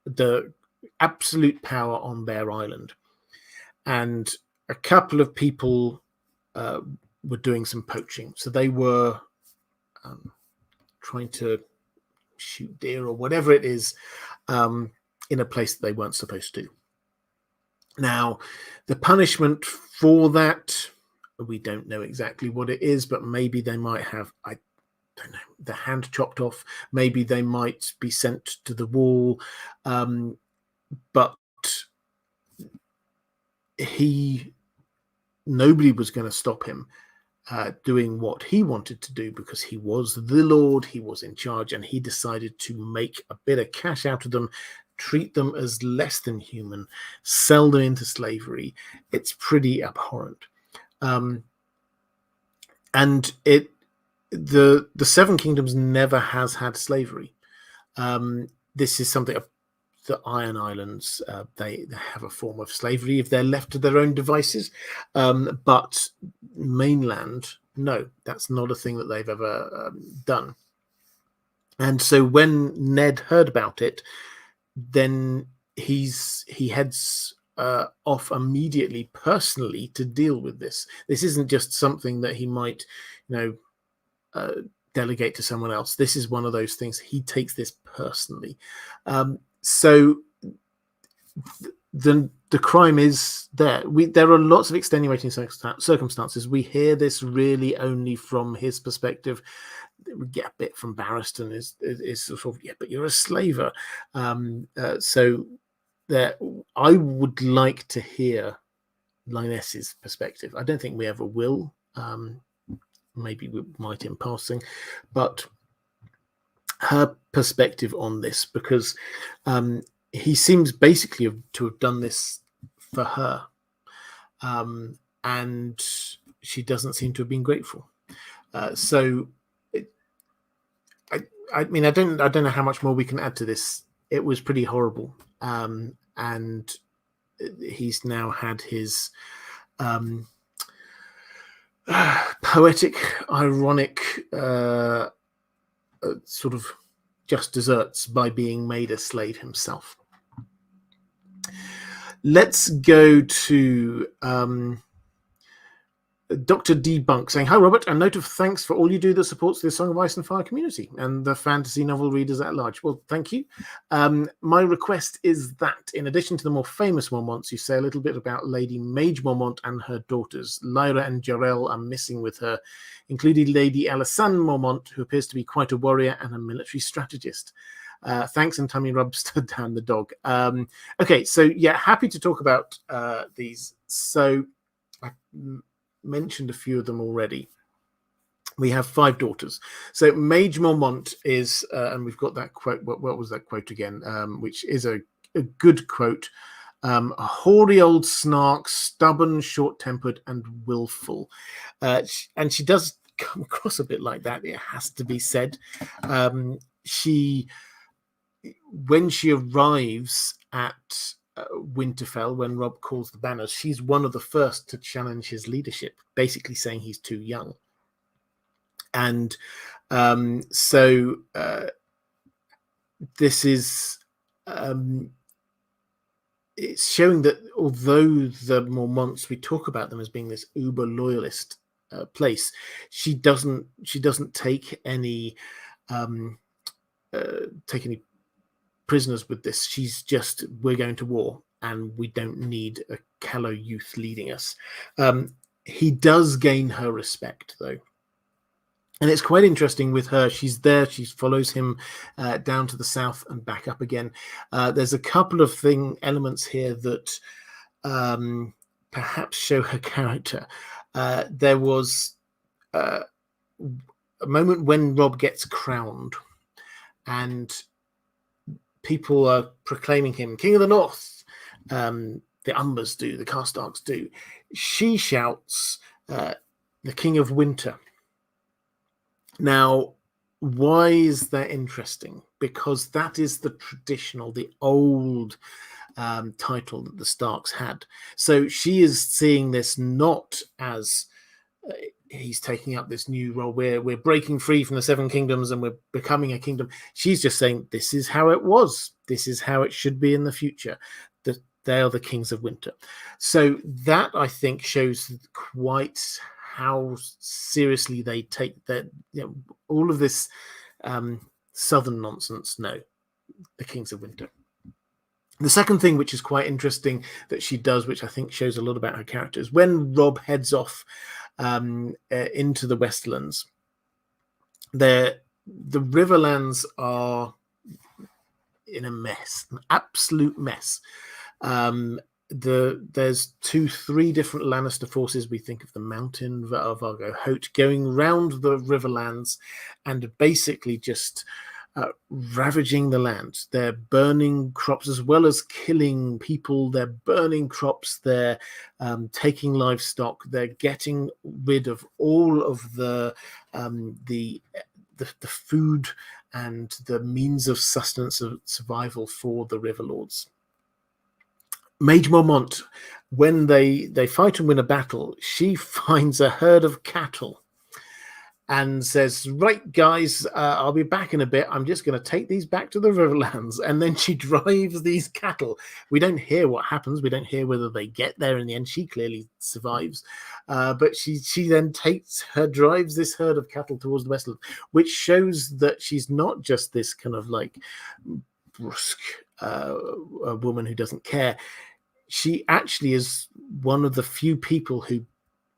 S1: the absolute power on Bear Island. And a couple of people were doing some poaching. So they were trying to shoot deer or whatever it is in a place that they weren't supposed to. Now, the punishment for that, we don't know exactly what it is, but maybe they might have, I don't know, the hand chopped off. Maybe they might be sent to the wall. But nobody was going to stop him doing what he wanted to do, because he was the Lord, he was in charge, and he decided to make a bit of cash out of them, treat them as less than human, sell them into slavery. It's pretty abhorrent. And the Seven Kingdoms never has had slavery. This is something the Iron Islands, they have a form of slavery if they're left to their own devices. But mainland, no, that's not a thing that they've ever done. And so when Ned heard about it, then he heads off immediately personally to deal with this. This isn't just something that he might, delegate to someone else. This is one of those things. He takes this personally. So the crime is there. There are lots of extenuating circumstances. We hear this really only from his perspective. We get a bit from Barristan is sort of, yeah, but you're a slaver. So there, I would like to hear Lyness's perspective. I don't think we ever will. Maybe we might in passing, but her perspective on this, because he seems basically to have done this for her, and she doesn't seem to have been grateful. So I mean, I don't know how much more we can add to this. It was pretty horrible, and he's now had his poetic, ironic sort of just desserts by being made a slave himself. Let's go to Dr. Debunk saying, "Hi Robert, a note of thanks for all you do that supports the Song of Ice and Fire community and the fantasy novel readers at large." Well, thank you. My request is that, in addition to the more famous Mormonts, you say a little bit about Lady Maege Mormont and her daughters. Lyra and Jarell are missing with her, including Lady Alysanne Mormont, who appears to be quite a warrior and a military strategist. Thanks, and tummy rub stood down the dog. Okay, so yeah, happy to talk about these. So mentioned a few of them already. We have 5 daughters. So Maege Mormont is, and we've got that quote. What was that quote again? Which is a good quote. A hoary old snark, stubborn, short-tempered, and willful. And she does come across a bit like that. It has to be said. When she arrives at Winterfell, when Robb calls the banners, she's one of the first to challenge his leadership, basically saying he's too young. And so this is it's showing that although the Mormonts, we talk about them as being this uber loyalist place, she doesn't take any prisoners with this. She's just, we're going to war and we don't need a callow youth leading us. He does gain her respect though. And it's quite interesting with her. She's there. She follows him down to the south and back up again. There's a couple of elements here that perhaps show her character. There was a moment when Robb gets crowned and people are proclaiming him King of the North. The Umbers do, the Karstarks do. She shouts, the King of Winter. Now, why is that interesting? Because that is the traditional, the old title that the Starks had. So she is seeing this not as he's taking up this new role. We're breaking free from the 7 kingdoms and we're becoming a kingdom. She's just saying this is how it was. This is how it should be in the future. That they are the kings of winter. So that, I think, shows quite how seriously they take that, all of this southern nonsense. No, the kings of winter. The second thing, which is quite interesting that she does, which I think shows a lot about her character, is when Robb heads off into the Westerlands, the Riverlands are in a mess, an absolute mess. There's 2-3 different Lannister forces. We think of the Mountain of Vargo Hoat going round the Riverlands and basically just ravaging the land. They're burning crops as well as killing people. They're burning crops. They're taking livestock. They're getting rid of all of the food and the means of sustenance of survival for the Riverlords. Maege Mormont, when they fight and win a battle, she finds a herd of cattle and says, right, guys, I'll be back in a bit. I'm just going to take these back to the Riverlands. And then she drives these cattle. We don't hear what happens. We don't hear whether they get there in the end. She clearly survives. But she then drives this herd of cattle towards the Westland, which shows that she's not just this kind of like brusque a woman who doesn't care. She actually is one of the few people who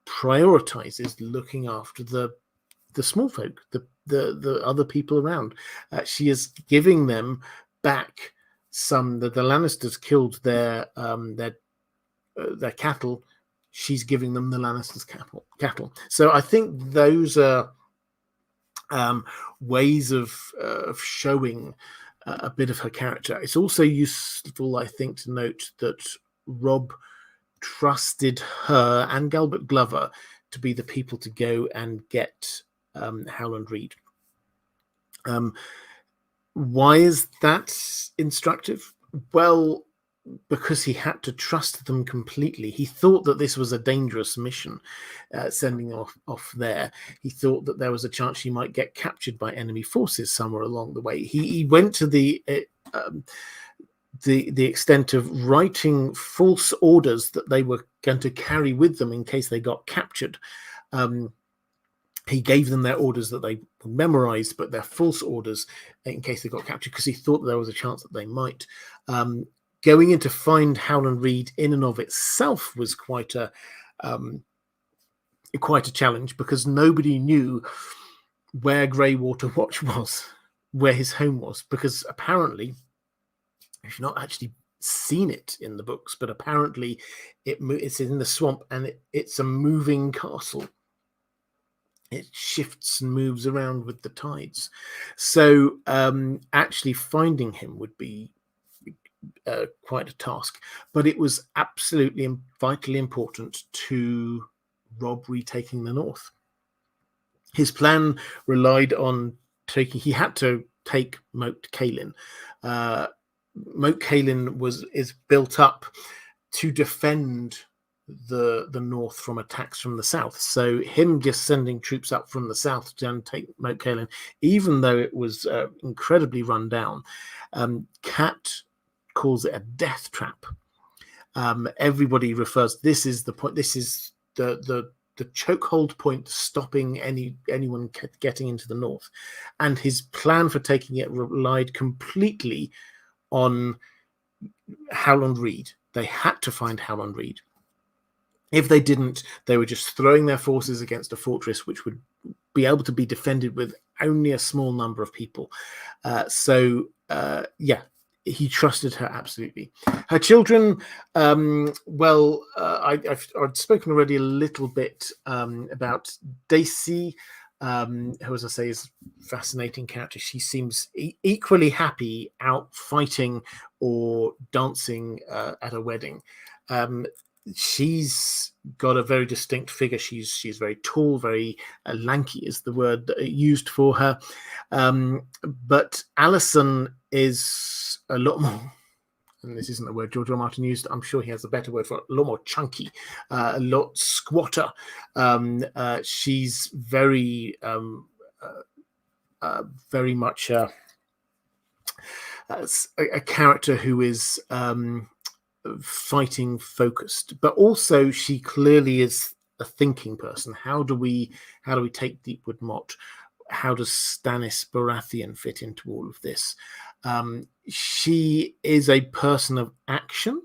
S1: prioritizes looking after the small folk, the other people around. She is giving them back some. The Lannisters killed their cattle. She's giving them the Lannisters' cattle. So I think those are ways of showing a bit of her character. It's also useful, I think, to note that Robb trusted her and Galbert Glover to be the people to go and get Howland Reed. Why is that instructive? Well, because he had to trust them completely. He thought that this was a dangerous mission, sending off there. He thought that there was a chance she might get captured by enemy forces somewhere along the way. He went to the extent of writing false orders that they were going to carry with them in case they got captured. He gave them their orders that they memorized, but they're false orders in case they got captured, because he thought there was a chance that they might. Going in to find Howland Reed in and of itself was quite a challenge, because nobody knew where Greywater Watch was, where his home was, because apparently, if you're not actually seen it in the books, but apparently it's in the swamp, and it's a moving castle. It shifts and moves around with the tides. So actually finding him would be quite a task. But it was absolutely and vitally important to Robb retaking the north. His plan relied on he had to take Moat Cailin. Moat Cailin is built up to defend the north from attacks from the south. So him just sending troops up from the south to take Moat Cailin, even though it was incredibly run down, Cat calls it a death trap. Everybody refers, this is the point, this is the chokehold point stopping anyone getting into the north. And his plan for taking it relied completely on Howland Reed. They had to find Howland Reed. If they didn't, they were just throwing their forces against a fortress which would be able to be defended with only a small number of people. He trusted her absolutely. Her children, I've spoken already a little bit about Daisy, who, as I say, is a fascinating character. She seems equally happy out fighting or dancing at a wedding. She's got a very distinct figure. She's very tall, very lanky is the word used for her. But Alyson is a lot more, and this isn't the word George R. R. Martin used, I'm sure he has a better word for it, a lot more chunky, a lot squatter. She's very much a character who is fighting focused, but also she clearly is a thinking person. How do we take Deepwood Motte? How does Stannis Baratheon fit into all of this? She is a person of action.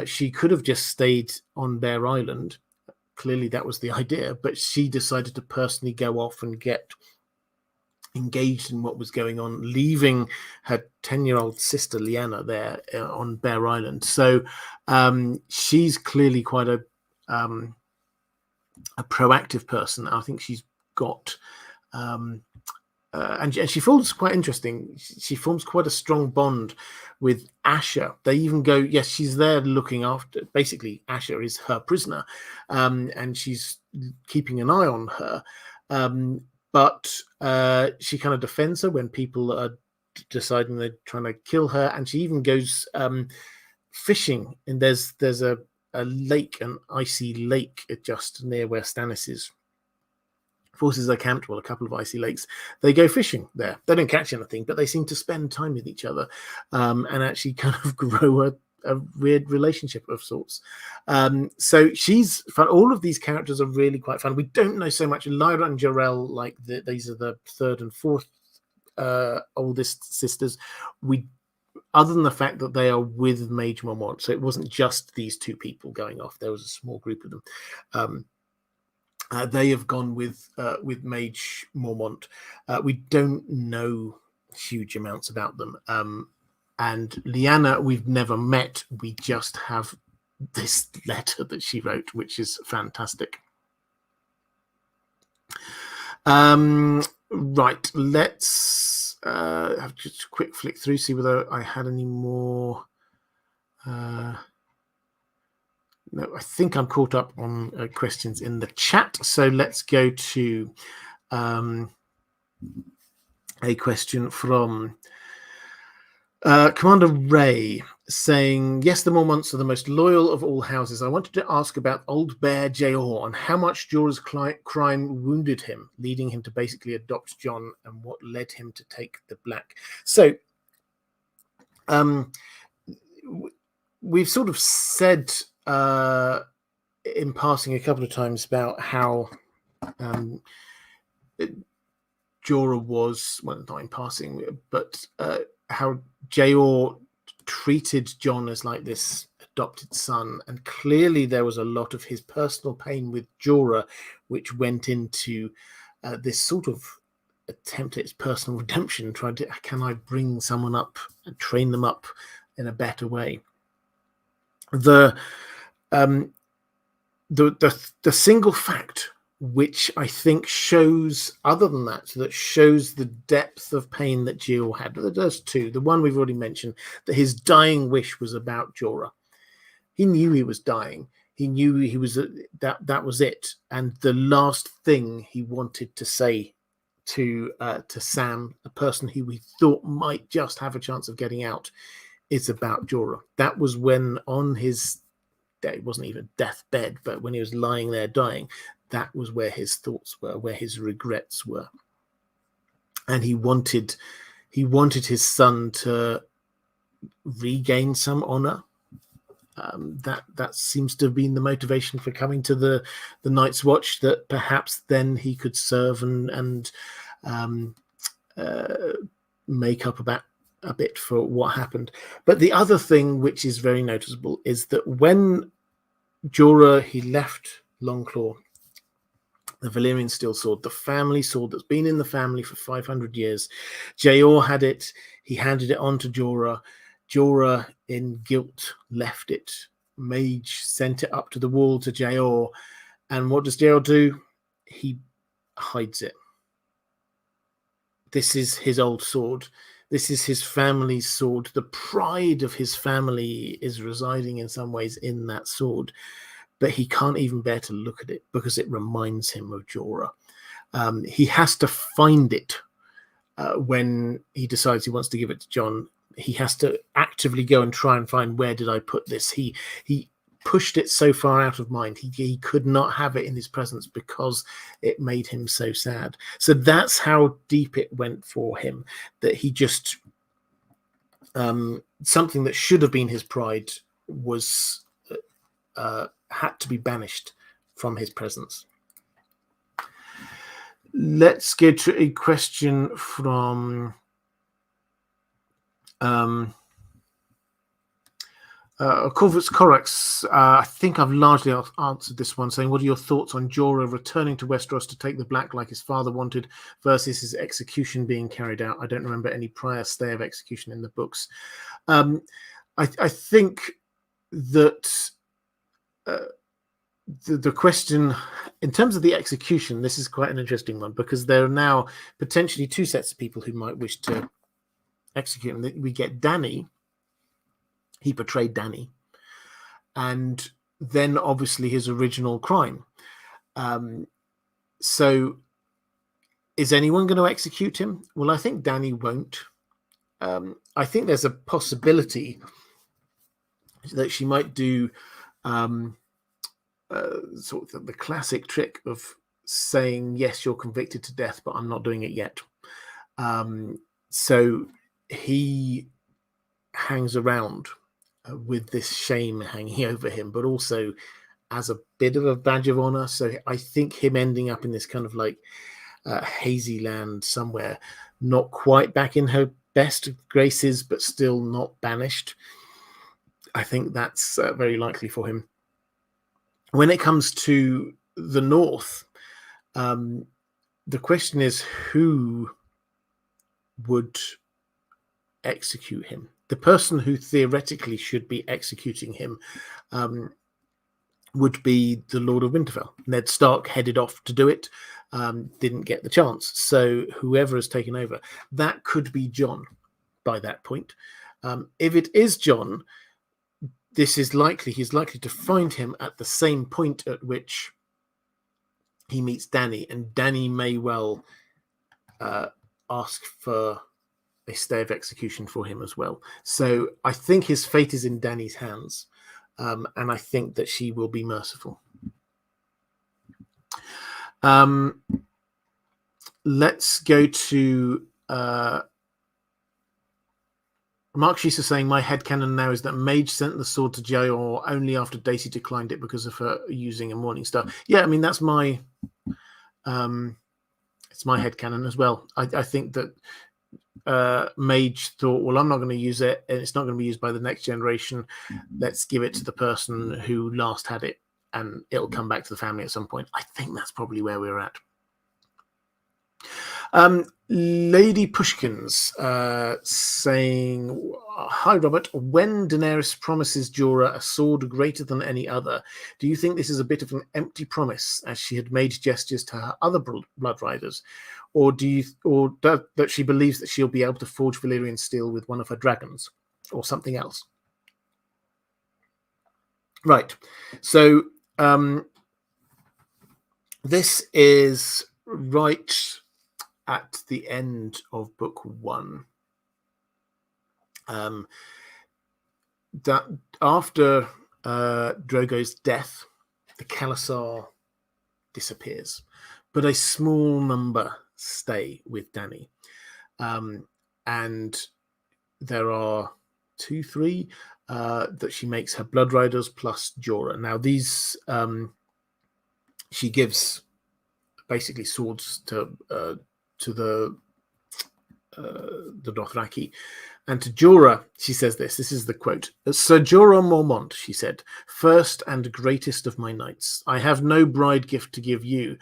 S1: She could have just stayed on Bear Island. Clearly that was the idea, but she decided to personally go off and get engaged in what was going on, leaving her 10-year-old sister Lyanna there on Bear Island. So she's clearly quite a proactive person. I think she's got and she forms quite interesting. She forms quite a strong bond with Asher. They even go, yes, she's there looking after. Basically, Asher is her prisoner, and she's keeping an eye on her. But she kind of defends her when people are deciding they're trying to kill her, and she even goes fishing. And there's a lake, an icy lake, just near where Stannis' forces are camped. Well, a couple of icy lakes. They go fishing there. They don't catch anything, but they seem to spend time with each other and actually kind of grow a weird relationship of sorts. So she's fun. All of these characters are really quite fun. We don't know so much. Lyra and Jarell, like these are the third and fourth oldest sisters. Other than the fact that they are with Maege Mormont, so it wasn't just these two people going off. There was a small group of them. They have gone with Maege Mormont. We don't know huge amounts about them. And Lyanna, we've never met. We just have this letter that she wrote, which is fantastic. Right, let's have just a quick flick through, see whether I had any more. No, I think I'm caught up on questions in the chat. So let's go to a question from Commander Ray saying, yes, the Mormonts are the most loyal of all houses. I wanted to ask about Old Bear Jor and how much Jorah's crime wounded him, leading him to basically adopt Jon, and what led him to take the Black. So we've sort of said in passing a couple of times about how Jorah was, well, not in passing, but how Jor treated Jon as like this adopted son, and clearly there was a lot of his personal pain with Jorah, which went into this sort of attempt at his personal redemption, trying to, can I bring someone up and train them up in a better way. The single fact which I think shows, other than that shows the depth of pain that Geer had. There's two. The one we've already mentioned, that his dying wish was about Jorah. He knew he was dying. He knew he was that was it. And the last thing he wanted to say to Sam, a person who we thought might just have a chance of getting out, is about Jorah. That was when on his, it wasn't even deathbed, but when he was lying there dying, that was where his thoughts were, where his regrets were. And he wanted his son to regain some honor. That seems to have been the motivation for coming to the Night's Watch, that perhaps then he could serve and make up a bit for what happened. But the other thing which is very noticeable is that when Jorah, he left Longclaw, the Valyrian steel sword, the family sword that's been in the family for 500 years. Jor had it. He handed it on to Jorah. Jorah, in guilt, left it. Maege sent it up to the wall to Jor. And what does Jor do? He hides it. This is his old sword. This is his family's sword. The pride of his family is residing in some ways in that sword. But he can't even bear to look at it because it reminds him of Jorah. He has to find it when he decides he wants to give it to Jon. He has to actively go and try and find, where did I put this? He pushed it so far out of mind. He could not have it in his presence because it made him so sad. So that's how deep it went for him, that he just, something that should have been his pride was had to be banished from his presence. Let's go to a question from Corvus. I think I've largely answered this one, saying, what are your thoughts on Jorah returning to Westeros to take the Black like his father wanted versus his execution being carried out? I don't remember any prior stay of execution in the books. I think that the question in terms of the execution, this is quite an interesting one, because there are now potentially two sets of people who might wish to execute him. We get Dany. He portrayed Dany, and then obviously his original crime. So is anyone going to execute him? Well, I think Dany won't. I think there's a possibility that she might do sort of the classic trick of saying, yes, you're convicted to death, but I'm not doing it yet. So he hangs around with this shame hanging over him, but also as a bit of a badge of honor. So I think him ending up in this kind of like hazy land somewhere, not quite back in her best graces, but still not banished. I think that's very likely for him. When it comes to the North, the question is, who would execute him? The person who theoretically should be executing him would be the Lord of Winterfell. Ned Stark headed off to do it, didn't get the chance. So whoever has taken over, that could be Jon by that point. If it is Jon, he's likely to find him at the same point at which he meets Dany, and Dany may well ask for a stay of execution for him as well. So I think his fate is in Dany's hands, and I think that she will be merciful. Let's go to Mark Sheesa saying, my headcanon now is that Maege sent the sword to Jor only after Daisy declined it because of her using a Morning Star. Yeah, I mean, that's my it's my headcanon as well. I think that Maege thought, well, I'm not going to use it, and it's not going to be used by the next generation. Let's give it to the person who last had it, and it'll come back to the family at some point. I think that's probably where we're at. Lady Pushkins saying, "Hi Robert, when Daenerys promises Jorah a sword greater than any other, do you think this is a bit of an empty promise, as she had made gestures to her other blood riders, or that she believes that she'll be able to forge Valyrian steel with one of her dragons, or something else?" Right. So this is right at the end of book 1. That after Drogo's death, the Khalasar disappears, but a small number stay with Dany, and there are 2-3 that she makes her blood riders plus Jorah. Now these she gives basically swords to the Dothraki. And to Jorah, she says this is the quote: "Sir Jor Mormont," she said, "first and greatest of my knights, I have no bride gift to give you,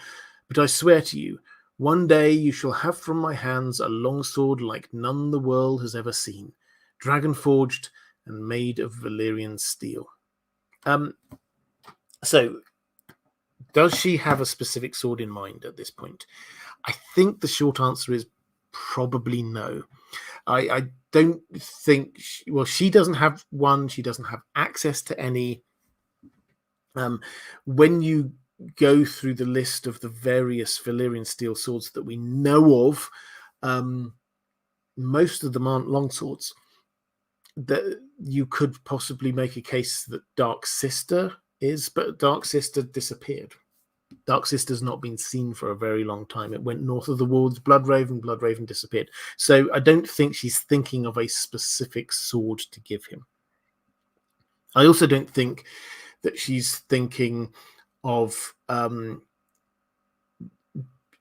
S1: but I swear to you, one day you shall have from my hands a longsword like none the world has ever seen, dragon forged and made of Valyrian steel." So does she have a specific sword in mind at this point? I think the short answer is probably no. I don't think... she doesn't have one. She doesn't have access to any. When you go through the list of the various Valyrian steel swords that we know of, most of them aren't longswords. That you could possibly make a case that Dark Sister is, but Dark Sister disappeared. Dark Sister's not been seen for a very long time. It went north of the Wolds. Blood Raven disappeared. So I don't think she's thinking of a specific sword to give him. I also don't think that she's thinking of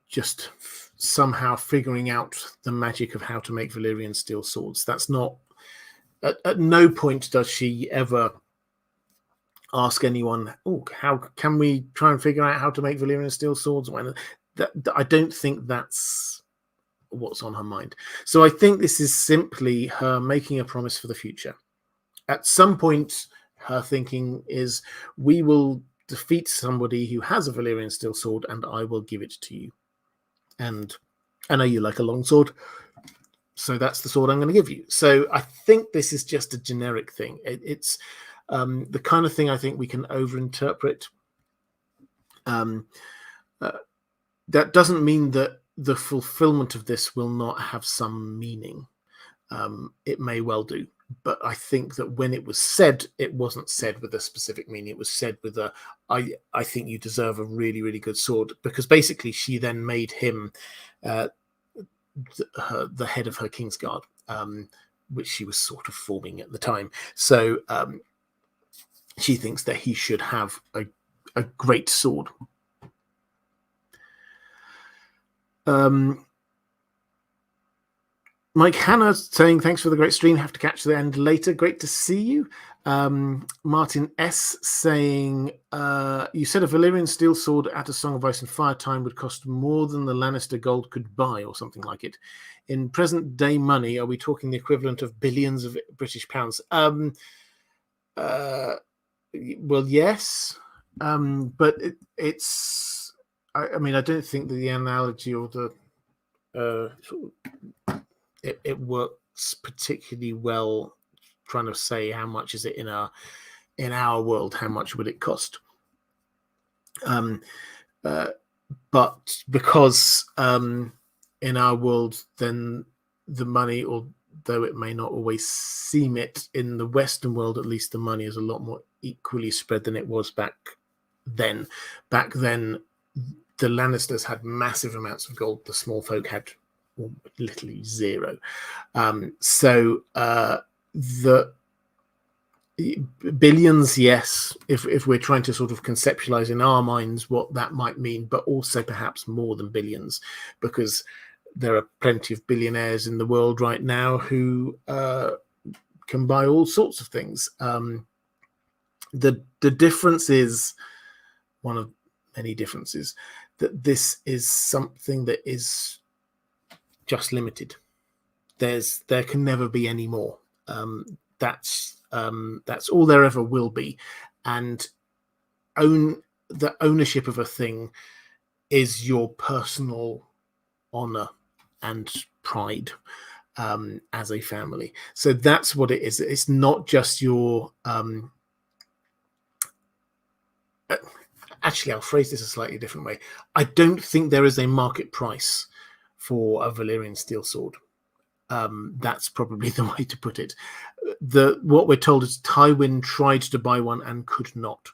S1: just somehow figuring out the magic of how to make Valyrian steel swords. That's not... At no point does she ever ask anyone, how can we try and figure out how to make Valyrian steel swords? I don't think that's what's on her mind. So I think this is simply her making a promise for the future. At some point, her thinking is, we will defeat somebody who has a Valyrian steel sword and I will give it to you. And I know you like a long sword, so that's the sword I'm going to give you. So I think this is just a generic thing. It's the kind of thing I think we can overinterpret. That doesn't mean that the fulfillment of this will not have some meaning. It may well do. But I think that when it was said, it wasn't said with a specific meaning. It was said with I think you deserve a really, really good sword. Because basically she then made him the head of her Kingsguard, which she was sort of forming at the time. So she thinks that he should have a great sword. Mike Hanna saying, "Thanks for the great stream. Have to catch the end later. Great to see you." Martin S saying, "You said a Valyrian steel sword at a Song of Ice and Fire time would cost more than the Lannister gold could buy, or something like it. In present day money, are we talking the equivalent of billions of British pounds?" Well, yes, but it's... I mean, I don't think that the analogy or the it works particularly well trying to say how much is it in our world, how much would it cost. But because in our world, then the money, although it may not always seem it, in the Western world at least, the money is a lot more equally spread than it was back then. Back then, the Lannisters had massive amounts of gold. The small folk had literally zero. So the billions, yes, if we're trying to sort of conceptualize in our minds what that might mean, but also perhaps more than billions, because there are plenty of billionaires in the world right now who can buy all sorts of things. The difference is, one of many differences, that this is something that is just limited. There can never be any more. That's all there ever will be, and the ownership of a thing is your personal honor and pride as a family. So that's what it is. It's not just your actually, I'll phrase this a slightly different way. I don't think there is a market price for a Valyrian steel sword. That's probably the way to put it. What we're told is Tywin tried to buy one and could not.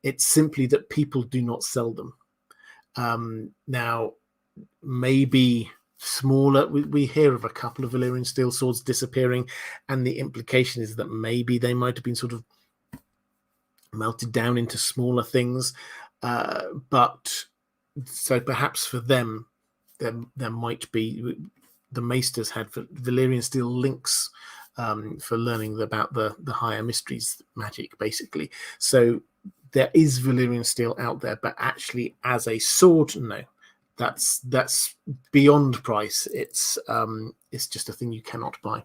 S1: It's simply that people do not sell them. Now, maybe smaller, we hear of a couple of Valyrian steel swords disappearing, and the implication is that maybe they might have been sort of melted down into smaller things. But so perhaps for them, there might be, the Maesters had Valyrian steel links for learning about the higher mysteries magic, basically. So there is Valyrian steel out there, but actually as a sword, no. That's beyond price. It's just a thing you cannot buy.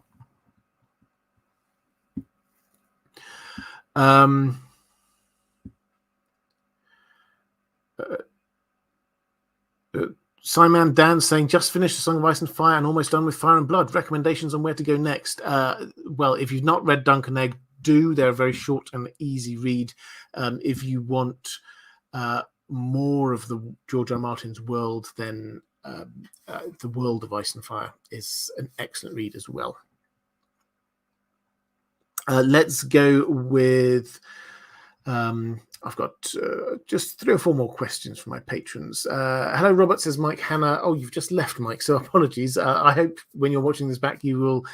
S1: Simon Dan saying, just finished the Song of Ice and Fire and almost done with Fire and Blood. Recommendations on where to go next? Well, if you've not read Dunk and Egg, do. They're a very short and easy read. If you want more of the George R. R. Martin's world, then The World of Ice and Fire is an excellent read as well. Let's go with... I've got just 3 or 4 more questions from my patrons. Hello, Robert, says Mike. Hanna. Oh, you've just left, Mike, so apologies. I hope when you're watching this back, you'll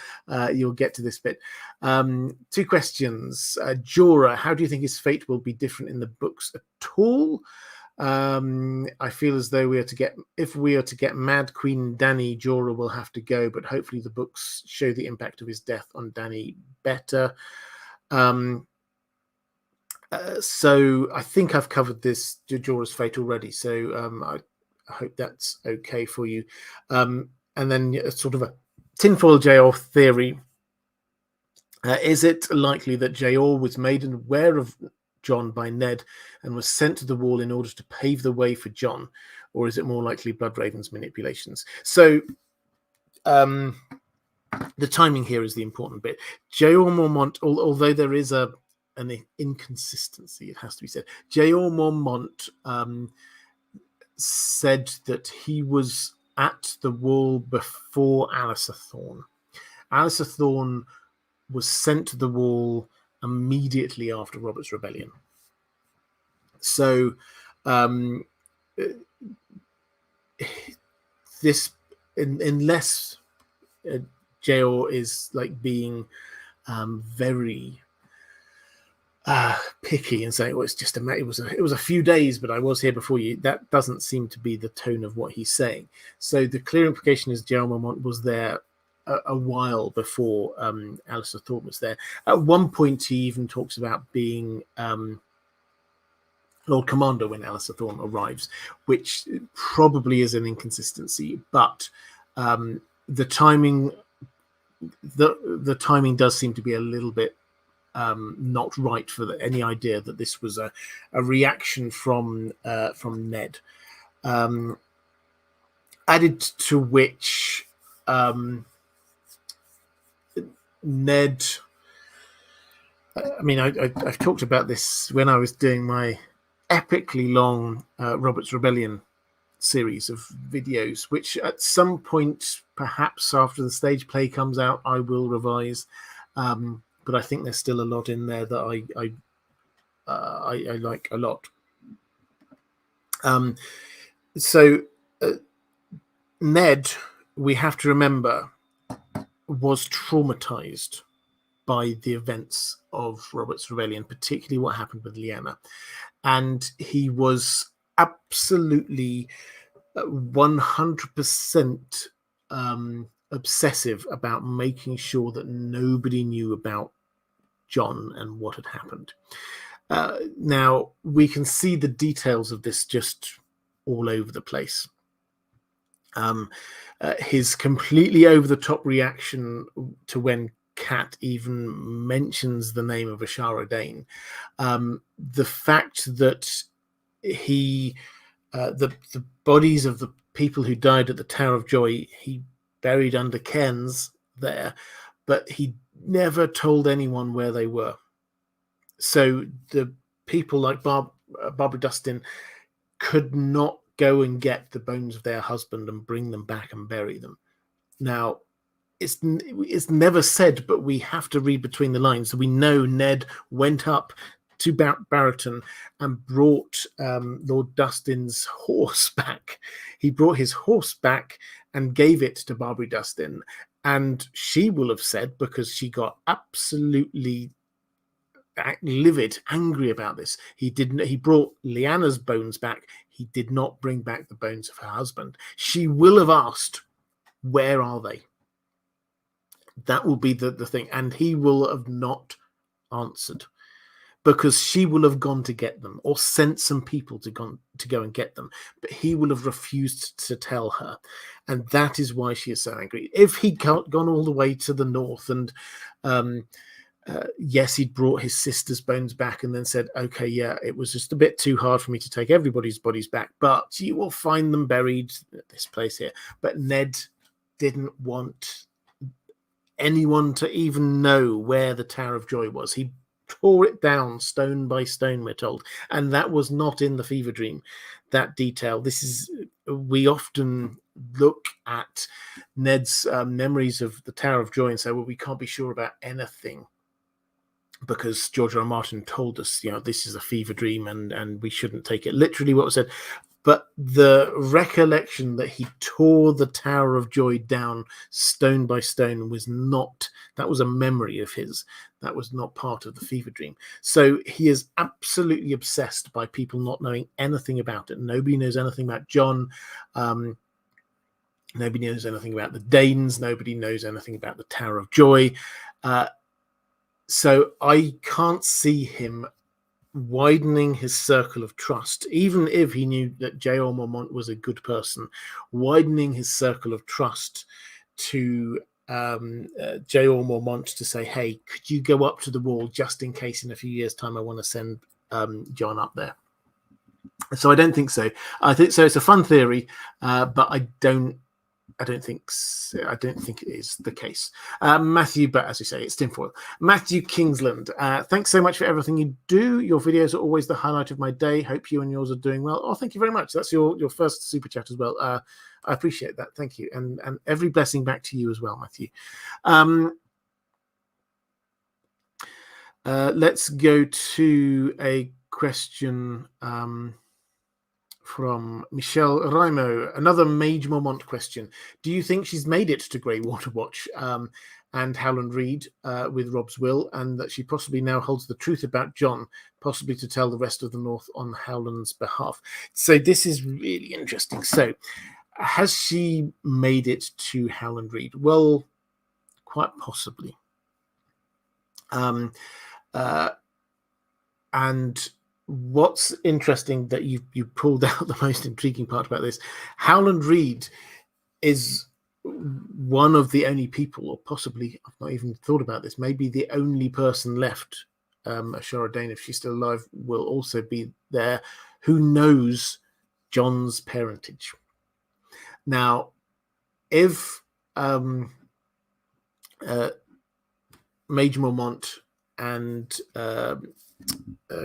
S1: get to this bit. 2 questions. Jorah, how do you think his fate will be different in the books at all? I feel as though if we are to get Mad Queen Dany, Jorah will have to go, but hopefully the books show the impact of his death on Dany better. So I think I've covered this Jorah's fate already, so I hope that's okay for you. And then sort of a tinfoil Jor theory. Is it likely that Jor was made aware of Jon by Ned and was sent to the Wall in order to pave the way for Jon, or is it more likely Bloodraven's manipulations? So the timing here is the important bit. Jor Mormont, although there is an inconsistency, it has to be said. Jor Mormont said that he was at the Wall before Alliser Thorne. Alliser Thorne was sent to the Wall immediately after Robert's Rebellion. So this, unless Jor is like being very picky and saying, "Oh, it's just it was a few days, but I was here before you." That doesn't seem to be the tone of what he's saying. So the clear implication is Jor Mormont was there a while before Alliser Thorne was there. At one point, he even talks about being Lord Commander when Alliser Thorne arrives, which probably is an inconsistency. But the timing does seem to be a little bit not right for any idea that this was a reaction from Ned. Added to which Ned, I mean, I've talked about this when I was doing my epically long Robert's Rebellion series of videos, which at some point, perhaps after the stage play comes out, I will revise. But I think there's still a lot in there that I like a lot. So Ned, we have to remember, was traumatized by the events of Robert's Rebellion, particularly what happened with Lyanna. And he was absolutely 100% obsessive about making sure that nobody knew about Jon and what had happened. Now, we can see the details of this just all over the place. His completely over-the-top reaction to when Kat even mentions the name of Ashara Dane, the fact that he, the bodies of the people who died at the Tower of Joy, he buried under cairns there, but he never told anyone where they were. So the people like Barbara Dustin could not go and get the bones of their husband and bring them back and bury them. Now, it's never said, but we have to read between the lines. So we know Ned went up to Barrington and brought Lord Dustin's horse back. He brought his horse back and gave it to Barbara Dustin. And she will have said, because she got absolutely livid, angry about this, he brought Lyanna's bones back. He did not bring back the bones of her husband. She will have asked, where are they? That will be the thing. And he will have not answered, because she will have gone to get them or sent some people to go and get them. But he will have refused to tell her. And that is why she is so angry. If he'd gone all the way to the north and yes, he'd brought his sister's bones back and then said, okay, yeah, it was just a bit too hard for me to take everybody's bodies back, but you will find them buried at this place here. But Ned didn't want anyone to even know where the Tower of Joy was. He tore it down stone by stone, we're told. And that was not in the Fever Dream, that detail. We often look at Ned's memories of the Tower of Joy and say, well, we can't be sure about anything, because George R. R. Martin told us, this is a fever dream and we shouldn't take it literally what was said. But the recollection that he tore the Tower of Joy down stone by stone was a memory of his. That was not part of the fever dream. So he is absolutely obsessed by people not knowing anything about it. Nobody knows anything about Jon. Nobody knows anything about the Danes. Nobody knows anything about the Tower of Joy. So I can't see him widening his circle of trust, even if he knew that Jor Mormont was a good person, widening his circle of trust to Jor Mormont to say, hey, could you go up to the wall just in case in a few years' time I want to send Jon up there? So I don't think so. I think so. It's a fun theory, but I don't think it is the case. Matthew, but as you say, it's tinfoil. Matthew Kingsland, thanks so much for everything you do. Your videos are always the highlight of my day. Hope you and yours are doing well. Oh, thank you very much. That's your first super chat as well. I appreciate that. Thank you. And every blessing back to you as well, Matthew. Let's go to a question from Michelle Raimo, another Maege Mormont question. Do you think she's made it to Grey Water Watch and Howland Reed with Rob's will, and that she possibly now holds the truth about Jon, possibly to tell the rest of the North on Howland's behalf? So this is really interesting. So has she made it to Howland Reed? Well, quite possibly. And what's interesting that you pulled out the most intriguing part about this. Howland Reed is one of the only people, or possibly, I've not even thought about this, maybe the only person left, Ashara Dane, if she's still alive, will also be there, who knows Jon's parentage. Now, if Maege Mormont and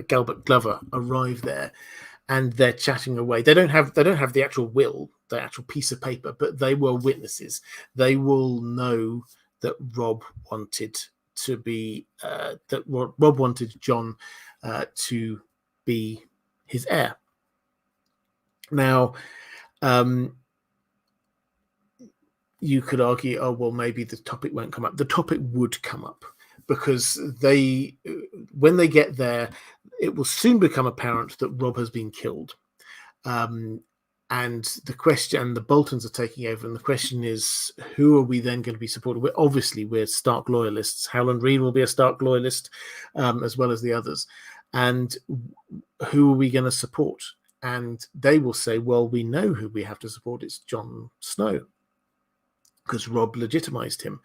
S1: Galbert Glover arrive there and they're chatting away, they don't have the actual will, the actual piece of paper, but they were witnesses. They will know that Rob wanted to be Rob wanted Jon to be his heir. Now, you could argue, oh well, maybe the topic won't come up. The topic would come up, because when they get there, it will soon become apparent that Rob has been killed. And the question, the Boltons are taking over, and the question is, who are we then going to be supporting? We're Stark loyalists. Howland Reed will be a Stark loyalist, as well as the others. And who are we going to support? and they will say, well, we know who we have to support. It's Jon Snow, because Robb legitimized him.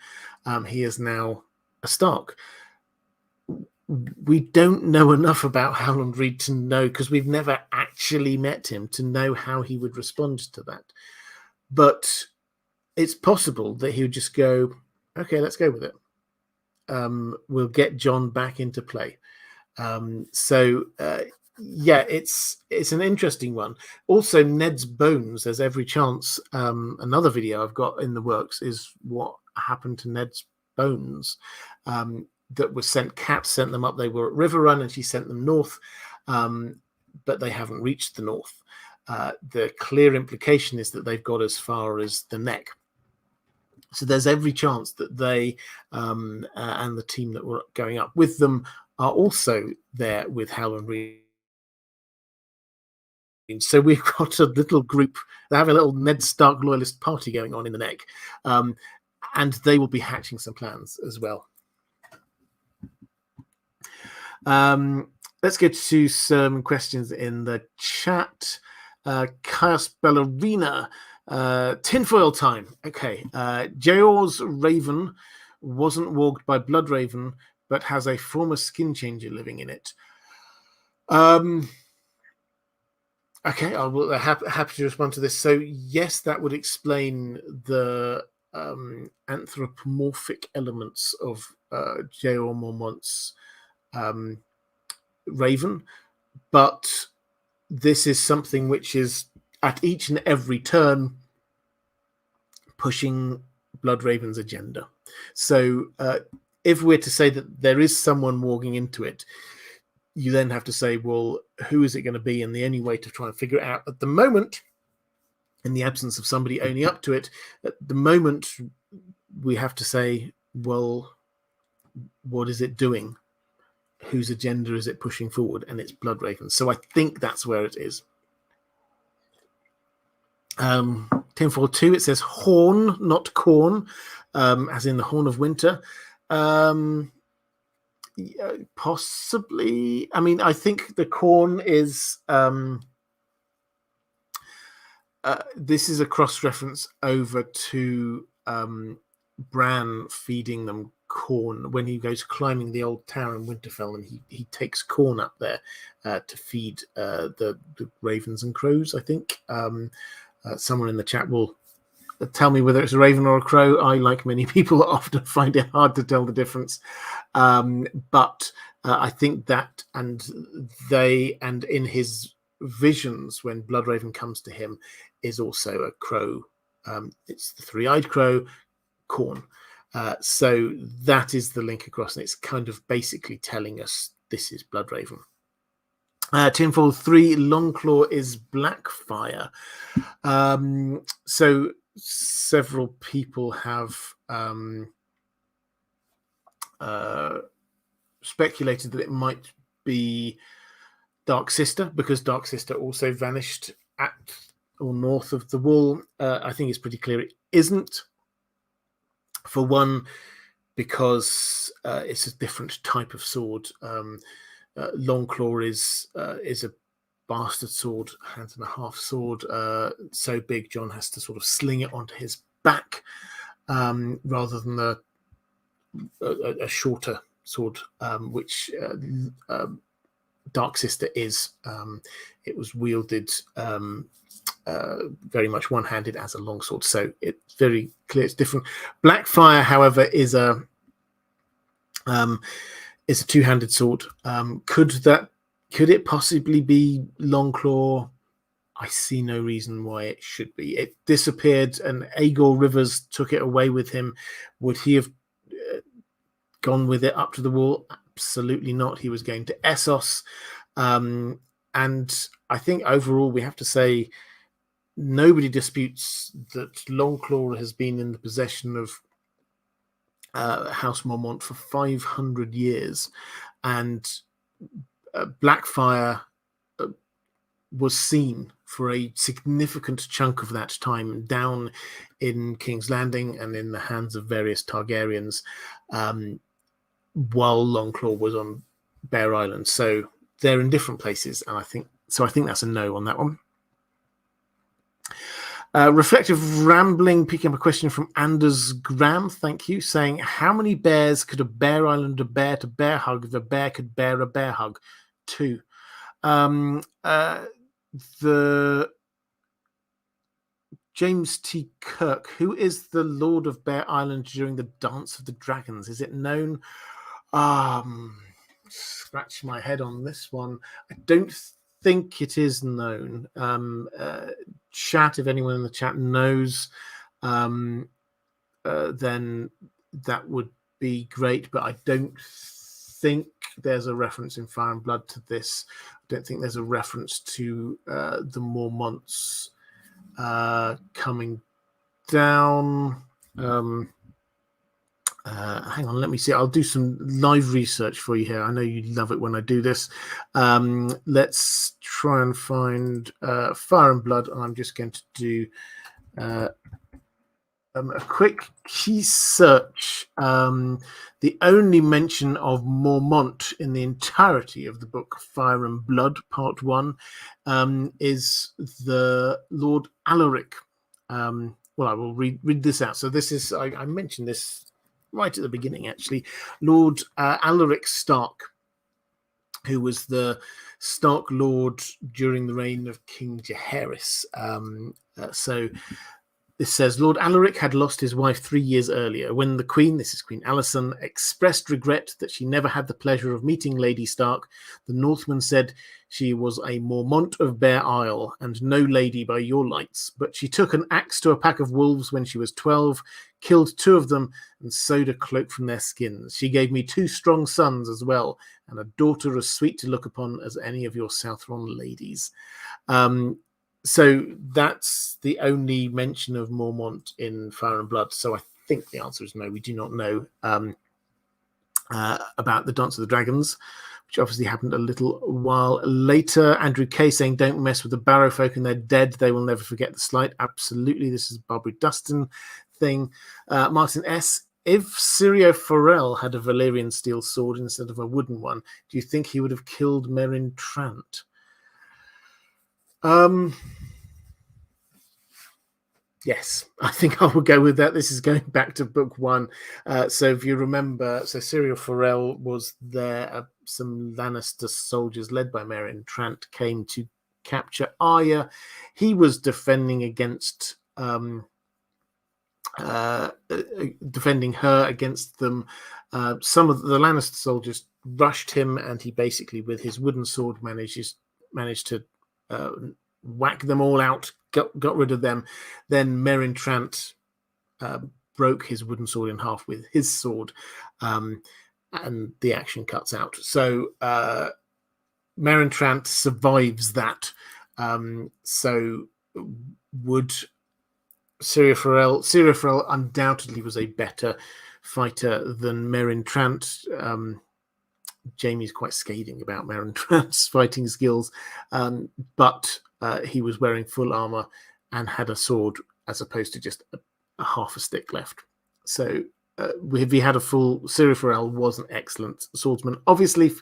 S1: He is now a Stark. We don't know enough about Howland Reed to know, because we've never actually met him, to know how he would respond to that. But it's possible that he would just go, okay, let's go with it. We'll get Jon back into play. Yeah, it's an interesting one. Also, Ned's bones, there's every chance. Another video I've got in the works is what happened to Ned's bones. That was sent. Kat sent them up. They were at River Run, and she sent them north, but they haven't reached the north. The clear implication is that they've got as far as the neck. So there's every chance that they and the team that were going up with them are also there with Howland Reed. So we've got a little group. They have a little Ned Stark loyalist party going on in the neck, and they will be hatching some plans as well. Let's get to some questions in the chat. Chaos Ballerina, tinfoil time. Okay. Jor's Raven wasn't warged by Blood Raven, but has a former skin changer living in it. Okay, I will happy to respond to this. So yes, that would explain the anthropomorphic elements of Jor Mormont's Raven, but this is something which is at each and every turn pushing Blood Raven's agenda. So if we're to say that there is someone walking into it, you then have to say, well, who is it going to be? And the only way to try and figure it out at the moment, in the absence of somebody owning up to it, at the moment, we have to say, well, what is it doing? Whose agenda is it pushing forward? And it's Blood Raven. So I think that's where it is. Tinfoil 2, it says horn, not corn, as in the Horn of Winter. Possibly. I mean, I think the corn is... this is a cross-reference over to Bran feeding them corn when he goes climbing the old tower in Winterfell, and he takes corn up there to feed the ravens and crows, I think. Someone in the chat will tell me whether it's a raven or a crow. I, like many people, often find it hard to tell the difference. But I think that, and in his visions when Blood Raven comes to him, is also a crow. It's the three-eyed crow, corn. So that is the link across, and it's kind of basically telling us this is Blood Raven. Tinfoil 3, Longclaw is Blackfire. So several people have speculated that it might be Dark Sister, because Dark Sister also vanished at or north of the Wall. I think it's pretty clear it isn't. For one, because it's a different type of sword. Longclaw is a bastard sword, hand and a half sword, so big Jon has to sort of sling it onto his back rather than a shorter sword, which Dark Sister is. It was wielded very much one-handed as a longsword, so it's very clear it's different. Blackfire, however, is a two-handed sword. Could it possibly be Longclaw? I see no reason why it should be. It disappeared, and Aegor Rivers took it away with him. Would he have gone with it up to the Wall? Absolutely not. He was going to Essos. And I think overall we have to say nobody disputes that Longclaw has been in the possession of House Mormont for 500 years, and Blackfire was seen for a significant chunk of that time down in King's Landing and in the hands of various Targaryens, while Longclaw was on Bear Island. So they're in different places, and I think So I think that's a no on that one. Reflective Rambling, picking up a question from Anders Graham, thank you, saying, how many bears could a Bear Islander bear to bear hug if a bear could bear a bear hug? 2. The James T. Kirk, who is the Lord of Bear Island during the Dance of the Dragons? Is it known? Scratch my head on this one. I don't think it is known. Chat, if anyone in the chat knows, then that would be great, but I don't think there's a reference in Fire and Blood to this. I don't think there's a reference to the Mormonts coming down. Hang on, let me see. I'll do some live research for you here. I know you love it when I do this. Let's try and find Fire and Blood. I'm just going to do a quick key search. The only mention of Mormont in the entirety of the book Fire and Blood, Part 1, is the Lord Alaric. Well, I will read this out. So this is, I mentioned this right at the beginning, actually. Lord Alaric Stark, who was the Stark Lord during the reign of King Jaehaerys. So this says, Lord Alaric had lost his wife 3 years earlier when the Queen, this is Queen Alysanne, expressed regret that she never had the pleasure of meeting Lady Stark. The Northmen said she was a Mormont of Bear Isle and no lady by your lights, but she took an axe to a pack of wolves when she was 12, killed 2 of them, and sewed a cloak from their skins. She gave me 2 strong sons as well, and a daughter as sweet to look upon as any of your Southron ladies. So that's the only mention of Mormont in Fire and Blood. So I think the answer is no. We do not know about the Dance of the Dragons, which obviously happened a little while later. Andrew K saying, don't mess with the Barrow folk and they're dead. They will never forget the slight. Absolutely. This is a Barbary Dustin thing. Martin S. If Syrio Forel had a Valyrian steel sword instead of a wooden one, do you think he would have killed Meryn Trant? Yes, I think I will go with that. This is going back to book 1. So if you remember, so Syrio Forel was there. Some Lannister soldiers led by Meryn Trant came to capture Arya. He was defending against defending her against them. Some of the Lannister soldiers rushed him, and he basically, with his wooden sword, managed to whack them all out, got rid of them. Then Meryn Trant broke his wooden sword in half with his sword, and the action cuts out. So Meryn Trant survives that. So would Syrio Forel undoubtedly was a better fighter than Meryn Trant. Jamie's quite scathing about Meryn Trant's fighting skills, but he was wearing full armor and had a sword as opposed to just a half a stick left. So if he had a full, Syrio Forel was an excellent swordsman. Obviously,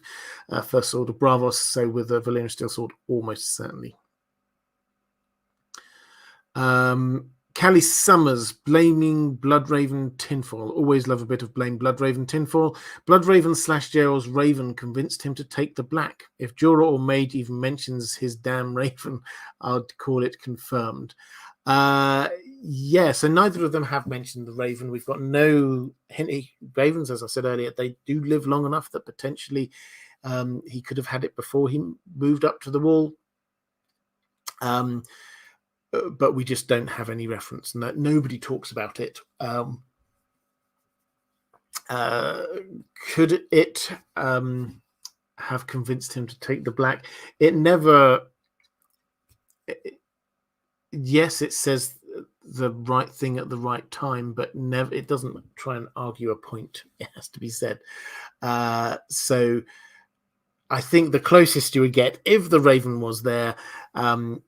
S1: first sword of Bravos, so with a Valyrian steel sword, almost certainly. Callie Summers, blaming Bloodraven tinfoil. Always love a bit of blame Bloodraven tinfoil. Bloodraven / Gerald's Raven convinced him to take the black. If Jorah or Maege even mentions his damn Raven, I'd call it confirmed. Yeah, so neither of them have mentioned the Raven. We've got no hint. Ravens, as I said earlier, they do live long enough that potentially he could have had it before he moved up to the wall. But we just don't have any reference, and that nobody talks about it. Could it have convinced him to take the black? It never. Yes, it says the right thing at the right time, but never. It doesn't try and argue a point. It has to be said. So I think the closest you would get, if the Raven was there,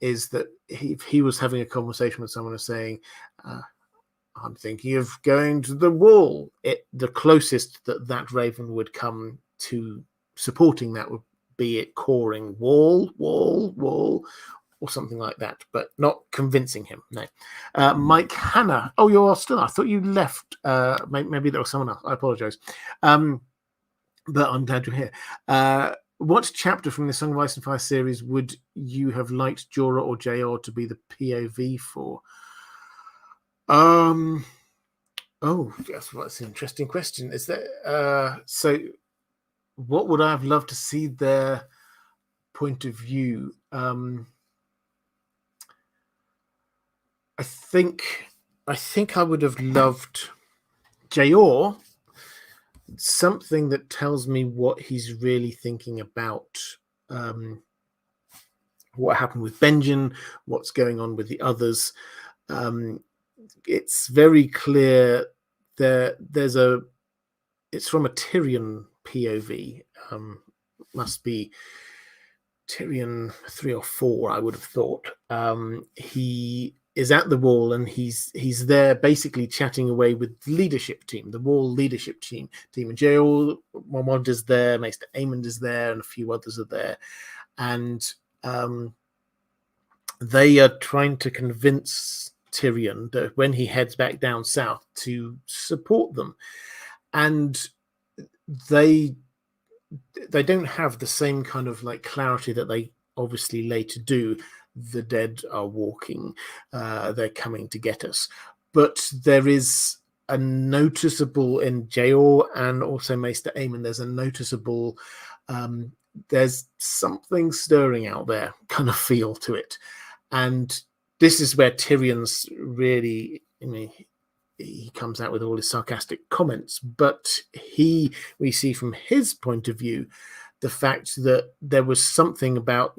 S1: is that if he was having a conversation with someone and saying, I'm thinking of going to the wall, the closest that Raven would come to supporting that would be it cawing wall, wall, wall, or something like that, but not convincing him. No. Mike Hanna. Oh, you're still. I thought you left. Maybe there was someone else. I apologize. But I'm glad you're here. What chapter from the Song of Ice and Fire series would you have liked Jorah or Jor to be the POV for? Oh, that's an interesting question. Is there? So, what would I have loved to see their point of view? I think I would have loved Jor. Something that tells me what he's really thinking about, what happened with Benjen, what's going on with the others. It's very clear it's from a Tyrion POV. Must be Tyrion 3 or 4, I would have thought. He is at the wall and he's there basically chatting away with the leadership team, the wall leadership team. And Jor Mormont is there, Maester Aemond is there, and a few others are there. And they are trying to convince Tyrion that when he heads back down south to support them. And they don't have the same kind of like clarity that they obviously later do. The dead are walking, they're coming to get us. But there is a noticeable in Jor and also Maester Aemon, there's a noticeable, there's something stirring out there kind of feel to it. And this is where Tyrion's really, he comes out with all his sarcastic comments, but we see from his point of view, the fact that there was something about,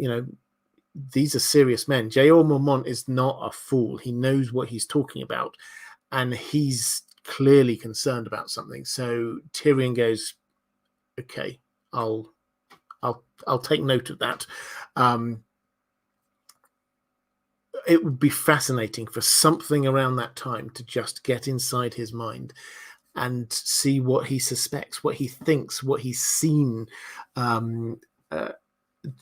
S1: these are serious men. Jor Mormont is not a fool. He knows what he's talking about, and he's clearly concerned about something. So Tyrion goes, "Okay, I'll take note of that." It would be fascinating for something around that time to just get inside his mind and see what he suspects, what he thinks, what he's seen.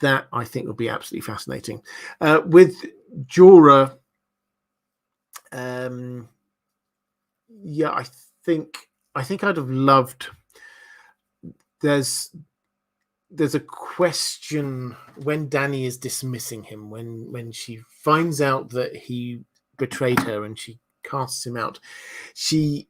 S1: That I think would be absolutely fascinating. With Jorah, I think I'd have loved. There's a question when Dany is dismissing him, when she finds out that he betrayed her and she casts him out. She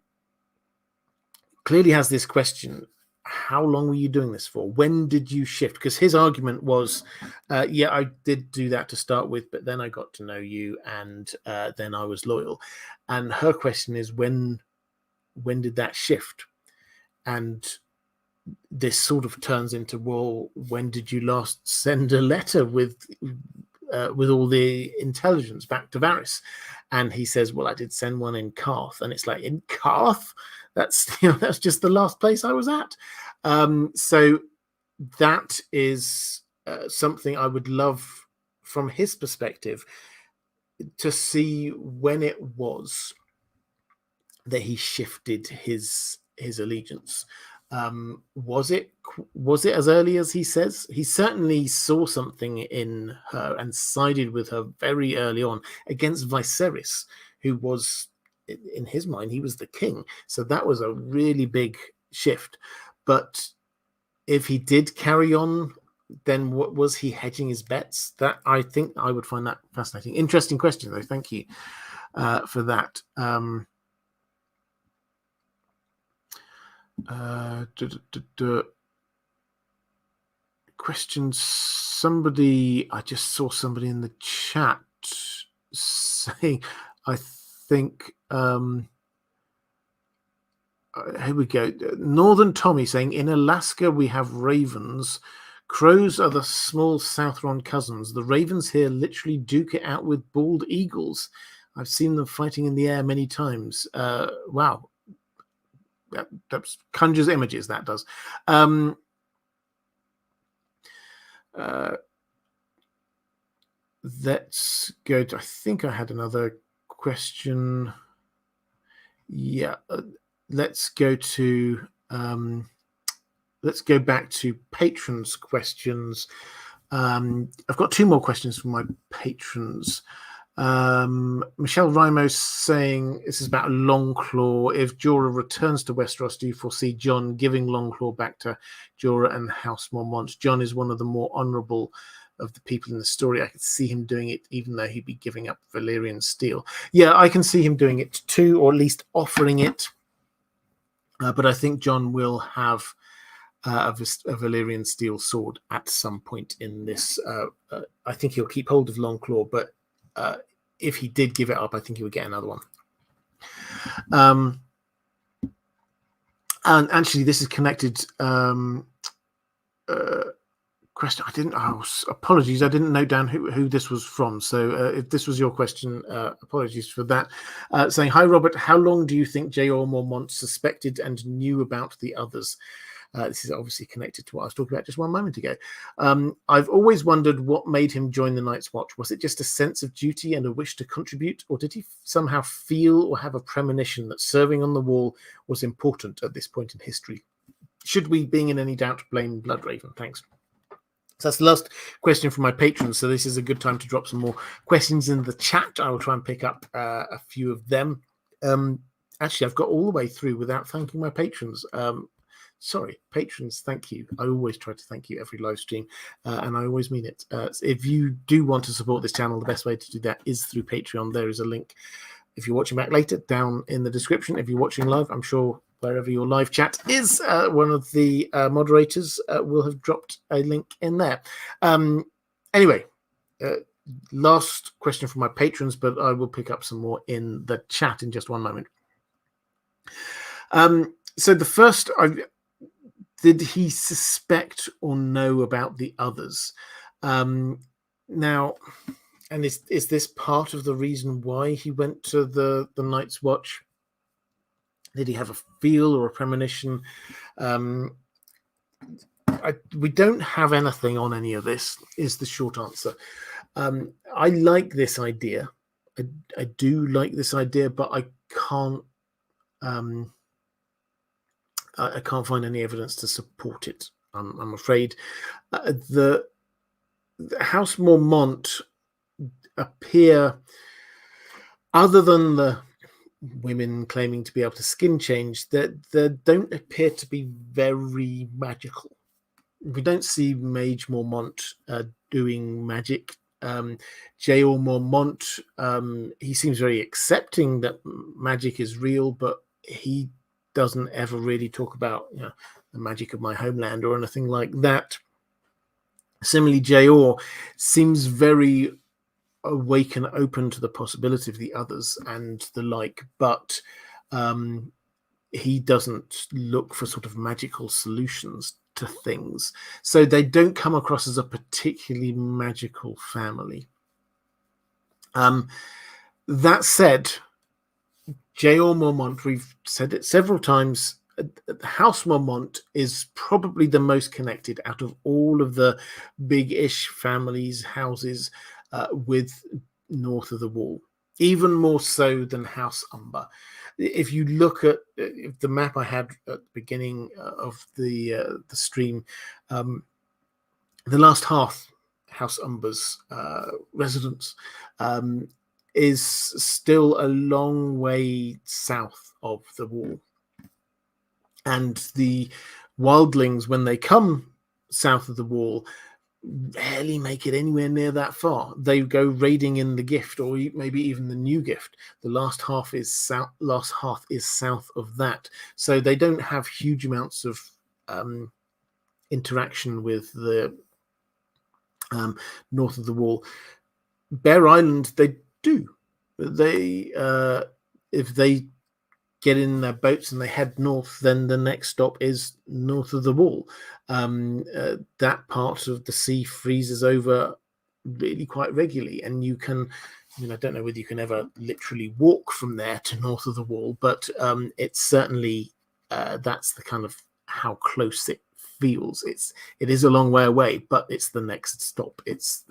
S1: clearly has this question. How long were you doing this for? When did you shift? Because his argument was, I did do that to start with, but then I got to know you, and then I was loyal. And her question is, when did that shift? And this sort of turns into, well, when did you last send a letter with all the intelligence back to Varys? And he says, well, I did send one in Karth. And it's like, in Karth? That's just the last place I was at. So that is something I would love from his perspective to see when it was that he shifted his allegiance. Was it as early as he says? He certainly saw something in her and sided with her very early on against Viserys, who was, in his mind, he was the king. So that was a really big shift. But if he did carry on, then what was he hedging his bets? That I think I would find that fascinating. Interesting question, though. Thank you for that. Question. I just saw somebody in the chat saying, I think, here we go. Northern Tommy saying, in Alaska we have ravens. Crows are the small Southron cousins. The ravens here literally duke it out with bald eagles. I've seen them fighting in the air many times. Wow. That conjures images, that does. Let's go to, I think I had another question. Yeah, let's go to let's go back to patrons' questions. I've got 2 more questions from my patrons. Michelle Ramos saying this is about Longclaw. If Jorah returns to Westeros, do you foresee Jon giving Longclaw back to Jorah and House Mormont? Jon is one of the more honourable of the people in the story. I could see him doing it, even though he'd be giving up Valyrian steel. Yeah, I can see him doing it too, or at least offering it. But I think Jon will have a Valyrian steel sword at some point in this. I think he'll keep hold of Longclaw, but if he did give it up, I think he would get another one. And actually, this is connected. Question. Apologies. I didn't note down who this was from. So if this was your question, apologies for that. Saying, hi, Robert. How long do you think Jor Mormont suspected and knew about the others? This is obviously connected to what I was talking about just one moment ago. I've always wondered what made him join the Night's Watch. Was it just a sense of duty and a wish to contribute, or did he somehow feel or have a premonition that serving on the wall was important at this point in history? Should we, being in any doubt, blame Bloodraven? Thanks. So that's the last question from my patrons. So this is a good time to drop some more questions in the chat. I will try and pick up a few of them. Actually, I've got all the way through without thanking my patrons. Sorry, patrons, thank you. I always try to thank you every live stream, and I always mean it. If you do want to support this channel, the best way to do that is through Patreon. There is a link, if you're watching back later, down in the description. If you're watching live, I'm sure wherever your live chat is, one of the moderators will have dropped a link in there. Anyway, last question from my patrons, but I will pick up some more in the chat in just one moment. So the first... did he suspect or know about the others? Now, and is this part of the reason why he went to the Night's Watch? Did he have a feel or a premonition? We don't have anything on any of this, is the short answer. I like this idea. I do like this idea, but I can't find any evidence to support it. I'm afraid. The House Mormont appear, other than the women claiming to be able to skin change, that they don't appear to be very magical. We don't see Maege Mormont doing magic. Jor Mormont, he seems very accepting that magic is real, but he doesn't ever really talk about, the magic of my homeland or anything like that. Similarly, Jor seems very awake and open to the possibility of the others and the like, but he doesn't look for sort of magical solutions to things. So they don't come across as a particularly magical family. That said, Jor Mormont, we've said it several times, House Mormont is probably the most connected out of all of the big-ish families, houses with north of the wall, even more so than House Umber. If you look at the map I had at the beginning of the stream, the last half, House Umber's residence, is still a long way south of the wall. And the wildlings, when they come south of the wall, rarely make it anywhere near that far. They go raiding in the gift, or maybe even the new gift. The last half is south of that. So they don't have huge amounts of interaction with the north of the wall. Bear Island, they do. They if they get in their boats and they head north, then the next stop is north of the wall. That part of the sea freezes over really quite regularly, and you can, I don't know whether you can ever literally walk from there to north of the wall, but it's certainly that's the kind of how close it feels. It is a long way away, but it's the next stop. It's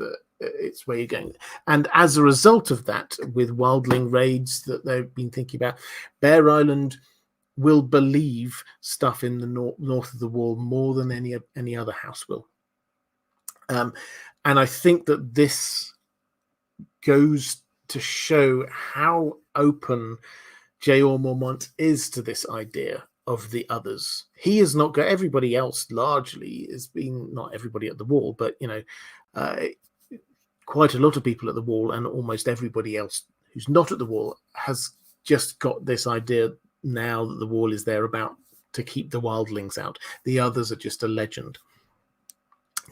S1: where you're going. And as a result of that, with wildling raids that they've been thinking about, Bear Island will believe stuff in the north of the wall more than any other house will. And I think that this goes to show how open Jor Mormont is to this idea of the others. He has not got everybody else. Largely has been not everybody at the wall, but quite a lot of people at the wall, and almost everybody else who's not at the wall has just got this idea now that the wall is there about to keep the wildlings out. The others are just a legend.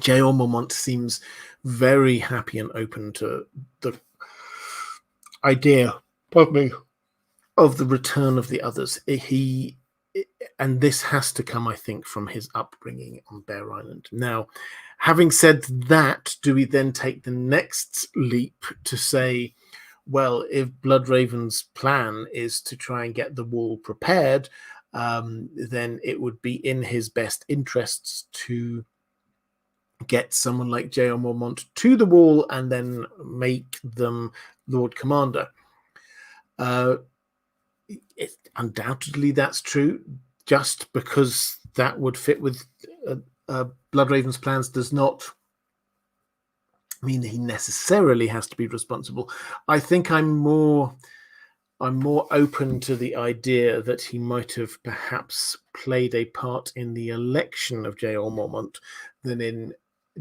S1: Jor Mormont seems very happy and open to the idea of the return of the others. And this has to come, I think, from his upbringing on Bear Island. Now, having said that, do we then take the next leap to say, well, if Bloodraven's plan is to try and get the wall prepared, then it would be in his best interests to get someone like Jor Mormont to the wall and then make them Lord Commander. Undoubtedly, that's true. Just because that would fit with Bloodraven's plans does not mean that he necessarily has to be responsible. I think I'm more open to the idea that he might have perhaps played a part in the election of Jor Mormont than in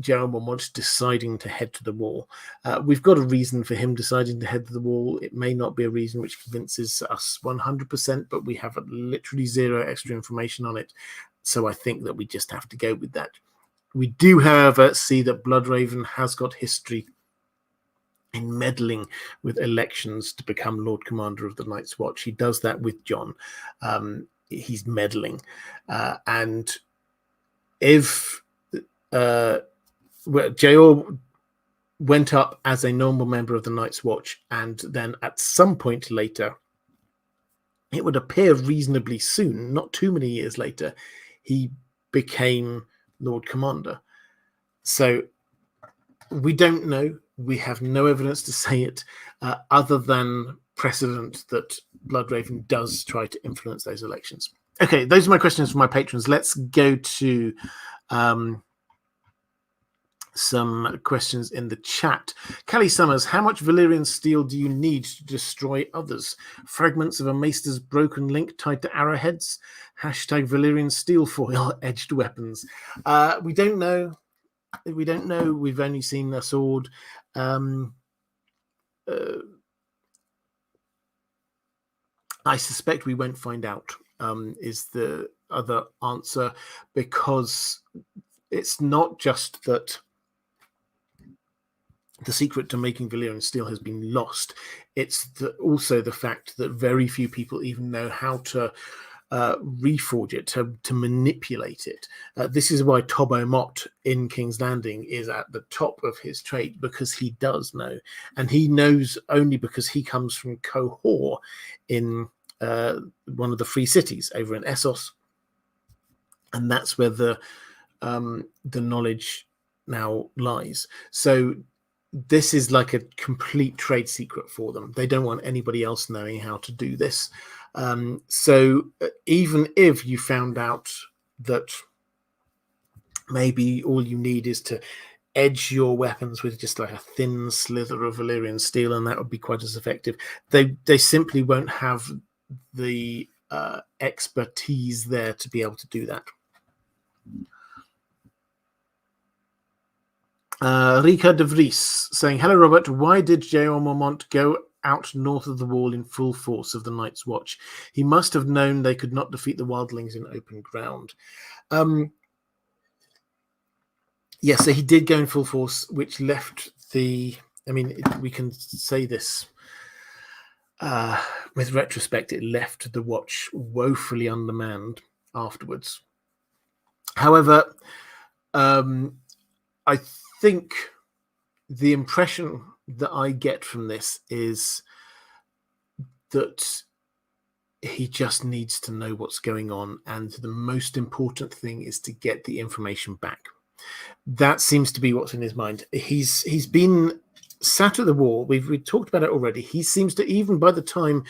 S1: Jor Mormont deciding to head to the wall. We've got a reason for him deciding to head to the wall. It may not be a reason which convinces us 100%, but we have literally zero extra information on it. So I think that we just have to go with that. We do, however, see that Bloodraven has got history in meddling with elections to become Lord Commander of the Night's Watch. He does that with Jon. He's meddling. And if Jor went up as a normal member of the Night's Watch, and then at some point later, it would appear reasonably soon, not too many years later, he became Lord Commander. So we don't know. We have no evidence to say it, other than precedent that Bloodraven does try to influence those elections. Okay, those are my questions for my patrons. Let's go to some questions in the chat. Callie Summers, how much Valyrian steel do you need to destroy others? Fragments of a maester's broken link tied to arrowheads? Hashtag Valyrian steel foil edged weapons. We don't know. We don't know. We've only seen a sword. I suspect we won't find out, is the other answer, because it's not just that the secret to making Valyrian steel has been lost. It's also the fact that very few people even know how to reforge it, to manipulate it. This is why Tobbo Mott in King's Landing is at the top of his trade, because he does know. And he knows only because he comes from Cohor in one of the free cities over in Essos. And that's where the knowledge now lies. So this is like a complete trade secret for them. They don't want anybody else knowing how to do this. So even if you found out that maybe all you need is to edge your weapons with just like a thin slither of Valyrian steel, and that would be quite as effective, they simply won't have the expertise there to be able to do that. Rika de Vries saying, hello Robert, why did Jor Mormont go out north of the wall in full force of the Night's Watch? He must have known they could not defeat the wildlings in open ground. Yes, so he did go in full force, which left we can say this with retrospect, it left the watch woefully undermanned afterwards. However, I think the impression that I get from this is that he just needs to know what's going on, and the most important thing is to get the information back. That seems to be what's in his mind. He's been sat at the wall. We've talked about it already. He seems to, even by the time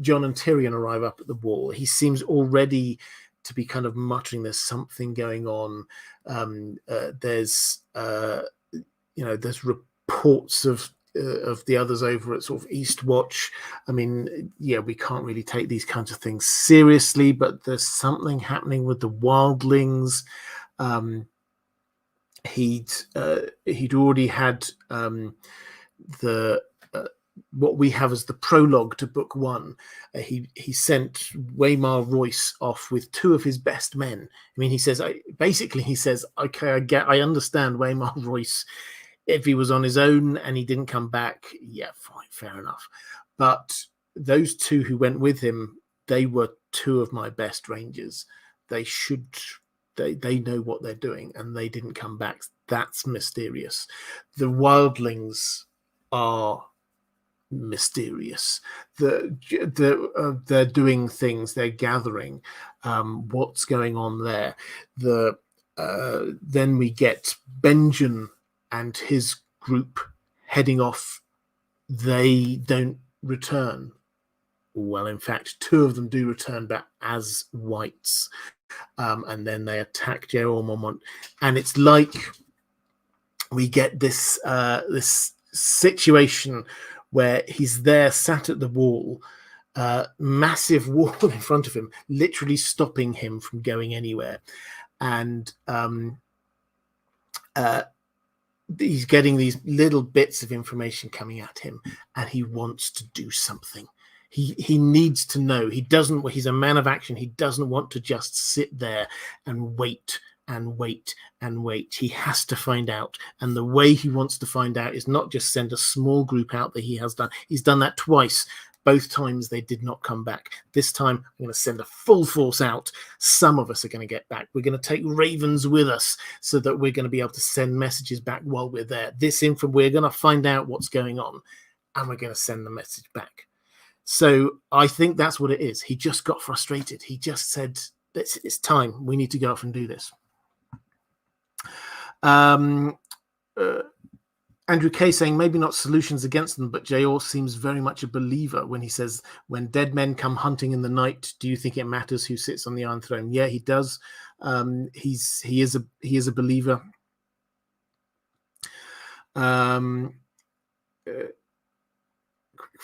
S1: Jon and Tyrion arrive up at the wall, he seems already to be kind of muttering there's something going on. There's reports of the others over at sort of Eastwatch. I mean, yeah, we can't really take these kinds of things seriously, but there's something happening with the wildlings. He'd already had what we have as the prologue to book 1. He sent Waymar Royce off with 2 of his best men. I mean, he says, okay, I understand Waymar Royce. If he was on his own and he didn't come back, yeah, fine, fair enough. But those 2 who went with him, they were 2 of my best rangers. They know what they're doing, and they didn't come back. That's mysterious. The wildlings are mysterious. They're doing things. They're gathering. What's going on there? Then we get Benjen and his group heading off. They don't return. Well, in fact, 2 of them do return back as whites. And then they attack Jor Mormont, and it's like we get this situation where he's there sat at the wall, massive wall in front of him, literally stopping him from going anywhere, and he's getting these little bits of information coming at him, and he wants to do something. He needs to know. He's a man of action. He doesn't want to just sit there and wait and wait and wait. He has to find out. And the way he wants to find out is not just send a small group out that he has done. He's done that twice. Both times they did not come back. This time I'm going to send a full force out. Some of us are going to get back. We're going to take ravens with us so that we're going to be able to send messages back while we're there. We're going to find out what's going on, and we're going to send the message back. So I think that's what it is. He just got frustrated. He just said, it's time. We need to go off and do this. Andrew K saying, maybe not solutions against them, but Jor seems very much a believer when he says, when dead men come hunting in the night, do you think it matters who sits on the Iron Throne? Yeah, he does. He is a believer.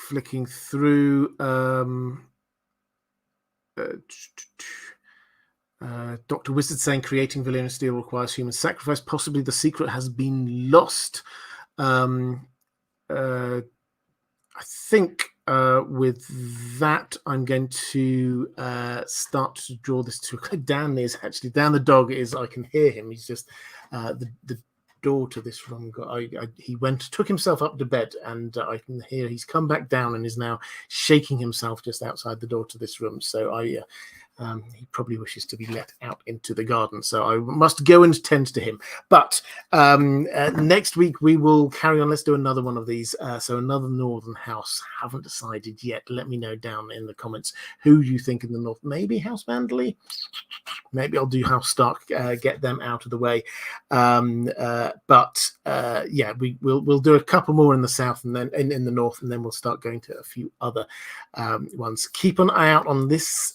S1: Flicking through, Dr. Wizard saying creating Valyrian steel requires human sacrifice. Possibly the secret has been lost. I think with that, I'm going to start to draw this to Dan the dog is. I can hear him. He's just the door to this room. He took himself up to bed, and I can hear he's come back down and is now shaking himself just outside the door to this room. So he probably wishes to be let out into the garden. So I must go and tend to him. But next week we will carry on. Let's do another one of these. So another Northern House. Haven't decided yet. Let me know down in the comments who you think in the North. Maybe House Vandalay. Maybe I'll do House Stark. Get them out of the way. We'll do a couple more in the South and then in the North, and then we'll start going to a few other ones. Keep an eye out on this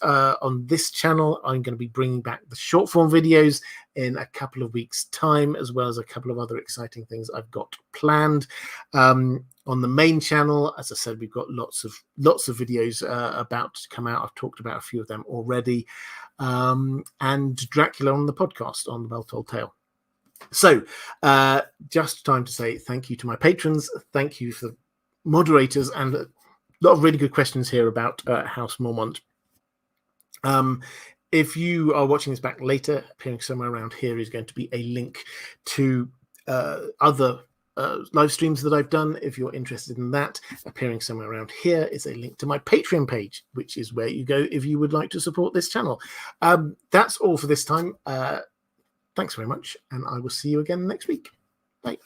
S1: channel. I'm going to be bringing back the short form videos in a couple of weeks' time, as well as a couple of other exciting things I've got planned. On the main channel, as I said, we've got lots of videos about to come out. I've talked about a few of them already, and Dracula on the podcast on the Well Told Tale. So just time to say thank you to my patrons. Thank you for moderators, and a lot of really good questions here about House Mormont. If you are watching this back later, appearing somewhere around here is going to be a link to other live streams that I've done. If you're interested in that, appearing somewhere around here is a link to my Patreon page, which is where you go if you would like to support this channel. That's all for this time. Thanks very much, and I will see you again next week. Bye.